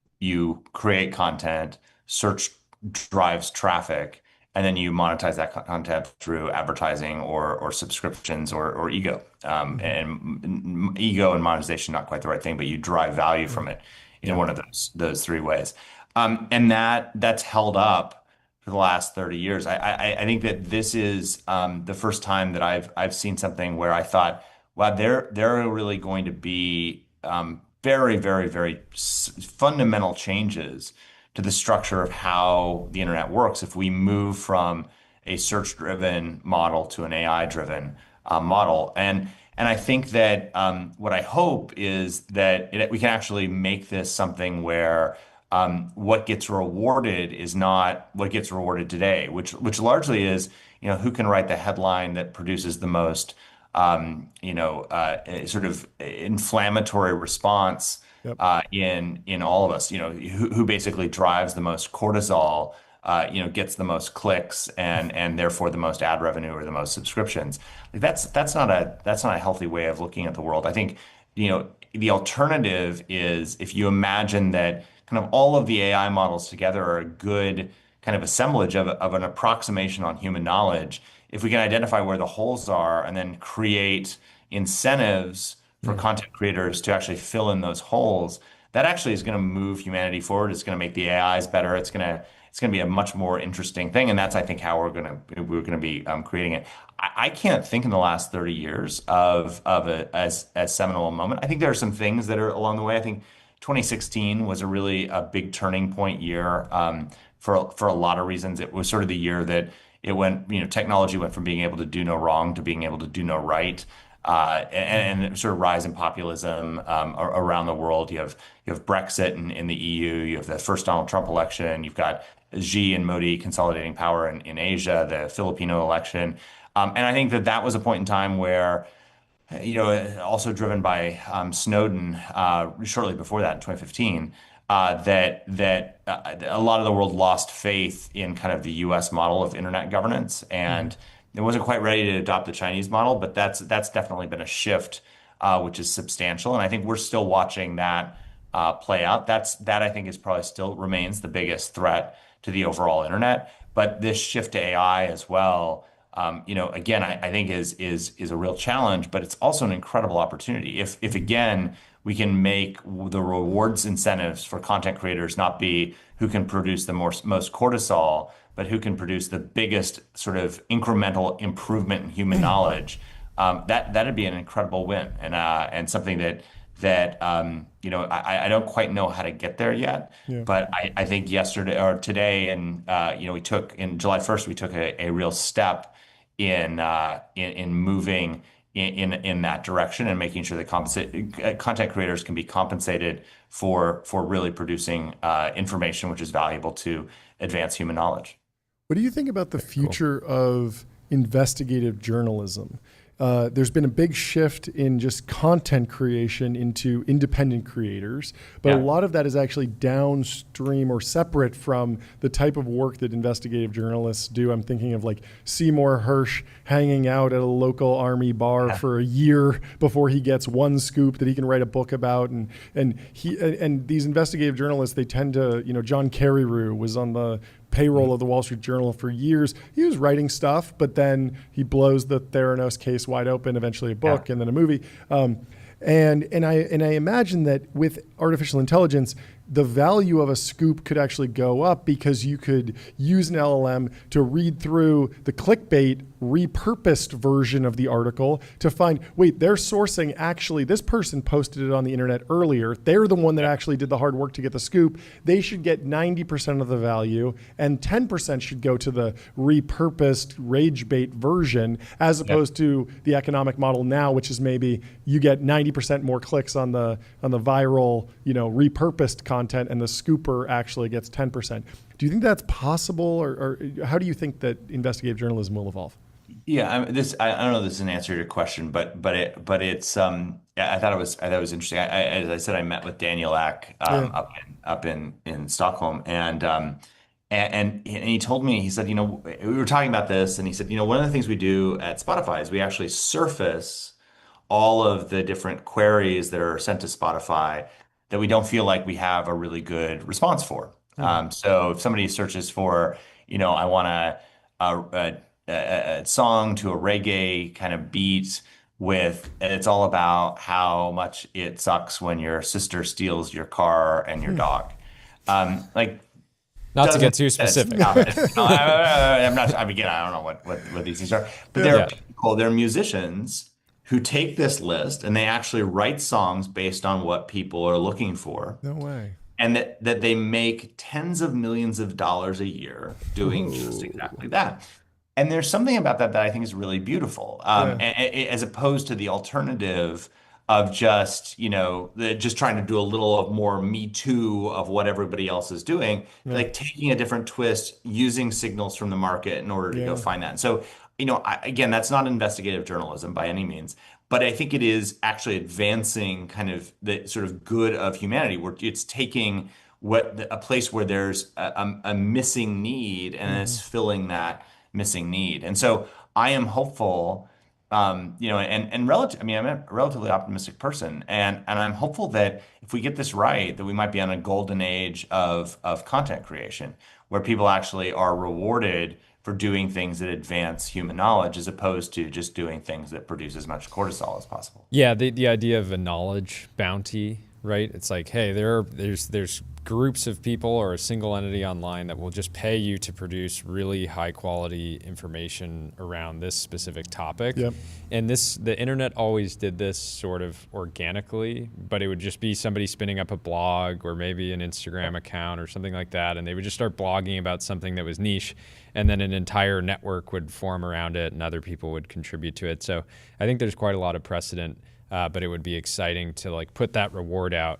create content, search drives traffic, and then you monetize that content through advertising or subscriptions or ego. And ego and monetization, not quite the right thing, but you drive value from it in one of those three ways. And that's held up for the last 30 years. I think that this is the first time that I've seen something where I thought, wow, there are really going to be very, very, very fundamental changes to the structure of how the internet works if we move from a search-driven model to an AI-driven model. And I think that what I hope is that we can actually make this something where what gets rewarded is not what gets rewarded today, which largely is, who can write the headline that produces the most, sort of inflammatory response in all of us, who basically drives the most cortisol, gets the most clicks and therefore the most ad revenue or the most subscriptions. Like that's not a healthy way of looking at the world. I think, the alternative is if you imagine that kind of all of the AI models together are a good kind of assemblage of an approximation on human knowledge. If we can identify where the holes are and then create incentives for content creators to actually fill in those holes, that actually is going to move humanity forward. It's going to make the AIs better. It's going to be a much more interesting thing, and that's, I think, how we're going to be creating it. I can't think in the last 30 years of as seminal a moment. I think there are some things that are along the way. I think 2016 was a big turning point year for a lot of reasons. It was sort of the year that it went, technology went from being able to do no wrong to being able to do no right. And sort of rise in populism around the world. You have Brexit in the EU. You have the first Donald Trump election. You've got Xi and Modi consolidating power in Asia, the Filipino election. And I think that was a point in time where, also driven by Snowden shortly before that in 2015, that a lot of the world lost faith in kind of the U.S. model of internet governance. And it wasn't quite ready to adopt the Chinese model, but that's definitely been a shift, which is substantial. And I think we're still watching that play out. That I think is probably still remains the biggest threat to the overall internet. But this shift to AI as well, again, I think is a real challenge, but it's also an incredible opportunity. If again we can make the rewards incentives for content creators not be who can produce the most cortisol, but who can produce the biggest sort of incremental improvement in human knowledge, that'd be an incredible win, and something that I don't quite know how to get there yet. Yeah. But I think yesterday or today, and we took in July 1st, we took a real step in moving in that direction and making sure that content creators can be compensated for really producing information which is valuable to advance human knowledge. What do you think about the future of investigative journalism? There's been a big shift in just content creation into independent creators, but a lot of that is actually downstream or separate from the type of work that investigative journalists do. I'm thinking of like Seymour Hersh hanging out at a local army bar for a year before he gets one scoop that he can write a book about. And these investigative journalists, they tend to, John Carreyrou was on the payroll of the Wall Street Journal for years. He was writing stuff, but then he blows the Theranos case wide open, eventually a book and then a movie. And I imagine that with artificial intelligence, the value of a scoop could actually go up because you could use an LLM to read through the clickbait repurposed version of the article to find, wait, they're sourcing actually, this person posted it on the internet earlier. They're the one that actually did the hard work to get the scoop. They should get 90% of the value and 10% should go to the repurposed rage bait version as opposed to the economic model now, which is maybe you get 90% more clicks on the viral, repurposed content and the scooper actually gets 10%. Do you think that's possible, or how do you think that investigative journalism will evolve? Yeah, I don't know if this is an answer to your question, but it's I thought it was interesting. As I said, I met with Daniel Ek up in Stockholm, and he told me, he said, we were talking about this, and he said, one of the things we do at Spotify is we actually surface all of the different queries that are sent to Spotify that we don't feel like we have a really good response for. So if somebody searches for, I want a song to a reggae kind of beat and it's all about how much it sucks when your sister steals your car and your dog. Not to get too specific. I'm not. I don't know what these things are, but there are people, there are musicians who take this list and they actually write songs based on what people are looking for. No way. And that they make tens of millions of dollars a year doing just exactly that. And there's something about that I think is really beautiful, as opposed to the alternative of just, just trying to do a little of more Me Too of what everybody else is doing, like taking a different twist, using signals from the market in order to go find that. And so, again, that's not investigative journalism by any means, but I think it is actually advancing kind of the sort of good of humanity, where it's taking a place where there's a missing need and it's filling that missing need. And so I am hopeful, I'm a relatively optimistic person, and I'm hopeful that if we get this right, that we might be on a golden age of content creation, where people actually are rewarded for doing things that advance human knowledge as opposed to just doing things that produce as much cortisol as possible. Yeah, the idea of a knowledge bounty, right? It's like, hey, there's groups of people or a single entity online that will just pay you to produce really high quality information around this specific topic. Yep. And the internet always did this sort of organically, but it would just be somebody spinning up a blog or maybe an Instagram account or something like that, and they would just start blogging about something that was niche, and then an entire network would form around it and other people would contribute to it. So I think there's quite a lot of precedent. But it would be exciting to put that reward out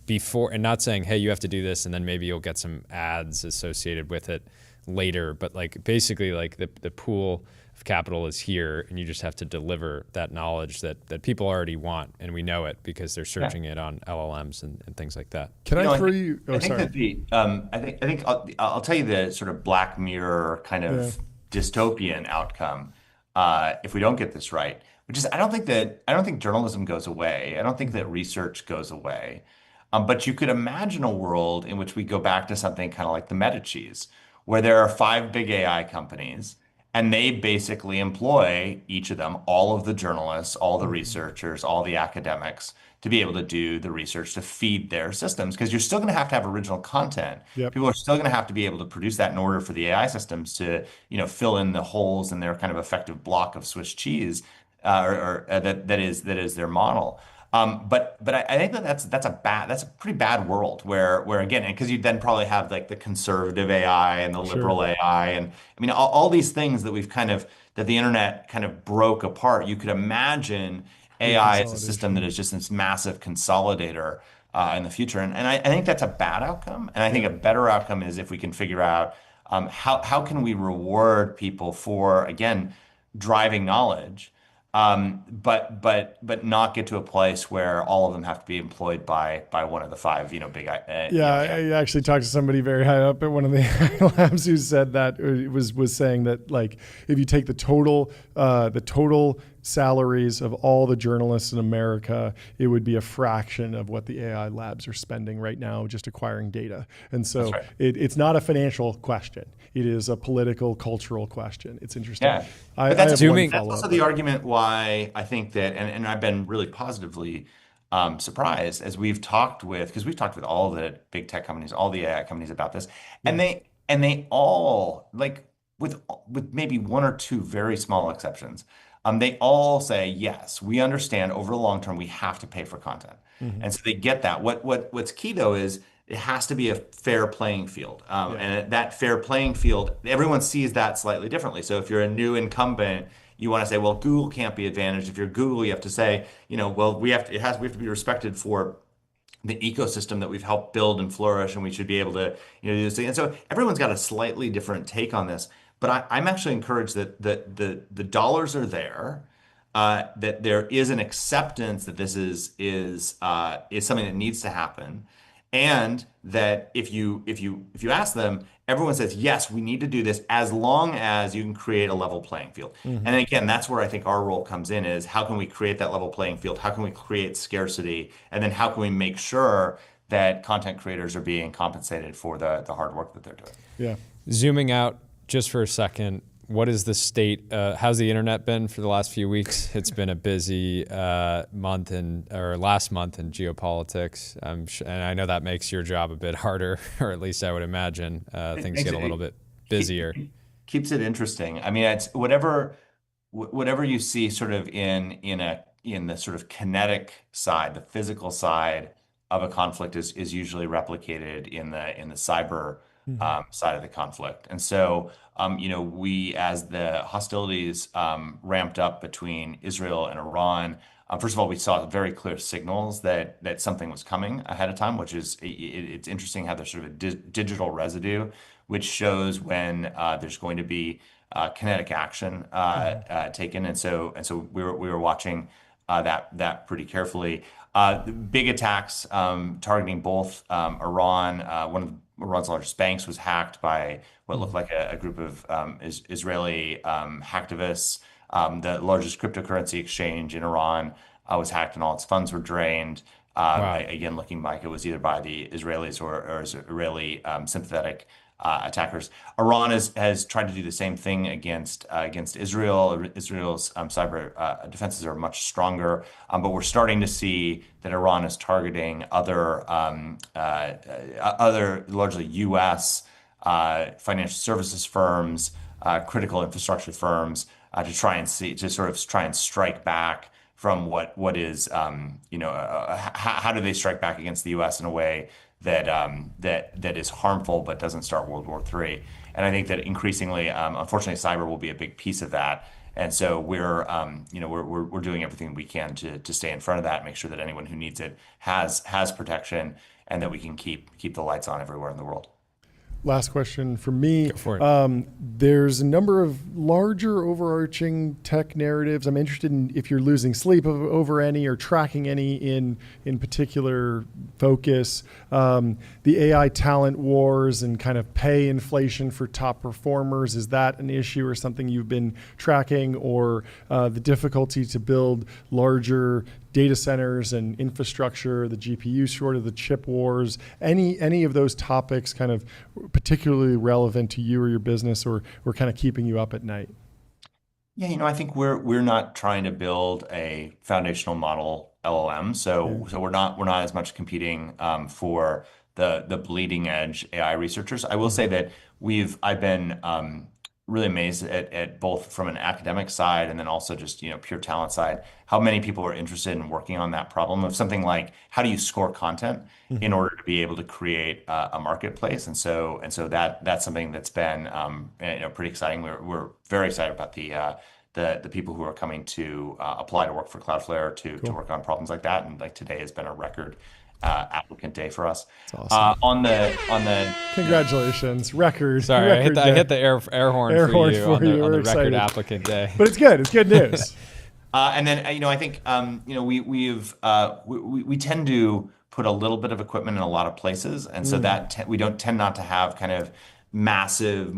before, and not saying, hey, you have to do this and then maybe you'll get some ads associated with it later. But basically the pool of capital is here, and you just have to deliver that knowledge that people already want, and we know it because they're searching it on LLMs and things like that. Can I throw you? I think I'll tell you the sort of Black Mirror kind of dystopian outcome if we don't get this right. Which is, I don't think journalism goes away. I don't think that research goes away. But you could imagine a world in which we go back to something kind of like the Medicis, where there are five big AI companies, and they basically employ each of them, all of the journalists, all the researchers, all the academics, to be able to do the research to feed their systems. Because you're still going to have original content. Yep. People are still going to have to be able to produce that in order for the AI systems to, fill in the holes in their kind of effective block of Swiss cheese, that is their model. But I think that's a pretty bad world where again, because you then probably have like the conservative AI and the liberal AI, and I mean all these things that that the internet kind of broke apart. You could imagine AI as a system that is just this massive consolidator in the future, and I think that's a bad outcome. And I think a better outcome is if we can figure out how can we reward people for, again, driving knowledge, but not get to a place where all of them have to be employed by one of the five, big. I actually talked to somebody very high up at one of the labs who said that was saying that, like, if you take the total salaries of all the journalists in America, it would be a fraction of what the AI labs are spending right now just acquiring data. And so it's not a financial question. It is a political, cultural question. It's interesting. Yeah. But that's also the argument why I think that, and I've been really positively surprised as we've talked with all the big tech companies, all the AI companies about this, and they all, like, with maybe one or two very small exceptions, they all say, yes, we understand over the long term we have to pay for content. And so they get that. What's key though is it has to be a fair playing field. And that fair playing field, everyone sees that slightly differently. So if you're a new incumbent, you want to say, well, Google can't be advantaged. If you're Google, you have to say, well, we have to be respected for the ecosystem that we've helped build and flourish, and we should be able to, do this thing. And so everyone's got a slightly different take on this. But I'm actually encouraged that the dollars are there, that there is an acceptance that this is something that needs to happen, and that if you ask them, everyone says, yes, we need to do this as long as you can create a level playing field. And again, that's where I think our role comes in, is how can we create that level playing field? How can we create scarcity? And then how can we make sure that content creators are being compensated for the hard work that they're doing? Yeah. Zooming out just for a second, what is the state? How's the internet been for the last few weeks? It's been a busy last month in geopolitics, and I know that makes your job a bit harder, or at least I would imagine things get a little bit busier. Keeps it interesting. I mean, it's whatever you see sort of in the sort of kinetic side, the physical side of a conflict is usually replicated in the cyber side of the conflict. And so, we, as the hostilities ramped up between Israel and Iran, first of all, we saw very clear signals that something was coming ahead of time, which is, it's interesting how there's sort of a digital residue, which shows when there's going to be kinetic action taken. And so we were watching that pretty carefully. The big attacks targeting both Iran. One of Iran's largest banks was hacked by what looked like a group of Israeli hacktivists. The largest cryptocurrency exchange in Iran was hacked and all its funds were drained. Again, looking like it was either by the Israelis or Israeli sympathetic attackers. Iran has tried to do the same thing against Israel. Israel's cyber defenses are much stronger, but we're starting to see that Iran is targeting other largely U.S. Financial services firms, critical infrastructure firms, to try and strike back from what is how do they strike back against the U.S. in a way that is harmful but doesn't start World War III. And I think that increasingly, unfortunately, cyber will be a big piece of that. And so we're doing everything we can to stay in front of that, make sure that anyone who needs it has protection, and that we can keep the lights on everywhere in the world. last question from me. Go for it. There's a number of larger overarching tech narratives. I'm interested in if you're losing sleep over any or tracking any in particular focus. The AI talent wars and kind of pay inflation for top performers. Is that an issue or something you've been tracking, or the difficulty to build larger data centers and infrastructure, the GPU shortage, the chip wars, any of those topics kind of particularly relevant to you or your business, or kind of keeping you up at night? Yeah, I think we're not trying to build a foundational model LLM, so we're not as much competing for the bleeding edge AI researchers. I will say that I've been really amazed at both from an academic side and then also just pure talent side, how many people are interested in working on that problem of something like how do you score content in order to be able to create a marketplace, and so that's something that's been pretty exciting. We're very excited about the people who are coming to apply to work for Cloudflare to work on problems like that, and like today has been a record applicant day for us. That's awesome. On the congratulations, record. Sorry, record I hit the air horn for you on the record excited. applicant day. But it's good. It's good news. And then I think we tend to put a little bit of equipment in a lot of places, and so that we don't tend not to have kind of massive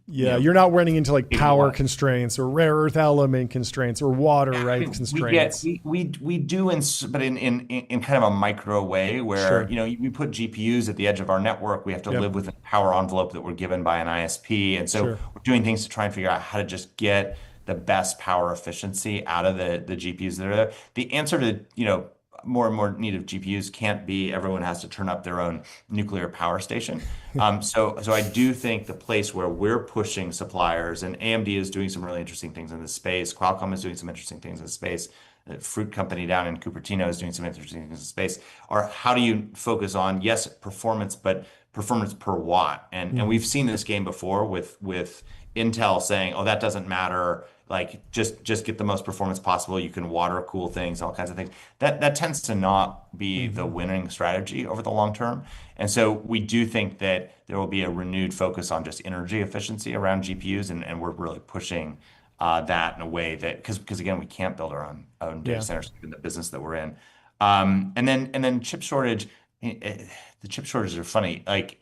you're not running into like power constraints or rare earth element constraints or water constraints. We do but in kind of a micro way where we put GPUs at the edge of our network. We have to live with a power envelope that we're given by an ISP, and so we're doing things to try and figure out how to just get the best power efficiency out of the GPUs that are there. The answer to more and more need of GPUs can't be everyone has to turn up their own nuclear power station. So I do think the place where we're pushing suppliers, and AMD is doing some really interesting things in this space, Qualcomm is doing some interesting things in this space, the fruit company down in Cupertino is doing some interesting things in this space, are how do you focus on, yes, performance, but performance per watt. And we've seen this game before with Intel saying, oh, that doesn't matter. Like just get the most performance possible. You can water cool things, all kinds of things. That tends to not be the winning strategy over the long term. And so we do think that there will be a renewed focus on just energy efficiency around GPUs, and we're really pushing that in a way that because again we can't build our own data centers in the business that we're in. And then chip shortage. The chip shortages are funny. Like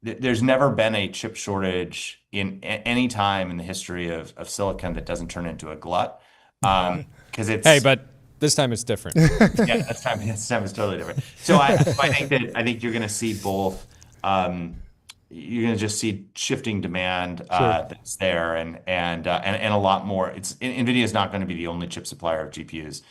there's never been a chip shortage in any time in the history of silicon that doesn't turn into a glut. Because it's but this time it's different. Yeah, this time it's totally different. So I think you're going to see both. You're going to just see shifting demand that's there, and a lot more. NVIDIA is not going to be the only chip supplier of GPUs.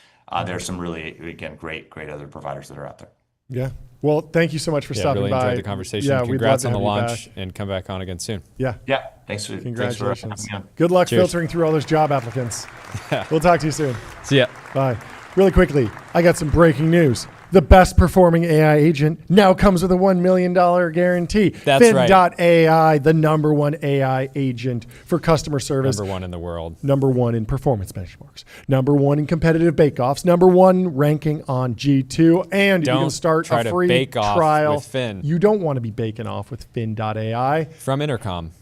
There's some really great other providers that are out there. Yeah. Well, thank you so much for stopping really by. Enjoyed the conversation. Yeah, Congrats on the launch, and come back on again soon. Yeah. Yeah. Thanks for Congratulations. having me on. Good luck Cheers. filtering through all those job applicants. We'll talk to you soon. See ya. Bye. Really quickly, I got some breaking news. The best performing AI agent now comes with a $1 million guarantee. That's right. Fin.ai, the number one AI agent for customer service. Number one in the world. Number one in performance benchmarks. Number one in competitive bake-offs. Number one ranking on G2. And you can start a free trial. With Fin. You don't want to be baking off with Fin.ai. From Intercom.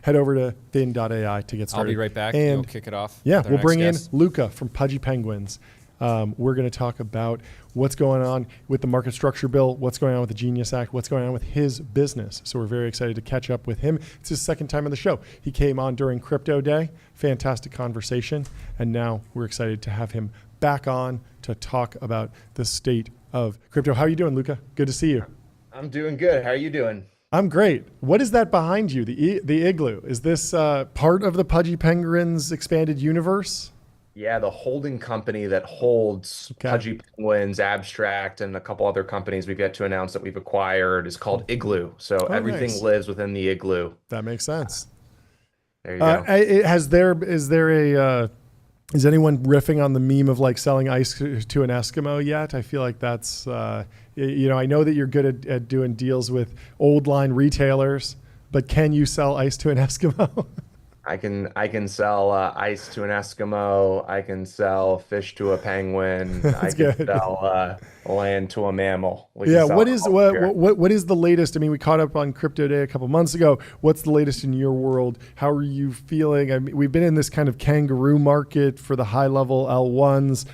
Head over to fin.ai to get started. I'll be right back. And we'll kick it off. Yeah, with our we'll bring in next guest. Luca from Pudgy Penguins. We're going to talk about what's going on with the market structure bill, what's going on with the Genius Act, what's going on with his business. So we're very excited to catch up with him. It's his second time on the show. He came on during Crypto Day. Fantastic conversation. And now we're excited to have him back on to talk about the state of crypto. How are you doing, Luca? Good to see you. I'm doing good. How are you doing? I'm great. What is that behind you, the igloo? Is this part of the Pudgy Penguins expanded universe? Yeah, the holding company that holds Pudgy Penguins, Abstract, and a couple other companies we've yet to announce that we've acquired is called Igloo. So everything lives within the igloo. That makes sense. There you go. Is anyone riffing on the meme of like selling ice to an Eskimo yet? I feel like that's, I know that you're good at doing deals with old line retailers, but can you sell ice to an Eskimo? I can sell ice to an Eskimo. I can sell fish to a penguin. I That's can good. sell land to a mammal. We can Yeah, sell what it is all here. what is the latest? I mean, we caught up on Crypto Day a couple months ago. What's the latest in your world? How are you feeling? I mean, we've been in this kind of kangaroo market for the high level L1s.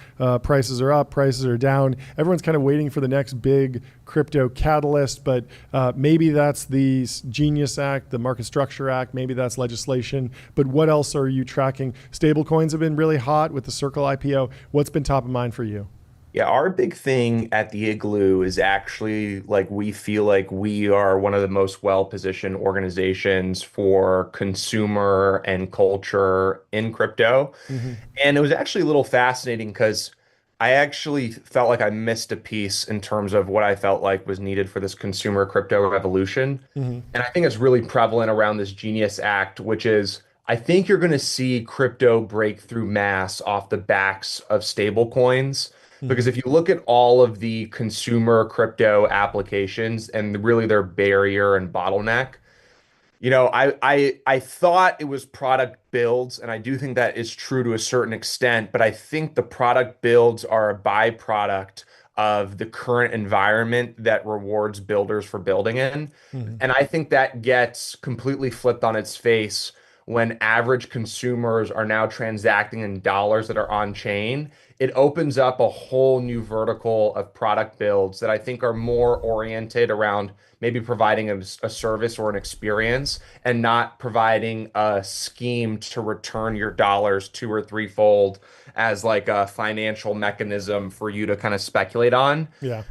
Prices are up, prices are down. Everyone's kind of waiting for the next big crypto catalyst, but maybe that's the Genius Act, the Market Structure Act, maybe that's legislation. But what else are you tracking? Stablecoins have been really hot with the Circle IPO. What's been top of mind for you? Yeah, our big thing at the Igloo is actually like we feel like we are one of the most well-positioned organizations for consumer and culture in crypto. Mm-hmm. And it was actually a little fascinating because I actually felt like I missed a piece in terms of what I felt like was needed for this consumer crypto revolution. Mm-hmm. And I think it's really prevalent around this Genius Act, which is I think you're going to see crypto break through mass off the backs of stable coins. Because if you look at all of the consumer crypto applications and really their barrier and bottleneck, I thought it was product builds, and I do think that is true to a certain extent, but I think the product builds are a byproduct of the current environment that rewards builders for building in. Mm-hmm. And I think that gets completely flipped on its face when average consumers are now transacting in dollars that are on chain. It opens up a whole new vertical of product builds that I think are more oriented around maybe providing a service or an experience and not providing a scheme to return your dollars two or threefold as like a financial mechanism for you to kind of speculate on. Yeah.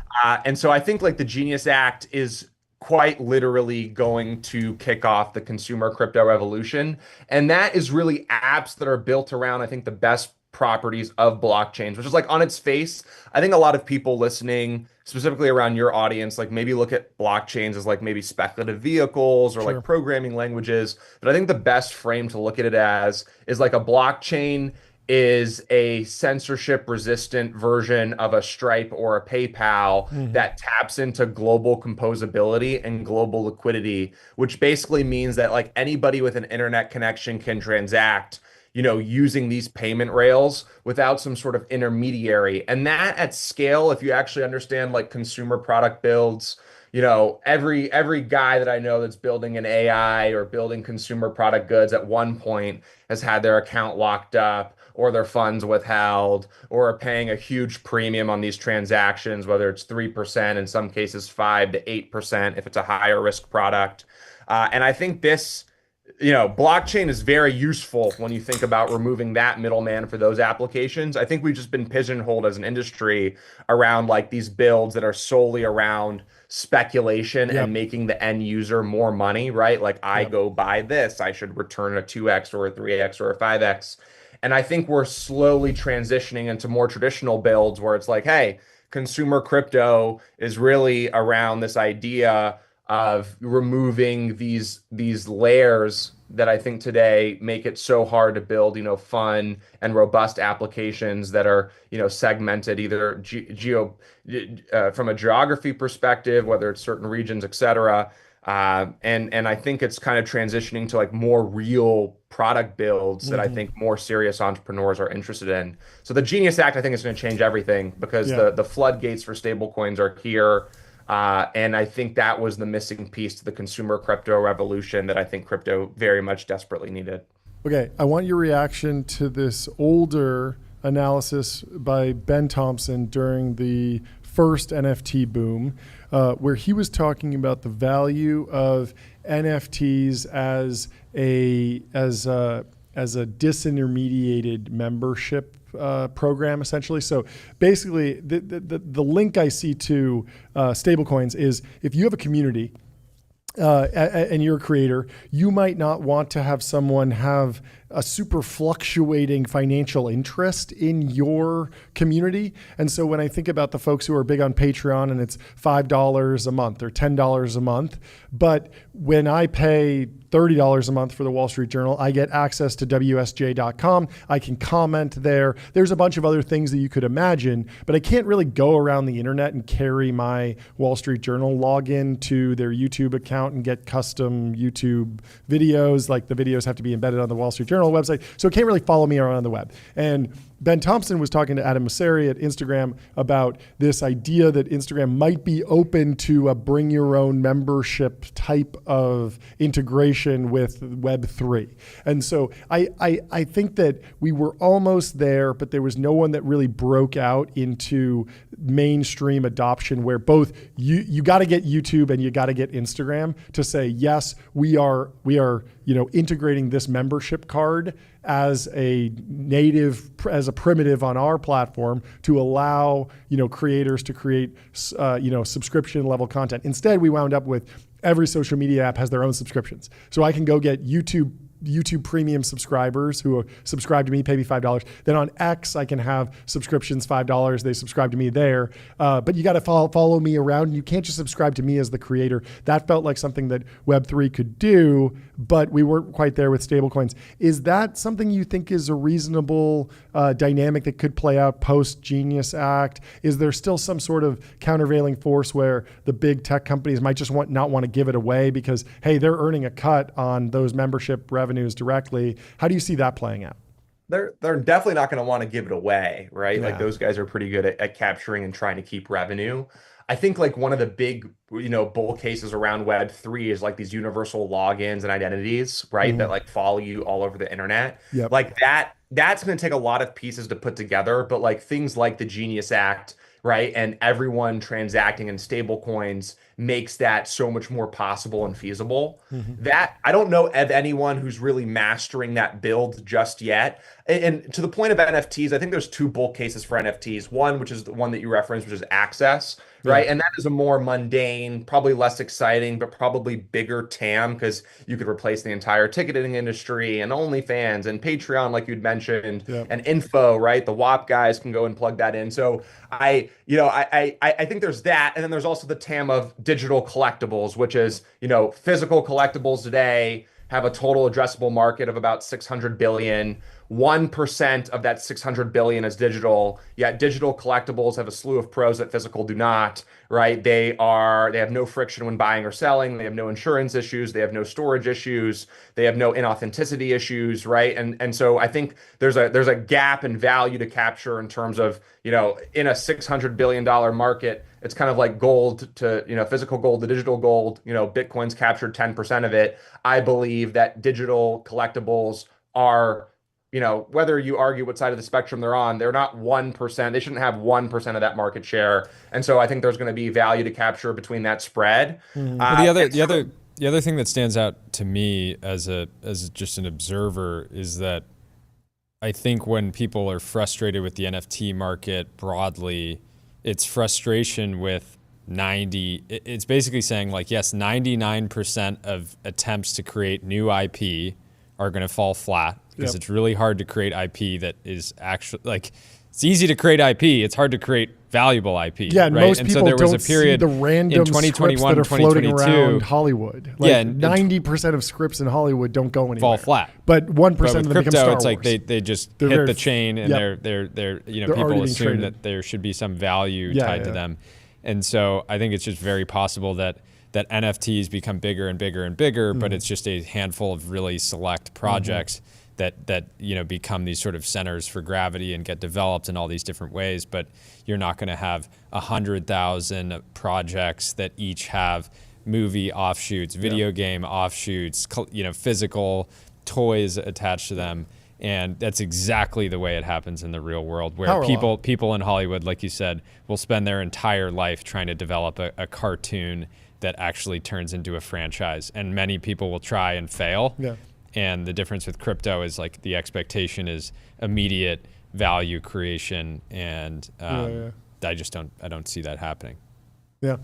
And so I think like the Genius Act is quite literally going to kick off the consumer crypto revolution. And that is really apps that are built around, I think, the best properties of blockchains, which is like on its face. I think a lot of people listening, specifically around your audience, like maybe look at blockchains as like maybe speculative vehicles or Sure. like programming languages. But I think the best frame to look at it as is like a blockchain is a censorship resistant version of a Stripe or a PayPal that taps into global composability and global liquidity, which basically means that like anybody with an internet connection can transact, using these payment rails without some sort of intermediary. And that at scale, if you actually understand like consumer product builds, every guy that I know that's building an AI or building consumer product goods at one point has had their account locked up or their funds withheld or are paying a huge premium on these transactions, whether it's 3%, in some cases 5 to 8% if it's a higher risk product. And I think this, blockchain is very useful when you think about removing that middleman for those applications. I think we've just been pigeonholed as an industry around like these builds that are solely around speculation and making the end user more money, right? Like I go buy this, I should return a 2x or a 3x or a 5x. And I think we're slowly transitioning into more traditional builds where it's like, hey, consumer crypto is really around this idea of removing these layers that I think today make it so hard to build, fun and robust applications that are, segmented either from a geography perspective, whether it's certain regions, et cetera. And I think it's kind of transitioning to like more real product builds that I think more serious entrepreneurs are interested in. So the Genius Act, I think, is going to change everything because the floodgates for stablecoins are here. And I think that was the missing piece to the consumer crypto revolution that I think crypto very much desperately needed. Okay, I want your reaction to this older analysis by Ben Thompson during the first NFT boom, where he was talking about the value of NFTs as a disintermediated membership program, essentially. So basically, the link I see to stablecoins is if you have a community and you're a creator, you might not want to have someone have a super fluctuating financial interest in your community. And so when I think about the folks who are big on Patreon and it's $5 a month or $10 a month, but when I pay $30 a month for the Wall Street Journal, I get access to WSJ.com. I can comment there. There's a bunch of other things that you could imagine, but I can't really go around the internet and carry my Wall Street Journal login to their YouTube account and get custom YouTube videos. Like the videos have to be embedded on the Wall Street Journal website. So it can't really follow me around the web. And Ben Thompson was talking to Adam Mosseri at Instagram about this idea that Instagram might be open to a bring your own membership type of integration with Web3. And so I think that we were almost there, but there was no one that really broke out into mainstream adoption where both you got to get YouTube and you got to get Instagram to say, yes, we are integrating this membership card as a native, as a primitive on our platform to allow, creators to create, subscription level content. Instead, we wound up with every social media app has their own subscriptions. So I can go get YouTube premium subscribers who subscribe to me, pay me $5. Then on X, I can have subscriptions, $5. They subscribe to me there. But you got to follow me around. You can't just subscribe to me as the creator. That felt like something that Web3 could do, but we weren't quite there with stablecoins. Is that something you think is a reasonable dynamic that could play out post-Genius Act? Is there still some sort of countervailing force where the big tech companies might just not want to give it away because, hey, they're earning a cut on those membership revenues directly? How do you see that playing out? They're definitely not going to want to give it away, right? Yeah. Like those guys are pretty good at capturing and trying to keep revenue. I think like one of the big, bull cases around Web3 is like these universal logins and identities, right? That like follow you all over the internet. Yep. Like that's going to take a lot of pieces to put together, but like things like the Genius Act, right? And everyone transacting in stable coins makes that so much more possible and feasible. That I don't know of anyone who's really mastering that build just yet. And to the point of NFTs, I think there's two bull cases for NFTs. One, which is the one that you referenced, which is access, right? And that is a more mundane, probably less exciting, but probably bigger TAM because you could replace the entire ticketing industry and OnlyFans and Patreon, like you'd mentioned, and info, right? The WAP guys can go and plug that in. So I think there's that. And then there's also the TAM of digital collectibles, which is, physical collectibles today have a total addressable market of about 600 billion. 1% of that 600 billion is digital, yet digital collectibles have a slew of pros that physical do not, right? They have no friction when buying or selling. They have no insurance issues. They have no storage issues. They have no inauthenticity issues, right? And so I think there's a gap in value to capture in terms of, in a $600 billion market, it's kind of like gold to, physical gold to digital gold, Bitcoin's captured 10% of it. I believe that digital collectibles are, whether you argue what side of the spectrum they're on, they're not 1%. They shouldn't have 1% of that market share. And so I think there's going to be value to capture between that spread. Well, the other thing that stands out to me as just an observer is that I think when people are frustrated with the NFT market broadly, it's frustration with it's basically saying like, yes, 99% of attempts to create new IP are going to fall flat because it's really hard to create IP that is actually like, it's easy to create IP. It's hard to create valuable IP. Yeah, and right? most and people so there was don't a period see the random in 2021, scripts that are floating 2022, around Hollywood. Like 90% of scripts in Hollywood don't go anywhere. Fall flat. But 1% But of with them become crypto, Star it's Wars. like they just They're hit very the chain and they're people already assume traded. that there should be some value tied to them. And so I think it's just very possible that NFTs become bigger and bigger and bigger, but it's just a handful of really select projects that become these sort of centers for gravity and get developed in all these different ways. But you're not going to have 100,000 projects that each have movie offshoots, video game offshoots, physical toys attached to them. And that's exactly the way it happens in the real world, where people in Hollywood, like you said, will spend their entire life trying to develop a cartoon that actually turns into a franchise. And many people will try and fail. Yeah. And the difference with crypto is like the expectation is immediate value creation, and I don't see that happening. Yeah.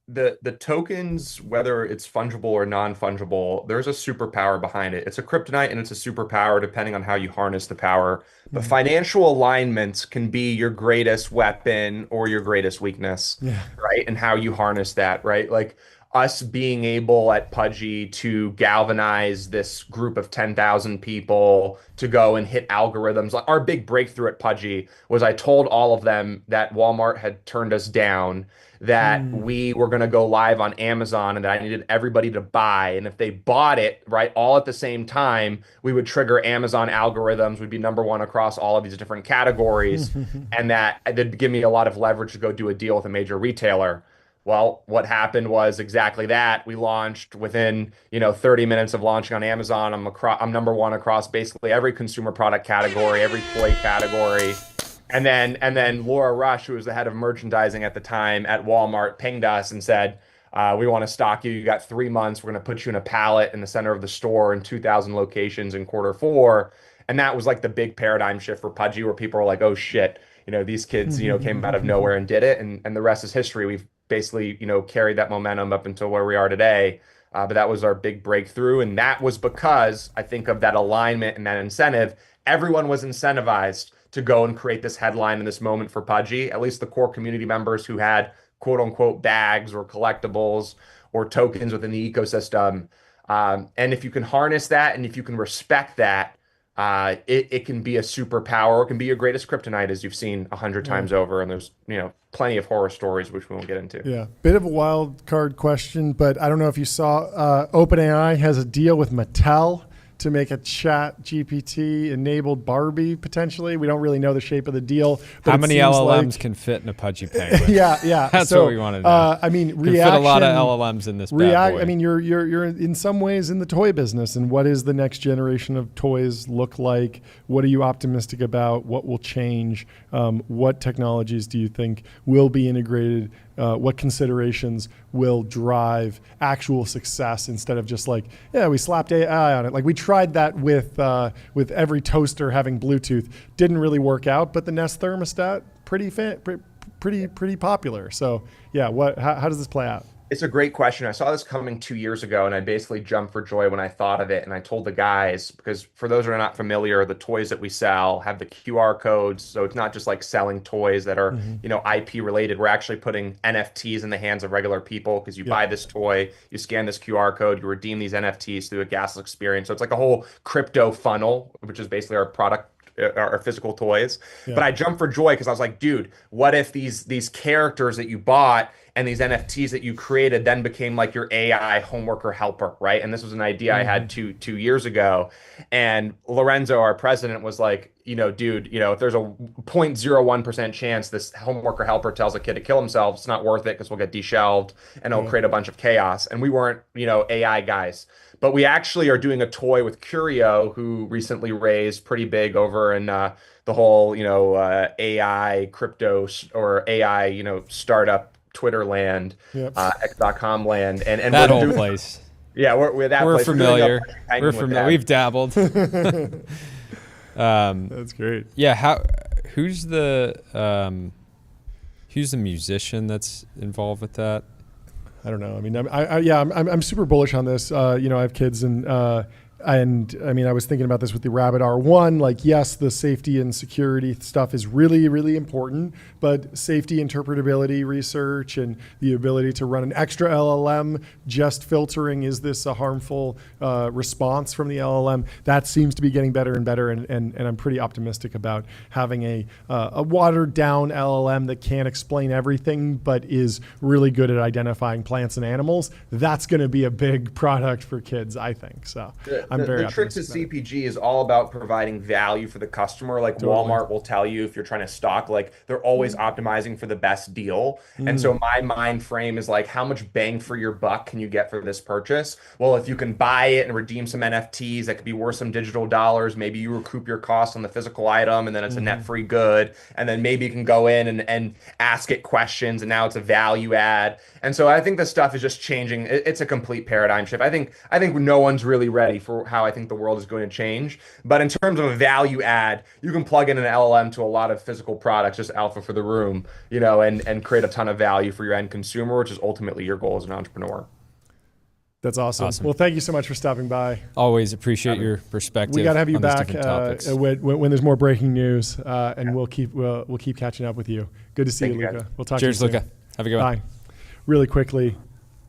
the tokens, whether it's fungible or non-fungible, there's a superpower behind it. It's a kryptonite and it's a superpower depending on how you harness the power. But financial alignments can be your greatest weapon or your greatest weakness, right? And how you harness that, right? Like us being able at Pudgy to galvanize this group of 10,000 people to go and hit algorithms. Like our big breakthrough at Pudgy was I told all of them that Walmart had turned us down, that we were going to go live on Amazon, and that I needed everybody to buy. And if they bought it, right, all at the same time, we would trigger Amazon algorithms, we'd be number one across all of these different categories. And that would give me a lot of leverage to go do a deal with a major retailer. Well, what happened was exactly that. We launched within, 30 minutes of launching on Amazon. I'm number one across basically every consumer product category, every toy category. And then Laura Rush, who was the head of merchandising at the time at Walmart, pinged us and said, we want to stock you. You got 3 months. We're going to put you in a pallet in the center of the store in 2,000 locations in quarter 4. And that was like the big paradigm shift for Pudgy, where people were like, oh shit, these kids, came out of nowhere and did it. And the rest is history. We've basically, carried that momentum up until where we are today. But that was our big breakthrough. And that was because I think of that alignment and that incentive. Everyone was incentivized to go and create this headline in this moment for Pudgy, at least the core community members who had quote unquote bags or collectibles or tokens within the ecosystem. And if you can harness that and if you can respect that, it can be a superpower. It can be your greatest kryptonite, as you've seen 100 times over. And there's, plenty of horror stories, which we won't get into. Yeah. Bit of a wild card question, but I don't know if you saw OpenAI has a deal with Mattel to make a chat GPT enabled Barbie potentially. We don't really know the shape of the deal. But how many LLMs can fit in a Pudgy Penguin? yeah. That's what we want to know. I mean, can fit a lot of LLMs in this bad boy. I mean, you're in some ways in the toy business, and what is the next generation of toys look like? What are you optimistic about? What will change? What technologies do you think will be integrated? What considerations will drive actual success instead of just like, we slapped AI on it. Like we tried that with every toaster having Bluetooth. Didn't really work out, but the Nest thermostat, pretty popular. So how does this play out? It's a great question. I saw this coming 2 years ago, and I basically jumped for joy when I thought of it. And I told the guys, because for those who are not familiar, the toys that we sell have the QR codes. So it's not just like selling toys that are, IP related. We're actually putting NFTs in the hands of regular people, because you buy this toy, you scan this QR code, you redeem these NFTs through a gasless experience. So it's like a whole crypto funnel, which is basically our product, our physical toys. But I jumped for joy because I was like, dude, what if these characters that you bought and these NFTs that you created then became like your AI homeworker helper, right? And this was an idea I had two years ago. And Lorenzo, our president, was like, dude, if there's a 0.01% chance this homeworker helper tells a kid to kill himself, it's not worth it because we'll get deshelved and it'll create a bunch of chaos. And we weren't, AI guys. But we actually are doing a toy with Curio, who recently raised pretty big over in the whole, AI crypto or AI, startup Twitter land, X.com land, and that whole place. Yeah, we're familiar. We're familiar. We've dabbled. That's great. Yeah. Who's the musician that's involved with that? I don't know. I mean, I'm super bullish on this. I have kids, and I mean, I was thinking about this with the Rabbit R1. Like, yes, the safety and security stuff is really, really important, but safety interpretability research and the ability to run an extra LLM, just filtering, is this a harmful response from the LLM? That seems to be getting better and better, and I'm pretty optimistic about having a watered down LLM that can't explain everything, but is really good at identifying plants and animals. That's going to be a big product for kids, I think. So. The trick to CPG is all about providing value for the customer. Like Walmart will tell you, if you're trying to stock, like they're always optimizing for the best deal. And so my mind frame is like, how much bang for your buck can you get for this purchase? Well, if you can buy it and redeem some NFTs that could be worth some digital dollars, maybe you recoup your costs on the physical item and then it's a net free good. And then maybe you can go in and ask it questions, and now it's a value add. And so I think this stuff is just changing. It's a complete paradigm shift. I think no one's really ready for how I think the world is going to change. But in terms of a value add, you can plug in an LLM to a lot of physical products, just alpha for the room, and create a ton of value for your end consumer, which is ultimately your goal as an entrepreneur. That's awesome. Well, thank you so much for stopping by. Always appreciate your perspective. We got to have you on these back different topics. when there's more breaking news, and we'll keep catching up with you. Good to see you, Luca. Guys. We'll talk Cheers, to you soon. Luca. Have a good one. Bye. Really quickly,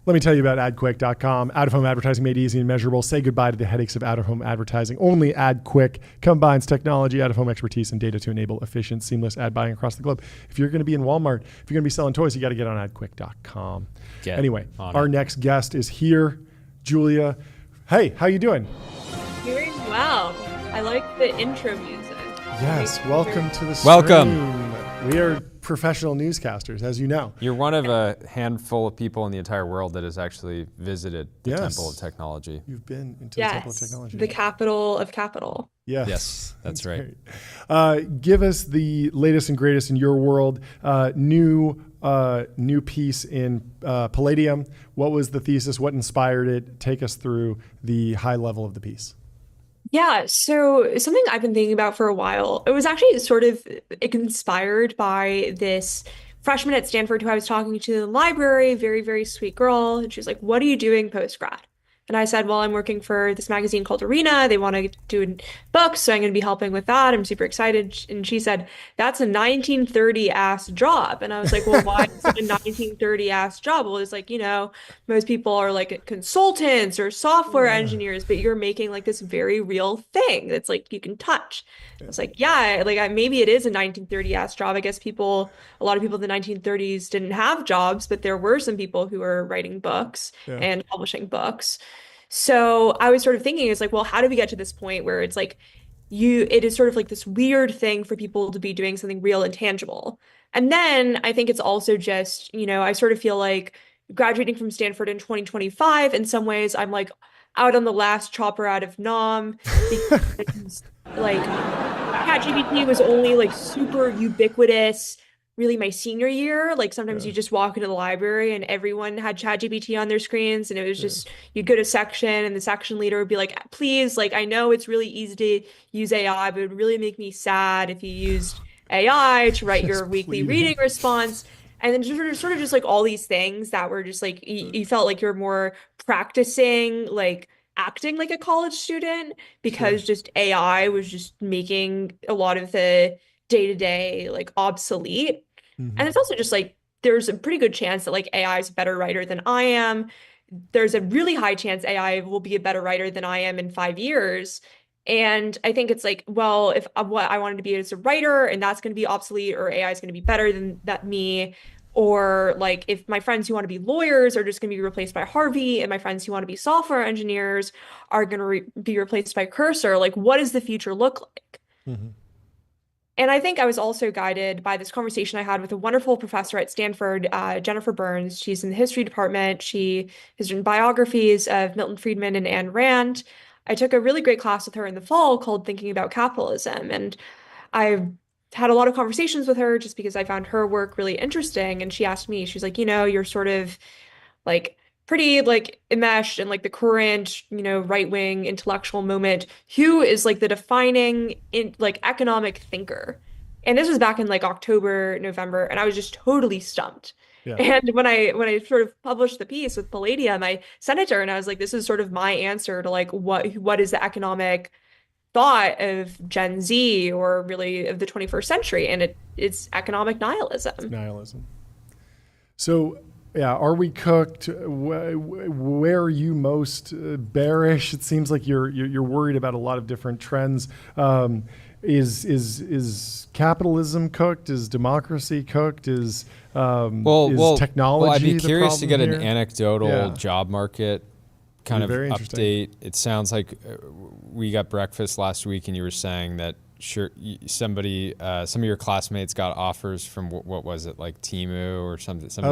let me tell you about AdQuick.com. Out-of-home advertising made easy and measurable. Say goodbye to the headaches of out-of-home advertising. Only AdQuick combines technology, out-of-home expertise, and data to enable efficient, seamless ad buying across the globe. If you're going to be in Walmart, if you're going to be selling toys, you got to get on AdQuick.com. Anyway, our next guest is here, Julia. Hey, how you doing? Doing well. I like the intro music. Yes, welcome to the stream. Welcome. We are professional newscasters, as you know. You're one of a handful of people in the entire world that has actually visited the Temple of Technology. You've been into the Temple of Technology. The capital of capital. Yes, that's right. Give us the latest and greatest in your world. New piece in Palladium. What was the thesis? What inspired it? Take us through the high level of the piece. Yeah, so something I've been thinking about for a while. It was actually sort of inspired by this freshman at Stanford who I was talking to in the library, very, very sweet girl. And she was like, "What are you doing post-grad?" And I said, "Well, I'm working for this magazine called Arena. They want to do books, so I'm going to be helping with that. I'm super excited." And she said, "That's a 1930-ass job." And I was like, "Well, why is it a 1930-ass job?" Well, it's like, most people are like consultants or software engineers, but you're making like this very real thing that's like you can touch. I was like, yeah, like maybe it is a 1930-ass job. I guess a lot of people in the 1930s didn't have jobs, but there were some people who were writing books and publishing books. So I was sort of thinking, it's like, well, how do we get to this point where it's like it is sort of like this weird thing for people to be doing something real and tangible. And then I think it's also just, I sort of feel like graduating from Stanford in 2025, in some ways, I'm like out on the last chopper out of Nom because like ChatGPT was only like super ubiquitous really my senior year. Like sometimes you just walk into the library and everyone had ChatGPT on their screens, and it was just you'd go to section and the section leader would be like, "Please, like I know it's really easy to use AI, but it would really make me sad if you used AI to write your weekly reading response." And then sort of just like all these things that were just like you felt like you're more practicing like acting like a college student because just AI was just making a lot of the day-to-day like obsolete. And it's also just like there's a pretty good chance that like AI is a better writer than I am. There's a really high chance AI will be a better writer than I am in 5 years. And I think it's like, well, if what I wanted to be as a writer and that's going to be obsolete, or AI is going to be better than me, or like if my friends who want to be lawyers are just going to be replaced by Harvey, and my friends who want to be software engineers are going to be replaced by Cursor, like what does the future look like? And I think I was also guided by this conversation I had with a wonderful professor at Stanford, Jennifer Burns. She's in the history department. She has written biographies of Milton Friedman and Ayn Rand. I took a really great class with her in the fall called Thinking About Capitalism. And I had a lot of conversations with her just because I found her work really interesting. And she asked me, she's like, you're sort of like pretty like enmeshed in like the current, right-wing intellectual moment. Who is like the defining like economic thinker? And this was back in like October, November, and I was just totally stumped. And when I sort of published the piece with Palladium, I sent it to her and I was like, this is sort of my answer to like what is the economic thought of Gen Z, or really of the 21st century, and it's economic nihilism. It's nihilism. So are we cooked? Where are you most bearish? It seems like you're worried about a lot of different trends. Is capitalism cooked? Is democracy cooked? Is technology? Well, I'd be curious to get here? an anecdotal job market kind of update. It sounds like we got breakfast last week, and you were saying that some of your classmates got offers from what was it, like Temu or something? So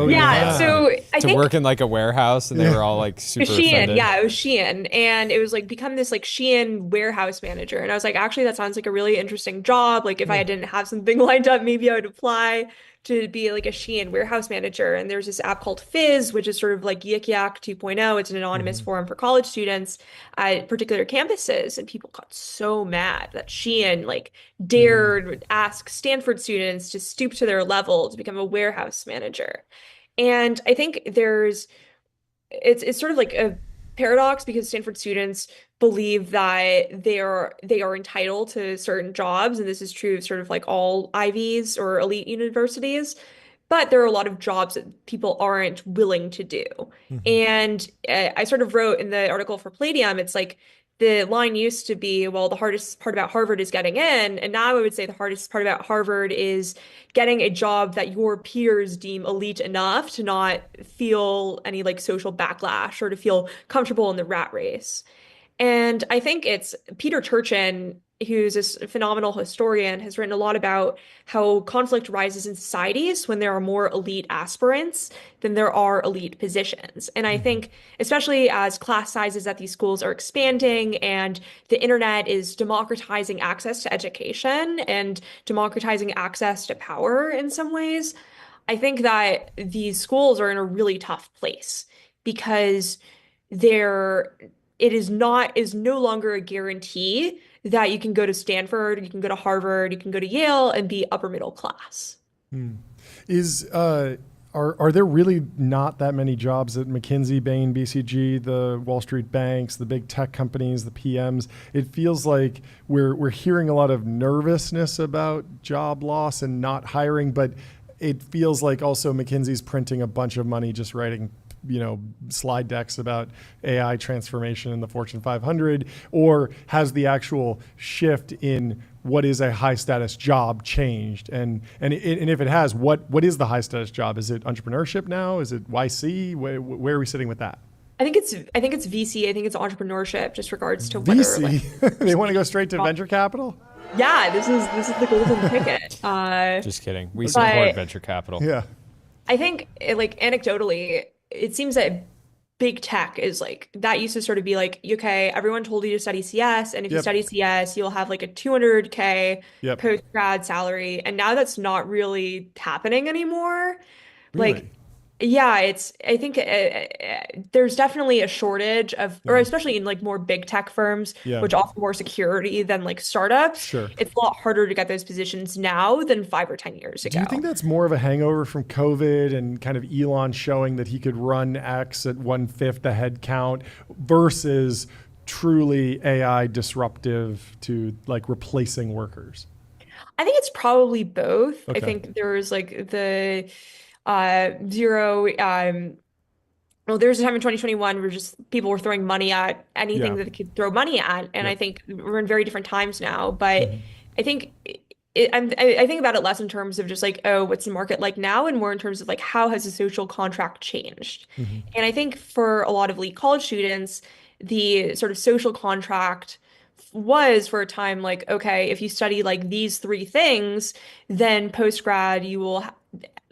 I think work in like a warehouse, and they were all like super Shein. offended. Yeah, it was Shein, and it was like become this like Shein warehouse manager, and I was like, actually, that sounds like a really interesting job. Like if I didn't have something lined up, maybe I would apply. to be like a Shein warehouse manager. And there's this app called Fizz, which is sort of like Yik Yak 2.0. It's an anonymous forum for college students at particular campuses. And people got so mad that Shein like dared ask Stanford students to stoop to their level to become a warehouse manager. And I think it's sort of like a paradox because Stanford students believe that they are entitled to certain jobs, and this is true of sort of like all Ivies or elite universities. But there are a lot of jobs that people aren't willing to do. And I sort of wrote in the article for Palladium, it's like the line used to be, well, the hardest part about Harvard is getting in. And now I would say the hardest part about Harvard is getting a job that your peers deem elite enough to not feel any like social backlash or to feel comfortable in the rat race. And I think it's Peter Turchin, who's this phenomenal historian, has written a lot about how conflict rises in societies when there are more elite aspirants than there are elite positions. And I think, especially as class sizes at these schools are expanding and the internet is democratizing access to education and democratizing access to power in some ways, I think that these schools are in a really tough place because is no longer a guarantee that you can go to Stanford, you can go to Harvard, you can go to Yale and be upper middle class. Are there really not that many jobs at McKinsey, Bain, BCG, the Wall Street banks, the big tech companies, the PMs? It feels like we're hearing a lot of nervousness about job loss and not hiring, but it feels like also McKinsey's printing a bunch of money just writing slide decks about AI transformation in the Fortune 500, or has the actual shift in what is a high status job changed? And if it has, what is the high status job? Is it entrepreneurship now? Is it YC? Where are we sitting with that? I think it's VC. I think it's entrepreneurship, just regards to VC. Whether They want to go straight to venture capital? Yeah, this is the golden ticket. Just kidding. We support venture capital. Yeah. I think like anecdotally, it seems that big tech is like, that used to sort of be like, okay, everyone told you to study CS, and if you study CS, you'll have like a 200K post-grad salary. And now that's not really happening anymore. Really? Like, yeah, I think there's definitely a shortage of, or especially in like more big tech firms, which offer more security than like startups. Sure. It's a lot harder to get those positions now than 5 or 10 years ago. Do you think that's more of a hangover from COVID and kind of Elon showing that he could run X at 1/5 the head count versus truly AI disruptive to like replacing workers? I think it's probably both. Okay. I think there's like the zero well, there was a time in 2021 where just people were throwing money at anything that they could throw money at, and I think we're in very different times now. But I think I think about it less in terms of just like, oh, what's the market like now, and more in terms of like, how has the social contract changed? And I think for a lot of elite college students, the sort of social contract was for a time like, okay, if you study like these 3 things, then post-grad you will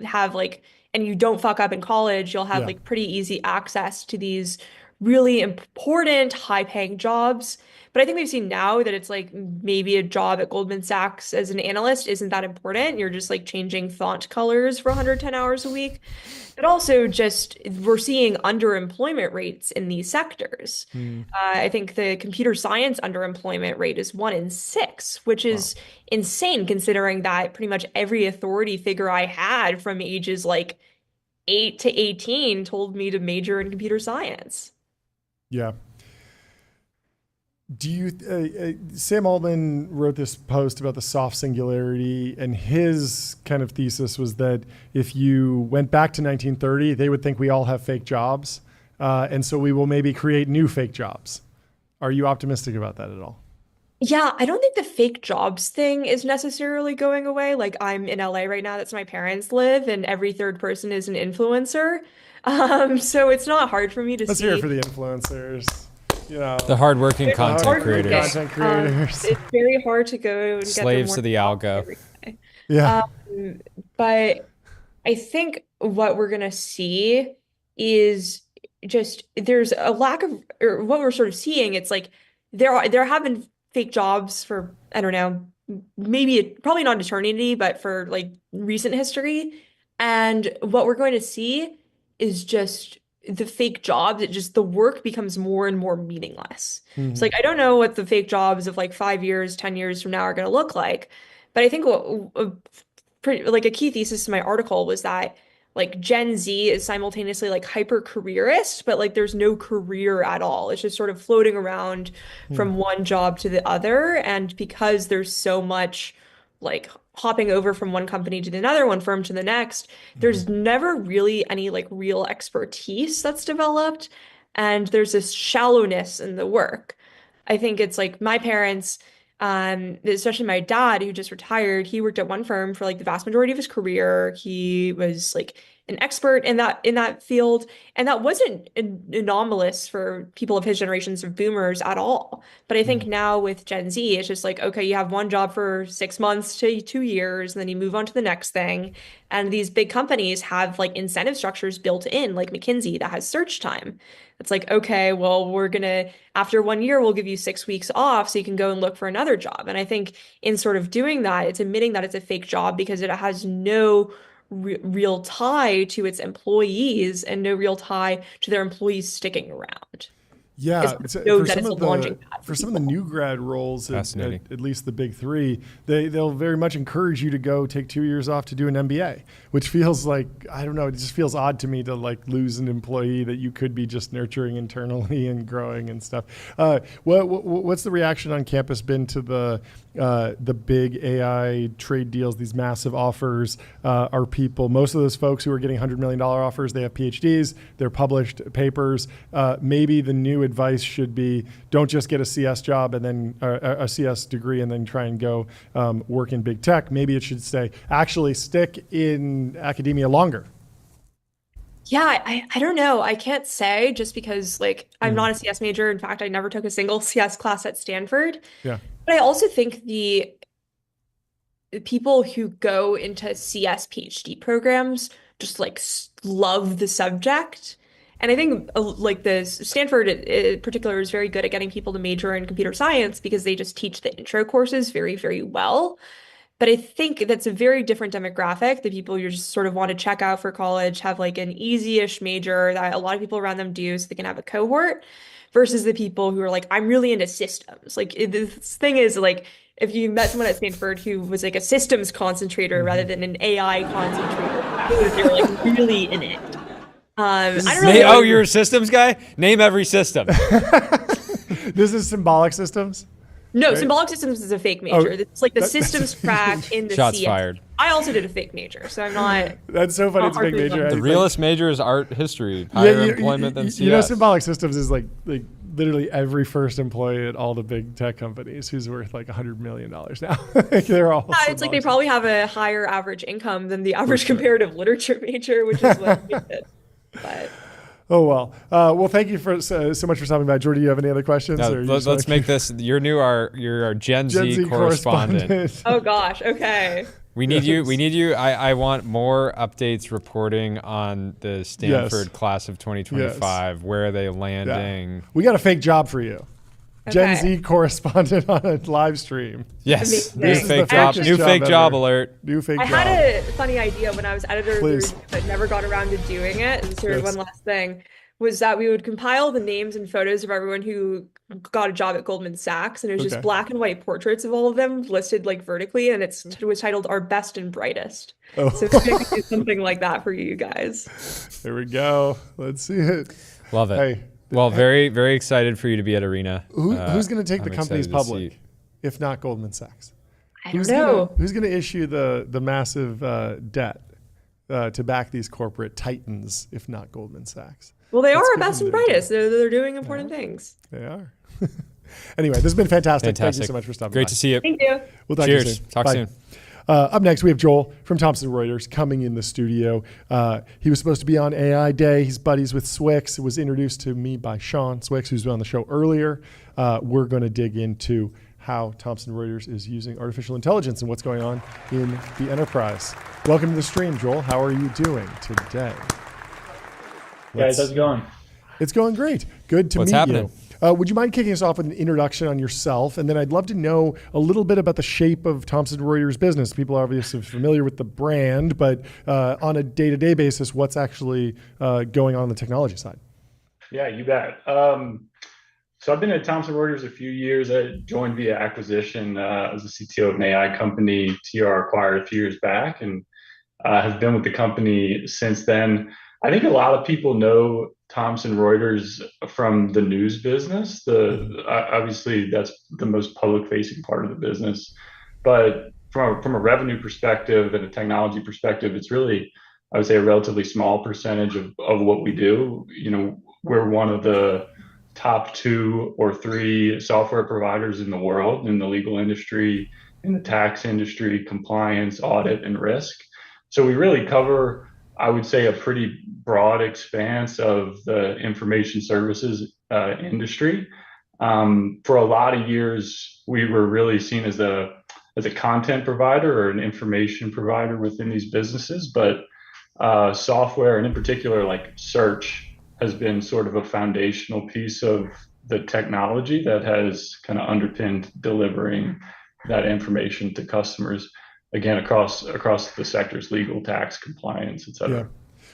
have like, and you don't fuck up in college, you'll have like pretty easy access to these really important high-paying jobs. But I think we've seen now that it's like maybe a job at Goldman Sachs as an analyst isn't that important. You're just like changing font colors for 110 hours a week. But also just we're seeing underemployment rates in these sectors. I think the computer science underemployment rate is 1 in 6, which is insane considering that pretty much every authority figure I had from ages like 8 to 18 told me to major in computer science. Yeah. Do you, Sam Altman wrote this post about the soft singularity, and his kind of thesis was that if you went back to 1930, they would think we all have fake jobs. And so we will maybe create new fake jobs. Are you optimistic about that at all? Yeah, I don't think the fake jobs thing is necessarily going away. Like I'm in LA right now, that's where my parents live, and every 3rd person is an influencer. So it's not hard for me to Let's see. hear it for the influencers. The hardworking content creators. It's very hard to go and slaves get to the algo. Yeah. But I think what we're gonna see is just there's a lack of, or what we're sort of seeing. It's like there have been fake jobs for, I don't know, probably not eternity, but for like recent history. And what we're going to see is just the fake jobs. The work becomes more and more meaningless. It's like, I don't know what the fake jobs of like 5 years, 10 years from now are going to look like. But I think like a key thesis in my article was that like Gen Z is simultaneously like hyper careerist, but like there's no career at all. It's just sort of floating around from one job to the other. And because there's so much like hopping over from one company to another, one firm to the next, there's never really any like real expertise that's developed. And there's this shallowness in the work. I think it's like my parents, especially my dad, who just retired, he worked at one firm for like the vast majority of his career. He was like an expert in that field, and that wasn't anomalous for people of his generations of boomers at all. But I think now with Gen Z, it's just like, okay, you have one job for 6 months to 2 years, and then you move on to the next thing. And these big companies have like incentive structures built in, like McKinsey, that has search time. It's like, okay, well, after 1 year, we'll give you 6 weeks off so you can go and look for another job. And I think in sort of doing that, it's admitting that it's a fake job because it has no real tie to its employees and no real tie to their employees sticking around. Yeah, for some of the new grad roles, at least the big three, they'll very much encourage you to go take 2 years off to do an MBA, which feels like, I don't know, it just feels odd to me to like lose an employee that you could be just nurturing internally and growing and stuff. What's the reaction on campus been to the big AI trade deals, these massive offers? Are people, most of those folks who are getting $100 million offers, they have PhDs, they're published papers. Maybe the new advice should be, don't just get a CS job and then a CS degree and then try and go work in big tech. Maybe it should say, actually stick in academia longer. Yeah, I don't know. I can't say, just because like I'm not a CS major. In fact, I never took a single CS class at Stanford. Yeah. But I also think the people who go into CS PhD programs just like love the subject. And I think like the Stanford in particular is very good at getting people to major in computer science because they just teach the intro courses very, very well. But I think that's a very different demographic. The people you just sort of want to check out for college have like an easy-ish major that a lot of people around them do so they can have a cohort, versus the people who are like, I'm really into systems. Like this thing is like, if you met someone at Stanford who was like a systems concentrator rather than an AI concentrator, they're like really in it. I don't really know. Oh, you're a systems guy? Name every system. This is symbolic systems? No, right? Symbolic systems is a fake major. It's like the systems track in the Shots CS. fired. I also did a fake major, so I'm not. That's so funny. It's a fake major. The realest major is art history. Higher employment than CS. You know, symbolic systems is like literally every first employee at all the big tech companies who's worth like $100 million now. They're all. Yeah, it's like they probably have a higher average income than the average comparative literature major, which is what we did. But. Oh, well. Well, thank you for so much for stopping by. Jordan, do you have any other questions? No, let's make this, you're our Gen Z correspondent. Oh gosh. Okay. We need you. I want more updates reporting on the Stanford class of 2025. Yes. Where are they landing? Yeah. We got a fake job for you. Okay. Gen Z correspondent on a live stream. Yes. New fake job. New fake job alert. New fake job. I had a funny idea when I was editor, but never got around to doing it. And sort of one last thing was that we would compile the names and photos of everyone who got a job at Goldman Sachs, and it was just black and white portraits of all of them listed like vertically, and it was titled "Our Best and Brightest." Oh. So maybe we could do something like that for you guys. There we go. Let's see it. Love it. Hey. Well, very, very excited for you to be at Arena. Who's going to take the companies public, if not Goldman Sachs? I don't know. Who's going to issue the massive debt to back these corporate titans, if not Goldman Sachs? Well, they are our best and brightest. They're doing important things. They are. Anyway, this has been fantastic. Thank you so much for stopping by. Great to see you. Thank you. We'll talk to you soon. soon. Talk soon. Up next, we have Joel from Thomson Reuters coming in the studio. He was supposed to be on AI Day. He's buddies with Swyx. It was introduced to me by Shawn Wang, who's been on the show earlier. We're going to dig into how Thomson Reuters is using artificial intelligence and what's going on in the enterprise. Welcome to the stream, Joel. How are you doing today? Guys, how's it going? It's going great. Good to meet happening? you. Would you mind kicking us off with an introduction on yourself? And then I'd love to know a little bit about the shape of Thomson Reuters business. People are obviously familiar with the brand, but on a day-to-day basis, what's actually going on the technology side? Yeah, you bet. So I've been at Thomson Reuters a few years. I joined via acquisition as a CTO of an AI company. TR acquired a few years back, and have been with the company since then. I think a lot of people know Thomson Reuters from the news business. Obviously, that's the most public-facing part of the business. But from a revenue perspective and a technology perspective, it's really, I would say, a relatively small percentage of what we do. We're one of the top 2 or 3 software providers in the world, in the legal industry, in the tax industry, compliance, audit, and risk. So we really cover, I would say, a pretty broad expanse of the information services industry. For a lot of years, we were really seen as a content provider or an information provider within these businesses, but software, and in particular, like search, has been sort of a foundational piece of the technology that has kind of underpinned delivering that information to customers, again, across the sectors: legal, tax, compliance, et cetera. Yeah.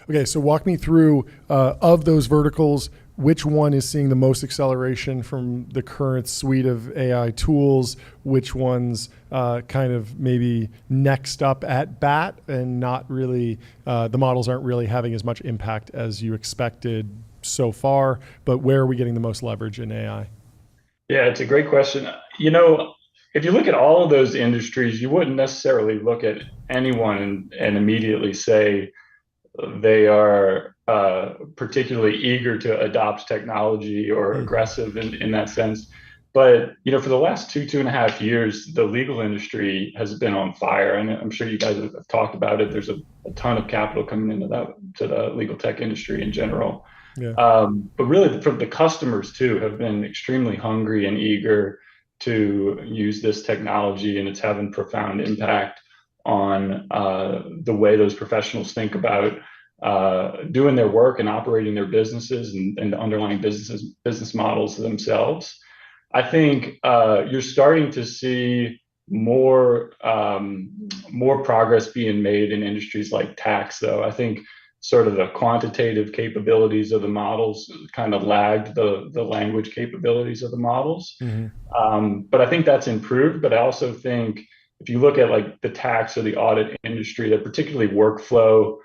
Okay, so walk me through, of those verticals, which one is seeing the most acceleration from the current suite of AI tools, which one's kind of maybe next up at bat and not really, the models aren't really having as much impact as you expected so far, but where are we getting the most leverage in AI? Yeah, it's a great question. If you look at all of those industries, you wouldn't necessarily look at anyone and immediately say they are particularly eager to adopt technology or aggressive in that sense. But for the last 2.5 years, the legal industry has been on fire, and I'm sure you guys have talked about it. There's a ton of capital coming into the legal tech industry in general. Yeah. But really, from the customers too, have been extremely hungry and eager to use this technology, and it's having profound impact on the way those professionals think about doing their work and operating their businesses and the underlying business models themselves. I think you're starting to see more progress being made in industries like tax, though. I think sort of the quantitative capabilities of the models kind of lagged the language capabilities of the models. Mm-hmm. But I think that's improved. But I also think if you look at like the tax or the audit industry, they're particularly workflow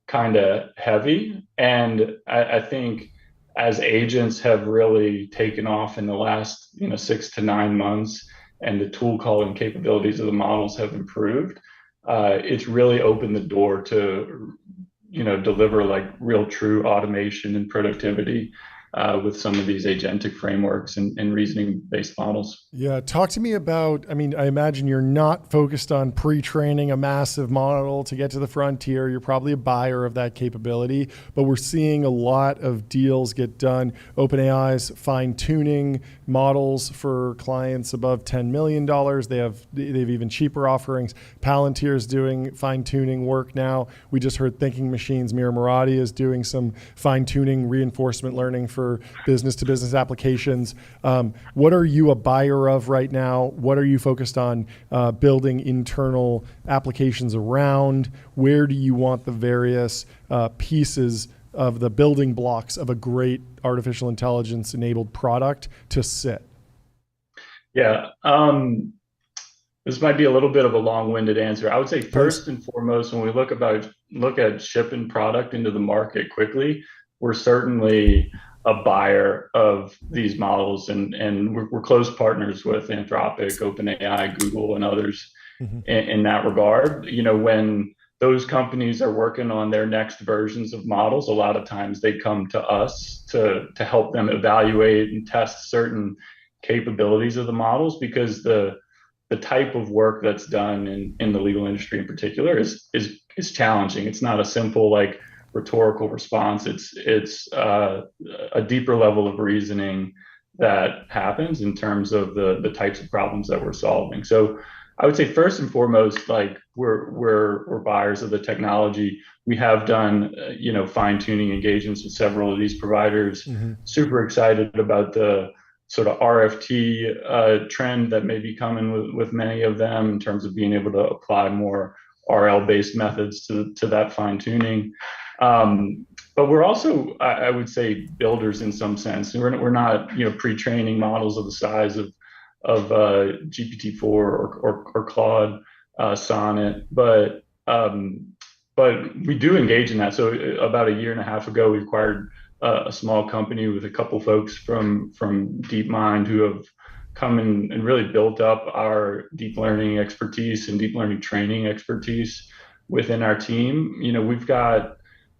kind of heavy. And I think as agents have really taken off in the last 6 to 9 months, and the tool calling capabilities of the models have improved, it's really opened the door to deliver like real true automation and productivity with some of these agentic frameworks and reasoning-based models. Yeah, talk to me about, I imagine you're not focused on pre-training a massive model to get to the frontier. You're probably a buyer of that capability, but we're seeing a lot of deals get done. OpenAI's fine-tuning models for clients above $10 million. They've even cheaper offerings. Palantir's doing fine-tuning work now. We just heard Thinking Machines, Mira Murati is doing some fine-tuning reinforcement learning for business-to-business applications. What are you a buyer of right now? What are you focused on building internal applications around? Where do you want the various pieces of the building blocks of a great artificial intelligence-enabled product to sit? Yeah, this might be a little bit of a long-winded answer. I would say first and foremost, when we look at shipping product into the market quickly, we're certainly a buyer of these models, and we're close partners with Anthropic, OpenAI, Google, and others in that regard. When those companies are working on their next versions of models, a lot of times they come to us to help them evaluate and test certain capabilities of the models, because the type of work that's done in the legal industry in particular is challenging. It's not a simple like rhetorical response. It's a deeper level of reasoning that happens in terms of the types of problems that we're solving. So I would say first and foremost, like we're buyers of the technology. We have done fine-tuning engagements with several of these providers. Mm-hmm. Super excited about the sort of RFT trend that may be coming with many of them in terms of being able to apply more RL-based methods to that fine tuning. But we're also, I would say, builders in some sense. We're not, pre-training models of the size of GPT-4 or Claude Sonnet, but we do engage in that. So about a year and a half ago, we acquired a small company with a couple folks from DeepMind who have come in and really built up our deep learning expertise and deep learning training expertise within our team. We've got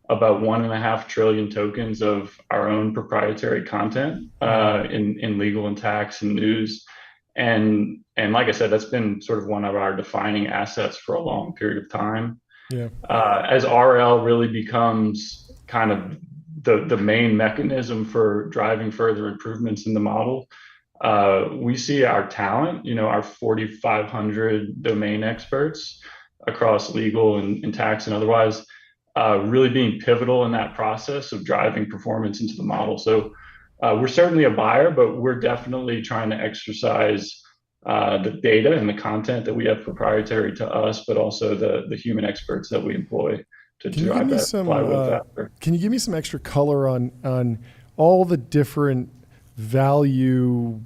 about 1.5 trillion tokens of our own proprietary content in legal and tax and news. And like I said, that's been sort of one of our defining assets for a long period of time. Yeah. As RL really becomes kind of the main mechanism for driving further improvements in the model, we see our talent, our 4,500 domain experts across legal and tax and otherwise, really being pivotal in that process of driving performance into the model. So we're certainly a buyer, but we're definitely trying to exercise the data and the content that we have proprietary to us, but also the human experts that we employ to drive that flywheel faster. Can you give me some extra color on all the different value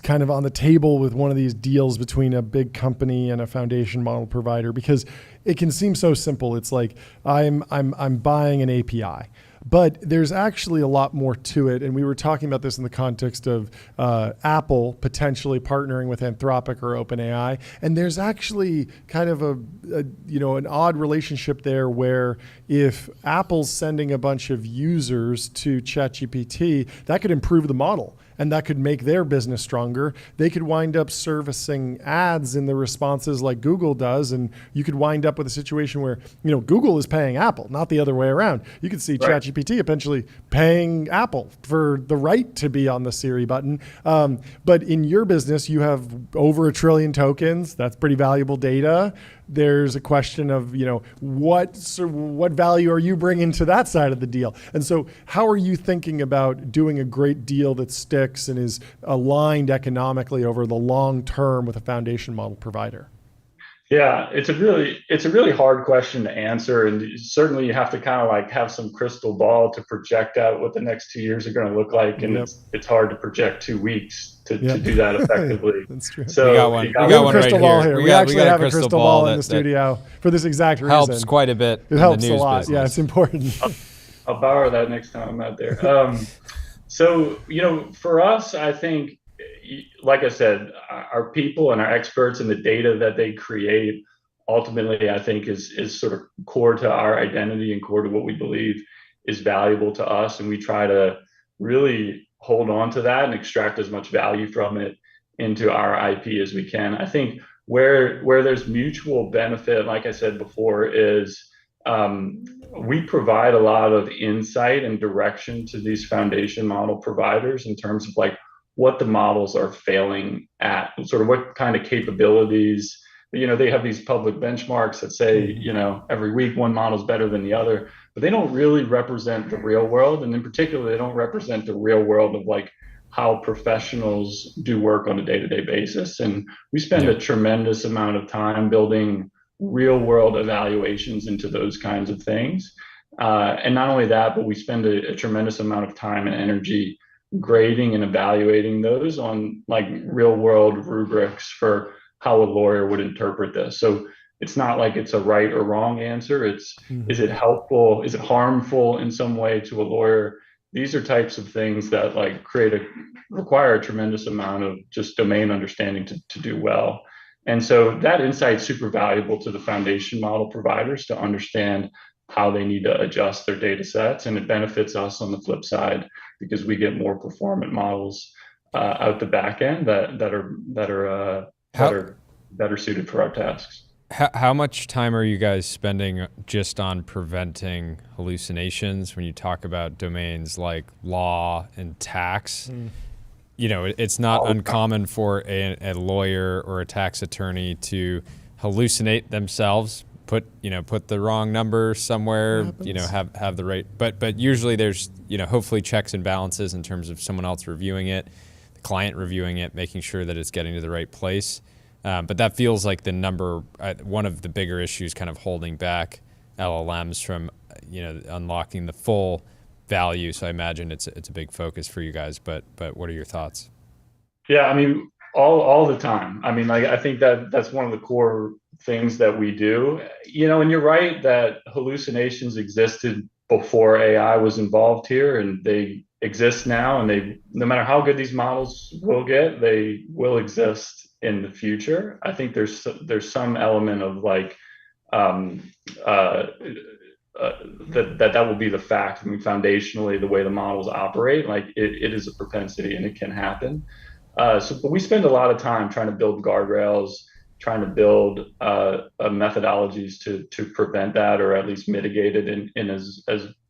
kind of on the table with one of these deals between a big company and a foundation model provider? Because it can seem so simple. It's like I'm buying an API, but there's actually a lot more to it. And we were talking about this in the context of Apple potentially partnering with Anthropic or OpenAI. And there's actually kind of an odd relationship there where if Apple's sending a bunch of users to ChatGPT, that could improve the model. And that could make their business stronger. They could wind up servicing ads in the responses like Google does. And you could wind up with a situation where, Google is paying Apple, not the other way around. You could see ChatGPT eventually paying Apple for the right to be on the Siri button. But in your business, you have over 1 trillion tokens. That's pretty valuable data. There's a question of, what value are you bringing to that side of the deal? And so how are you thinking about doing a great deal that sticks and is aligned economically over the long term with a foundation model provider? Yeah, it's a really hard question to answer. And certainly you have to kind of like have some crystal ball to project out what the next 2 years are going to look like. And it's hard to project 2 weeks to do that effectively. That's true. So we got one crystal right ball here. We actually have a crystal ball in the studio for this exact reason. Helps quite a bit. It helps in the news a lot. business. Yeah, it's important. I'll borrow that next time I'm out there. So, for us, I think, like I said, our people and our experts and the data that they create ultimately, I think, is sort of core to our identity and core to what we believe is valuable to us. And we try to really hold on to that and extract as much value from it into our IP as we can. I think where there's mutual benefit, like I said before, is we provide a lot of insight and direction to these foundation model providers in terms of like what the models are failing at, sort of what kind of capabilities. They have these public benchmarks that say, every week one model is better than the other, but they don't really represent the real world. And in particular, they don't represent the real world of like how professionals do work on a day-to-day basis. And we spend a tremendous amount of time building real world evaluations into those kinds of things. And not only that, but we spend a tremendous amount of time and energy grading and evaluating those on like real world rubrics for how a lawyer would interpret this. So it's not like it's a right or wrong answer. It's is it helpful? Is it harmful in some way to a lawyer? These are types of things that like require a tremendous amount of just domain understanding to do well. And so that insight's super valuable to the foundation model providers to understand how they need to adjust their data sets. And it benefits us on the flip side because we get more performant models out the back end that are better suited for our tasks. How much time are you guys spending just on preventing hallucinations when you talk about domains like law and tax? It's not uncommon for a lawyer or a tax attorney to hallucinate themselves, put the wrong number somewhere, have the right, but usually there's, hopefully checks and balances in terms of someone else reviewing it. The client reviewing it, making sure that it's getting to the right place. But that feels like one of the bigger issues kind of holding back LLMs from, unlocking the full value. So I imagine it's a big focus for you guys, but what are your thoughts? Yeah, I mean, all the time. I mean, like, I think that's one of the core things that we do, and you're right that hallucinations existed before AI was involved here, and they exist now, and no matter how good these models will get, they will exist in the future. I think there's some element of like that will be the fact. I mean, foundationally, the way the models operate, like it is a propensity and it can happen. But we spend a lot of time trying to build guardrails, trying to build methodologies to prevent that, or at least mitigate it in as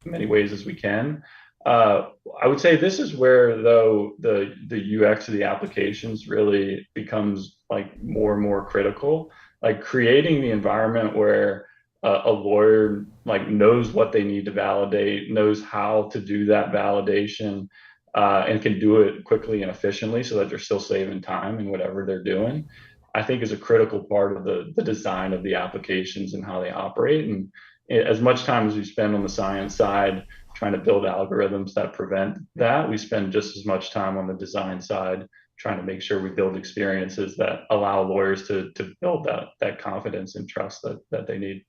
many ways as we can. I would say this is where, though, the UX of the applications really becomes like more and more critical. Like creating the environment where a lawyer like knows what they need to validate, knows how to do that validation, and can do it quickly and efficiently so that they're still saving time in whatever they're doing, I think is a critical part of the design of the applications and how they operate. And as much time as we spend on the science side trying to build algorithms that prevent that, we spend just as much time on the design side trying to make sure we build experiences that allow lawyers to build that confidence and trust that they need.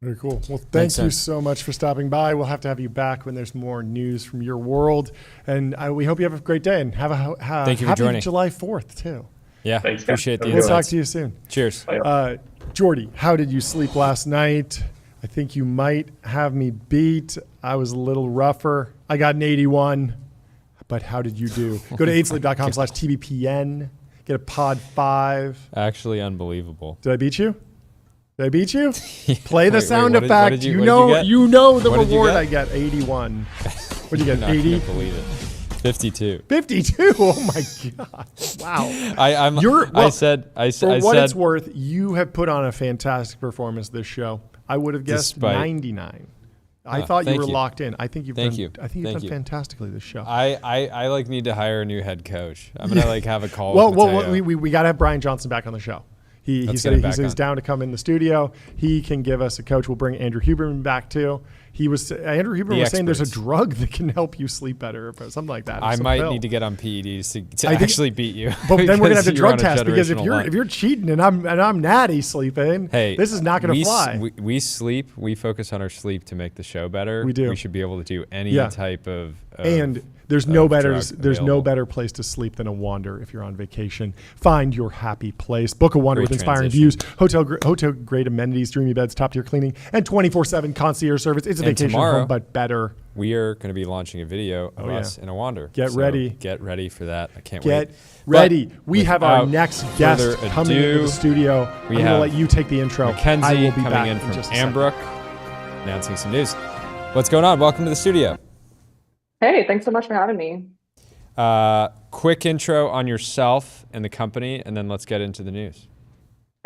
Very cool. Well, thank you so much for stopping by. We'll have to have you back when there's more news from your world. And we hope you have a great day, and have a thank you for happy joining. July 4th, too. Yeah, Thanks, appreciate the We'll insights. talk to you soon. Cheers. Jordy, how did you sleep last night? I think you might have me beat. I was a little rougher. I got an 81. But how did you do? Go to 8sleep.com/TBPN. Get a pod 5. Actually, unbelievable. Did I beat you? Did I beat you? Play the sound what effect. did You you know get? the What did you reward get? I get. 81. What did you get? Not 80? gonna believe it. 52. 52. Oh my God. Wow. I said. For what it's worth, you have put on a fantastic performance this show. I would have guessed 99. I thought you were locked in. I think you've done fantastically this show. I like need to hire a new head coach. I'm gonna like have a call. Well, we got to have Brian Johnson back on the show. He said he's down to come in the studio. He can give us a coach. We'll bring Andrew Huberman back too. Andrew Huberman was saying there's a drug that can help you sleep better, or something like that. I might need to get on PEDs to actually beat you. But then we're gonna have to drug test, because if you're cheating and I'm natty sleeping, this is not gonna fly. We sleep. We focus on our sleep to make the show better. We do. We should be able to do any type of. And there's no better place to sleep than a Wander if you're on vacation. Find your happy place. Book a Wander with inspiring views, hotel grade amenities, dreamy beds, top tier cleaning, and 24/7 concierge service. It's a vacation home, but better. We are going to be launching a video of us in a Wander. Get ready. Get ready for that. I can't wait. Get ready. We have our next guest coming into the studio. I'm going to let you take the intro. Mackenzie I will be coming back in from just a Ambrook, announcing some news. What's going on? Welcome to the studio. Hey, thanks so much for having me. Quick intro on yourself and the company, and then let's get into the news.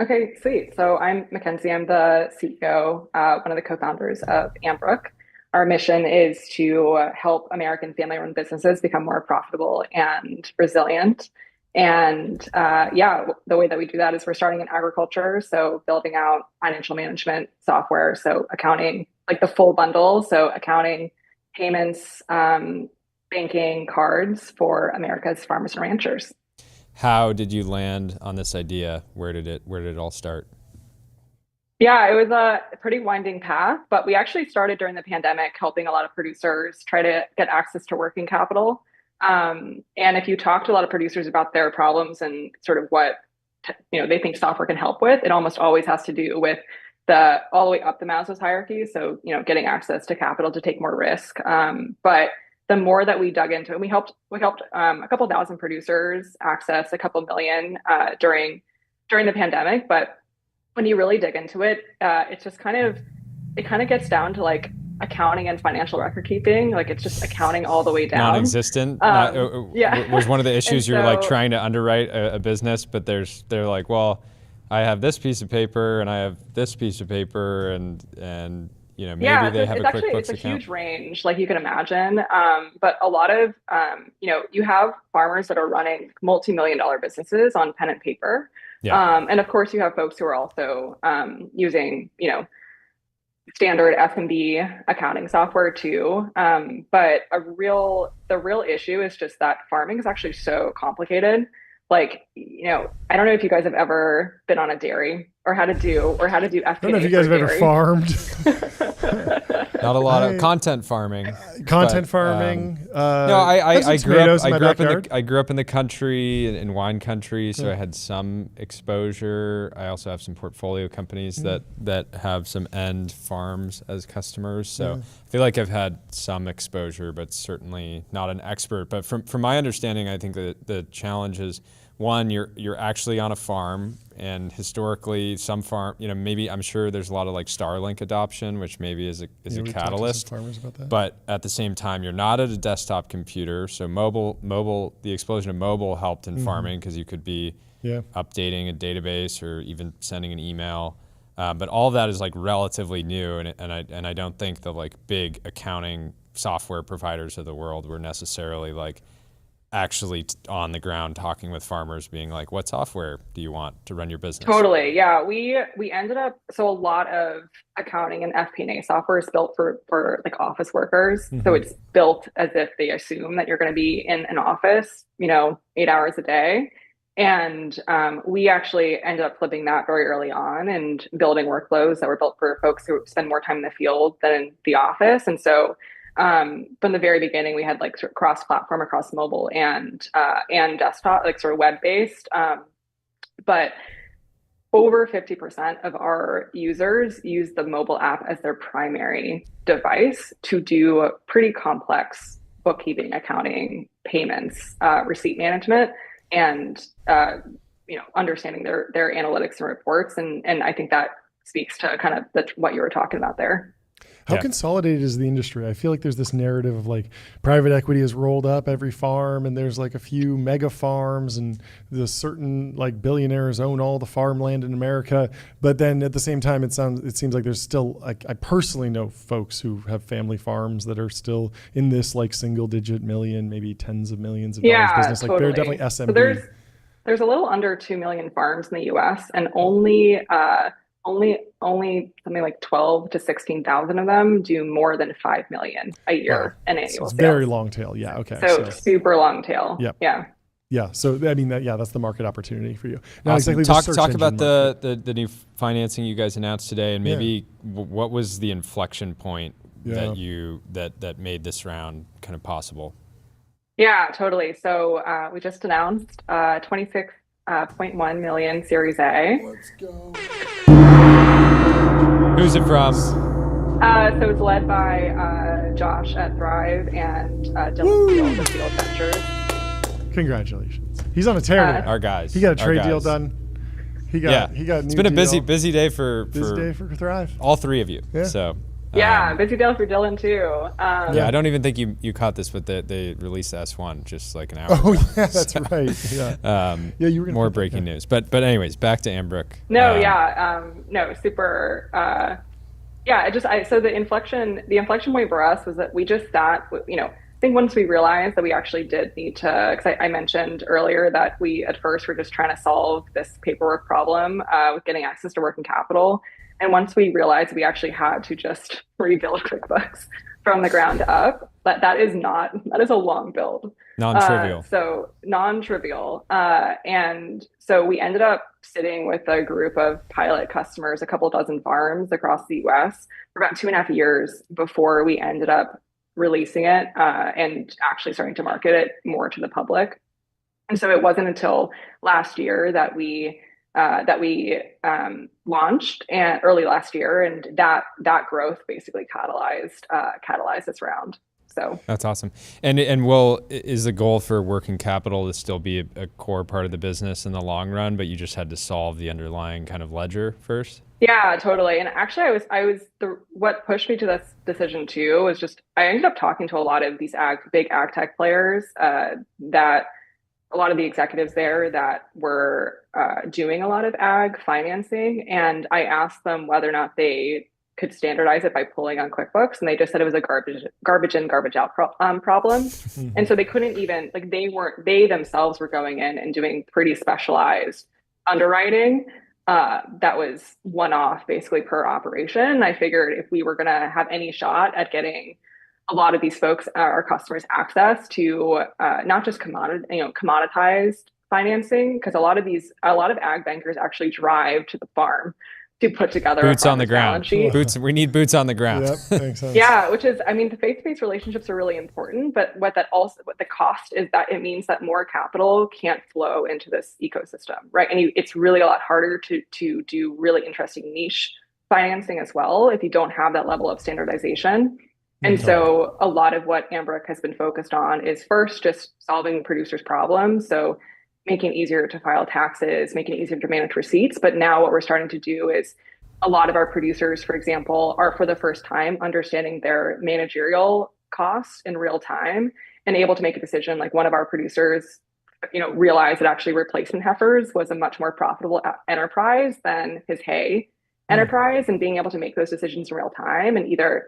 Okay, sweet. So I'm Mackenzie. I'm the CEO, one of the co-founders of Ambrook. Our mission is to help American family-run businesses become more profitable and resilient. And the way that we do that is we're starting in agriculture, so building out financial management software, so accounting, like the full bundle, so accounting, payments, banking, cards for America's farmers and ranchers. How did you land on this idea? Where did it all start? Yeah, it was a pretty winding path, but we actually started during the pandemic, helping a lot of producers try to get access to working capital. And if you talk to a lot of producers about their problems and sort of what they think software can help with, it almost always has to do with all the way up the Maslow's hierarchy. So, getting access to capital to take more risk. But the more that we dug into it, we helped a couple thousand producers access a couple million during the pandemic. But when you really dig into it, it's just kind of gets down to like accounting and financial record keeping. Like it's just accounting all the way down. Non-existent. Was one of the issues you're like trying to underwrite a business, but they're like, well, I have this piece of paper and I have this piece of paper and maybe Yeah, they so have a it's QuickBooks a account. huge range, like you can imagine. But a lot of you have farmers that are running multi-million-dollar businesses on pen and paper. Yeah. And of course you have folks who are also using, standard S&B accounting software too. But the real issue is just that farming is actually so complicated. Like, I don't know if you guys have ever been on a dairy or how to do FP&A. I don't know if you guys have ever farmed. Not a lot of content farming. Content farming. No, I grew up in the country, in wine country, so I had some exposure. I also have some portfolio companies that have some end farms as customers. So I feel like I've had some exposure, but certainly not an expert. But from my understanding, I think that the challenge is, one, you're actually on a farm, and historically some farm, maybe I'm sure there's a lot of like Starlink adoption, which maybe is a catalyst. Farmers about that. But at the same time, you're not at a desktop computer, so the explosion of mobile helped in farming because you could be updating a database or even sending an email. But all of that is like relatively new, and I don't think the like big accounting software providers of the world were necessarily like actually on the ground talking with farmers, being like, what software do you want to run your business? Totally. Yeah. We ended up, so a lot of accounting and FP&A software is built for like office workers. So it's built as if they assume that you're going to be in an office, 8 hours a day. And we actually ended up flipping that very early on and building workflows that were built for folks who spend more time in the field than in the office. And so from the very beginning, we had like sort of cross-platform across mobile and desktop, like sort of web-based. But over 50% of our users use the mobile app as their primary device to do pretty complex bookkeeping, accounting, payments, receipt management, and understanding their analytics and reports. And I think that speaks to kind of what you were talking about there. How consolidated is the industry? I feel like there's this narrative of like private equity has rolled up every farm, and there's like a few mega farms, and the certain like billionaires own all the farmland in America. But then at the same time, it seems like there's still, like, I personally know folks who have family farms that are still in this like single digit million, maybe tens of millions of dollars business. Like they're definitely SMB. So there's a little under 2 million farms in the US, and only something like 12 to 16,000 of them do more than 5 million a year in annual sales. Very long tail. Yeah. Okay. So super long tail. Yep. Yeah. Yeah. So I mean that's the market opportunity for you. Now, awesome. exactly. Talk about the new financing you guys announced today, and maybe what was the inflection point that made this round kind of possible? Yeah, totally. So we just announced 26.1 million Series A. Let's go. Who's it from? So it's led by Josh at Thrive and Dylan at Field Ventures. Congratulations. He's on a tear today. Our guys. He got a trade deal done. He got it's been a busy day for Thrive. all three of you. Yeah. So busy day for Dylan too. I don't even think you caught this, but they released the S1 just like an hour ago. Oh yeah, that's right. Yeah. You were gonna more breaking news. But anyways, back to Ambrook. Super. So the inflection point for us was that we just sat, I think once we realized that we actually did need to, because I mentioned earlier that we at first were just trying to solve this paperwork problem with getting access to working capital. And once we realized we actually had to just rebuild QuickBooks from the ground up, that is a long build. Non-trivial. Non-trivial. And so we ended up sitting with a group of pilot customers, a couple dozen farms across the US for about 2.5 years before we ended up releasing it and actually starting to market it more to the public. And so it wasn't until last year that we launched early last year, and that growth basically catalyzed this round. So that's awesome. And is the goal for working capital to still be a core part of the business in the long run, but you just had to solve the underlying kind of ledger first? Yeah, totally. And actually, what pushed me to this decision too was just I ended up talking to a lot of these big ag tech players that. A lot of the executives there that were doing a lot of ag financing. And I asked them whether or not they could standardize it by pulling on QuickBooks, and they just said it was a garbage in, garbage out problem. And so they couldn't even, like, they themselves were going in and doing pretty specialized underwriting that was one-off basically per operation. And I figured if we were going to have any shot at getting a lot of these folks, our customers, access to not just commoditized financing, because a lot of ag bankers actually drive to the farm to put together boots on the ground. We need boots on the ground. Yep, makes sense. Yeah, which is, I mean, the faith-based relationships are really important, but what the cost is that it means that more capital can't flow into this ecosystem, right? And it's really a lot harder to do really interesting niche financing as well if you don't have that level of standardization. And so a lot of what Ambrick has been focused on is first just solving producers' problems. So making it easier to file taxes, making it easier to manage receipts. But now what we're starting to do is a lot of our producers, for example, are for the first time understanding their managerial costs in real time and able to make a decision. Like one of our producers, realized that actually replacement heifers was a much more profitable enterprise than his hay enterprise, and being able to make those decisions in real time. And either,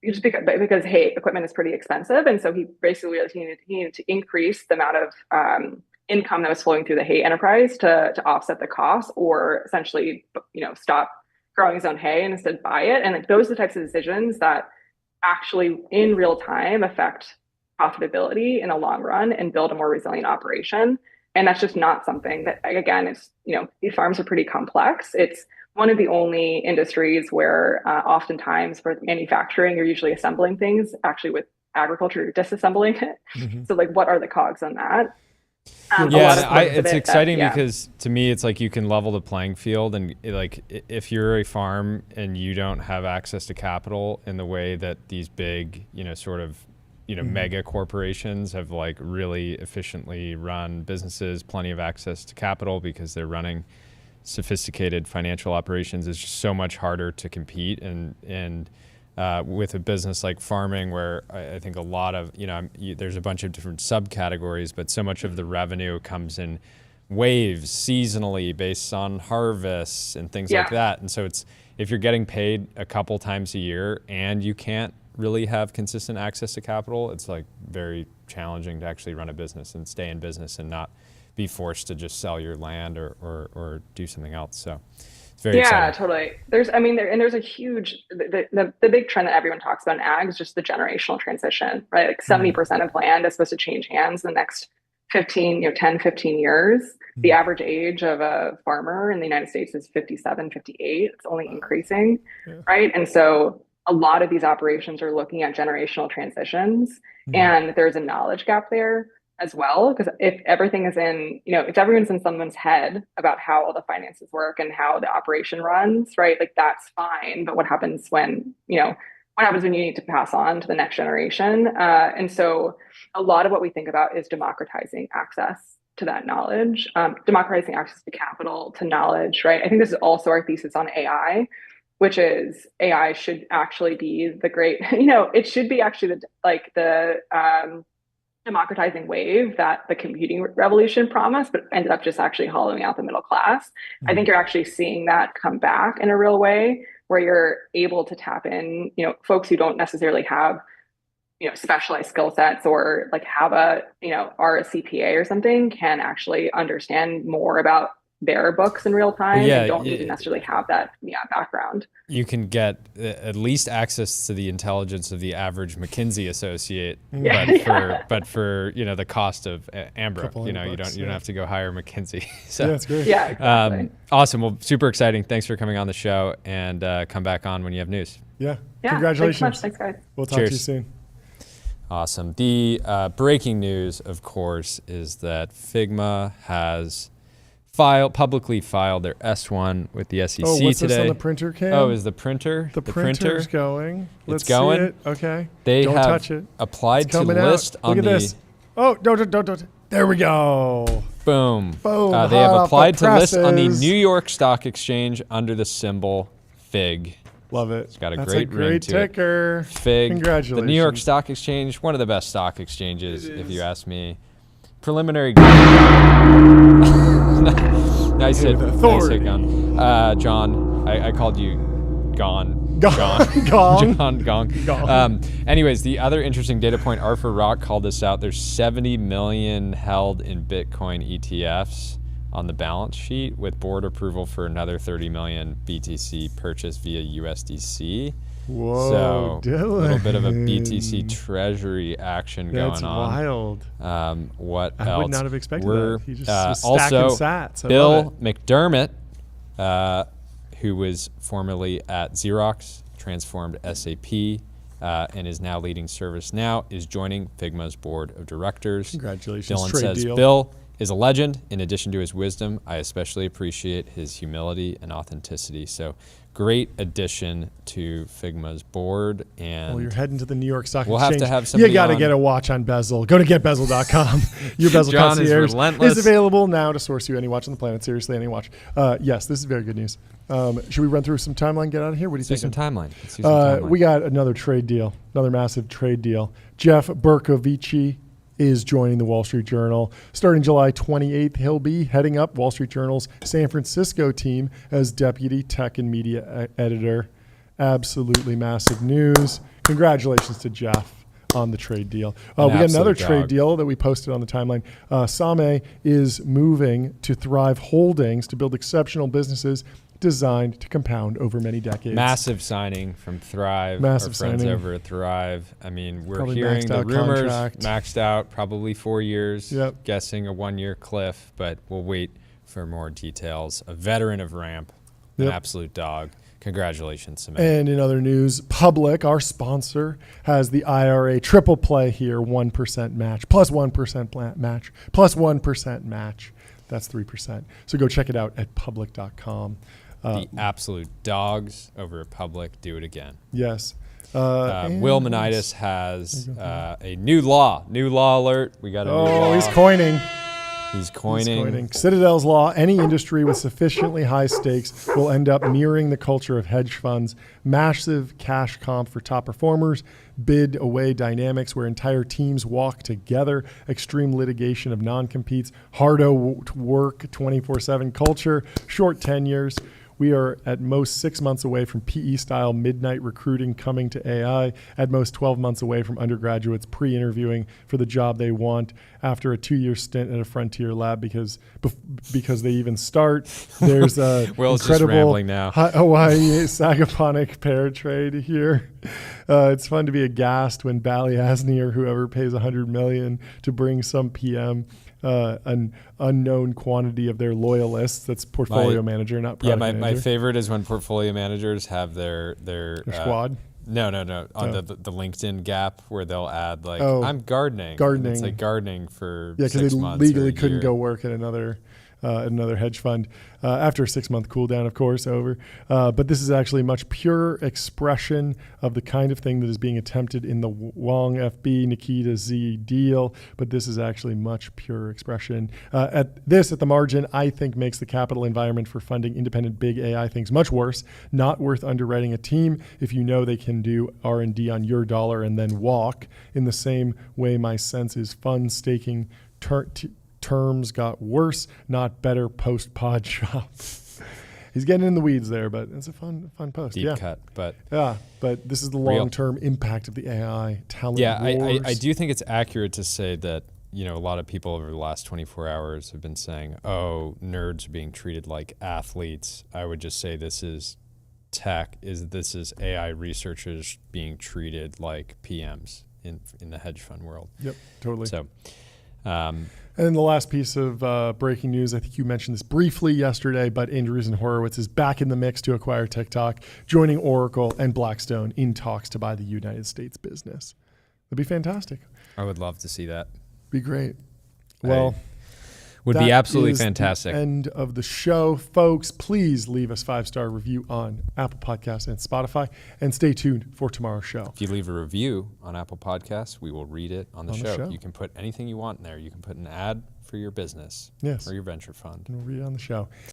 just because hay equipment is pretty expensive. And so he basically realized he needed to increase the amount of income that was flowing through the hay enterprise to offset the cost, or essentially, stop growing his own hay and instead buy it. And like, those are the types of decisions that actually in real time affect profitability in the long run and build a more resilient operation. And that's just not something that, again, is, these farms are pretty complex. It's one of the only industries where oftentimes for manufacturing, you're usually assembling things. Actually with agriculture, you're disassembling it. So like, what are the cogs on that? It's exciting because to me, it's like you can level the playing field, and like if you're a farm and you don't have access to capital in the way that these big, mega corporations have like really efficiently run businesses, plenty of access to capital because they're running sophisticated financial operations, it's just so much harder to compete. And with a business like farming, where I think a lot of, there's a bunch of different subcategories, but so much of the revenue comes in waves seasonally based on harvests and things like that. And so it's, if you're getting paid a couple times a year and you can't really have consistent access to capital, it's like very challenging to actually run a business and stay in business and not be forced to just sell your land or do something else. So it's very exciting. Totally. There's a huge, the big trend that everyone talks about in ag is just the generational transition, right? Like 70% of land is supposed to change hands in the next 10, 15 years. The average age of a farmer in the United States is 57, 58. It's only increasing, right? And so a lot of these operations are looking at generational transitions, and there's a knowledge gap there as well, because if everything is in, if everyone's in someone's head about how all the finances work and how the operation runs, right? Like that's fine. But what happens when, what happens when you need to pass on to the next generation? And so a lot of what we think about is democratizing access to that knowledge, democratizing access to capital, to knowledge, right? I think this is also our thesis on AI, which is AI should actually be the great, it should be actually the democratizing wave that the computing revolution promised, but ended up just actually hollowing out the middle class. I think you're actually seeing that come back in a real way, where you're able to tap in, folks who don't necessarily have, specialized skill sets or like have are a CPA or something, can actually understand more about their books in real time and don't even necessarily have that background. You can get at least access to the intelligence of the average McKinsey associate, but for the cost of Ambrick, you don't have to go hire McKinsey. So that's great. Yeah, exactly. Awesome. Well, super exciting. Thanks for coming on the show, and come back on when you have news. Yeah. Congratulations. Thanks, guys. We'll talk to you soon. Awesome. The breaking news, of course, is that Figma has publicly filed their S1 with the SEC what's today. This on the printer cam? Oh, is the printer? The printer's going. It's going. See it. Okay. They don't have touch it. Applied to list on Look at this. Oh, don't. There we go. Boom. Boom. They have applied to list on the New York Stock Exchange under the symbol FIG. Love it. It's got a That's great ring to ticker. it. FIG. Congratulations. The New York Stock Exchange, one of the best stock exchanges, if you ask me. Preliminary. Nice hit, Gun. John, I called you Gone John Gong. Anyways, the other interesting data point, Arthur Rock called this out. There's 70 million held in Bitcoin ETFs on the balance sheet, with board approval for another 30 million BTC purchased via USDC. Whoa, so Dylan. A little bit of a BTC treasury action going on. That's wild. What else? I would not have expected that. He just was also, stacking sats. I Bill love it. McDermott, who was formerly at Xerox, transformed SAP, and is now leading ServiceNow, is joining Figma's board of directors. Congratulations. Dylan Trade says, deal. Bill is a legend. In addition to his wisdom, I especially appreciate his humility and authenticity. So great addition to Figma's board. And well, you're heading to the New York Stock we'll Exchange. have to have somebody You got to on. get a watch on Bezel. Go to getbezel.com. Your Bezel John is concierge relentless. is available now to source you any watch on the planet. Seriously, any watch. Yes, this is very good news. Should we run through some timeline, get out of here? What do you think? Let's do some timeline. We got another trade deal, another massive trade deal. Jeff Bercovici is joining the Wall Street Journal. Starting July 28th, he'll be heading up Wall Street Journal's San Francisco team as deputy tech and media editor. Absolutely massive news. Congratulations to Jeff on the trade deal. We got another trade deal that we posted on the timeline. Same is moving to Thrive Holdings to build exceptional businesses designed to compound over many decades. Massive signing from Thrive. Massive our friends signing. over at Thrive. I mean, we're Probably hearing maxed the out rumors, contract. maxed out, probably 4 years, Yep. guessing a 1-year cliff, but we'll wait for more details. A veteran of Ramp, an Yep. absolute dog. Congratulations, Samantha. And in other news, Public, our sponsor, has the IRA triple play here, 1% match, plus 1% match, plus 1% match. That's 3%. So go check it out at public.com. The absolute dogs over at Public. Do it again. Yes. Will Menitis has a new law alert. We got a new law. Oh, he's coining. He's coining. Citadel's law, any industry with sufficiently high stakes will end up mirroring the culture of hedge funds. Massive cash comp for top performers, bid away dynamics where entire teams walk together, extreme litigation of non-competes, hard work, 24/7 culture, short tenures. We are at most 6 months away from PE-style midnight recruiting coming to AI, at most 12 months away from undergraduates pre-interviewing for the job they want after a 2-year stint at a frontier lab because they even start. There's a Will's just incredible rambling now. Hawaii Sagaponic pair trade here. It's fun to be aghast when Balyasny or whoever pays $100 million to bring some PM an unknown quantity of their loyalists. That's portfolio manager, not product manager. My favorite is when portfolio managers have their squad. No. On the LinkedIn gap where they'll add like, I'm gardening. And it's like gardening for 6 because they months. Or legally a couldn't year. go work at another hedge fund after a 6-month cool down, of course, over. But this is actually much purer expression of the kind of thing that is being attempted in the Wang FB Nikita Z deal. But this is actually much purer expression. At the margin, I think makes the capital environment for funding independent big AI things much worse. Not worth underwriting a team if you know they can do R&D on your dollar and then walk. In the same way, my sense is fund staking terms got worse, not better post-pod shop. He's getting in the weeds there, but it's a fun post. Deep cut, but but this is the long-term impact of the AI talent wars. I do think it's accurate to say that a lot of people over the last 24 hours have been saying, "Oh, nerds are being treated like athletes." I would just say this is this is AI researchers being treated like PMs in the hedge fund world. Yep, totally. So. And then the last piece of breaking news, I think you mentioned this briefly yesterday, but Andreessen Horowitz is back in the mix to acquire TikTok, joining Oracle and Blackstone in talks to buy the United States business. That'd be fantastic. I would love to see that. Be great. Well, would be absolutely is fantastic. The end of the show, folks. Please leave us 5-star review on Apple Podcasts and Spotify, and stay tuned for tomorrow's show. If you leave a review on Apple Podcasts, we will read it on the show. You can put anything you want in there. You can put an ad for your business or your venture fund. And we'll read it on the show.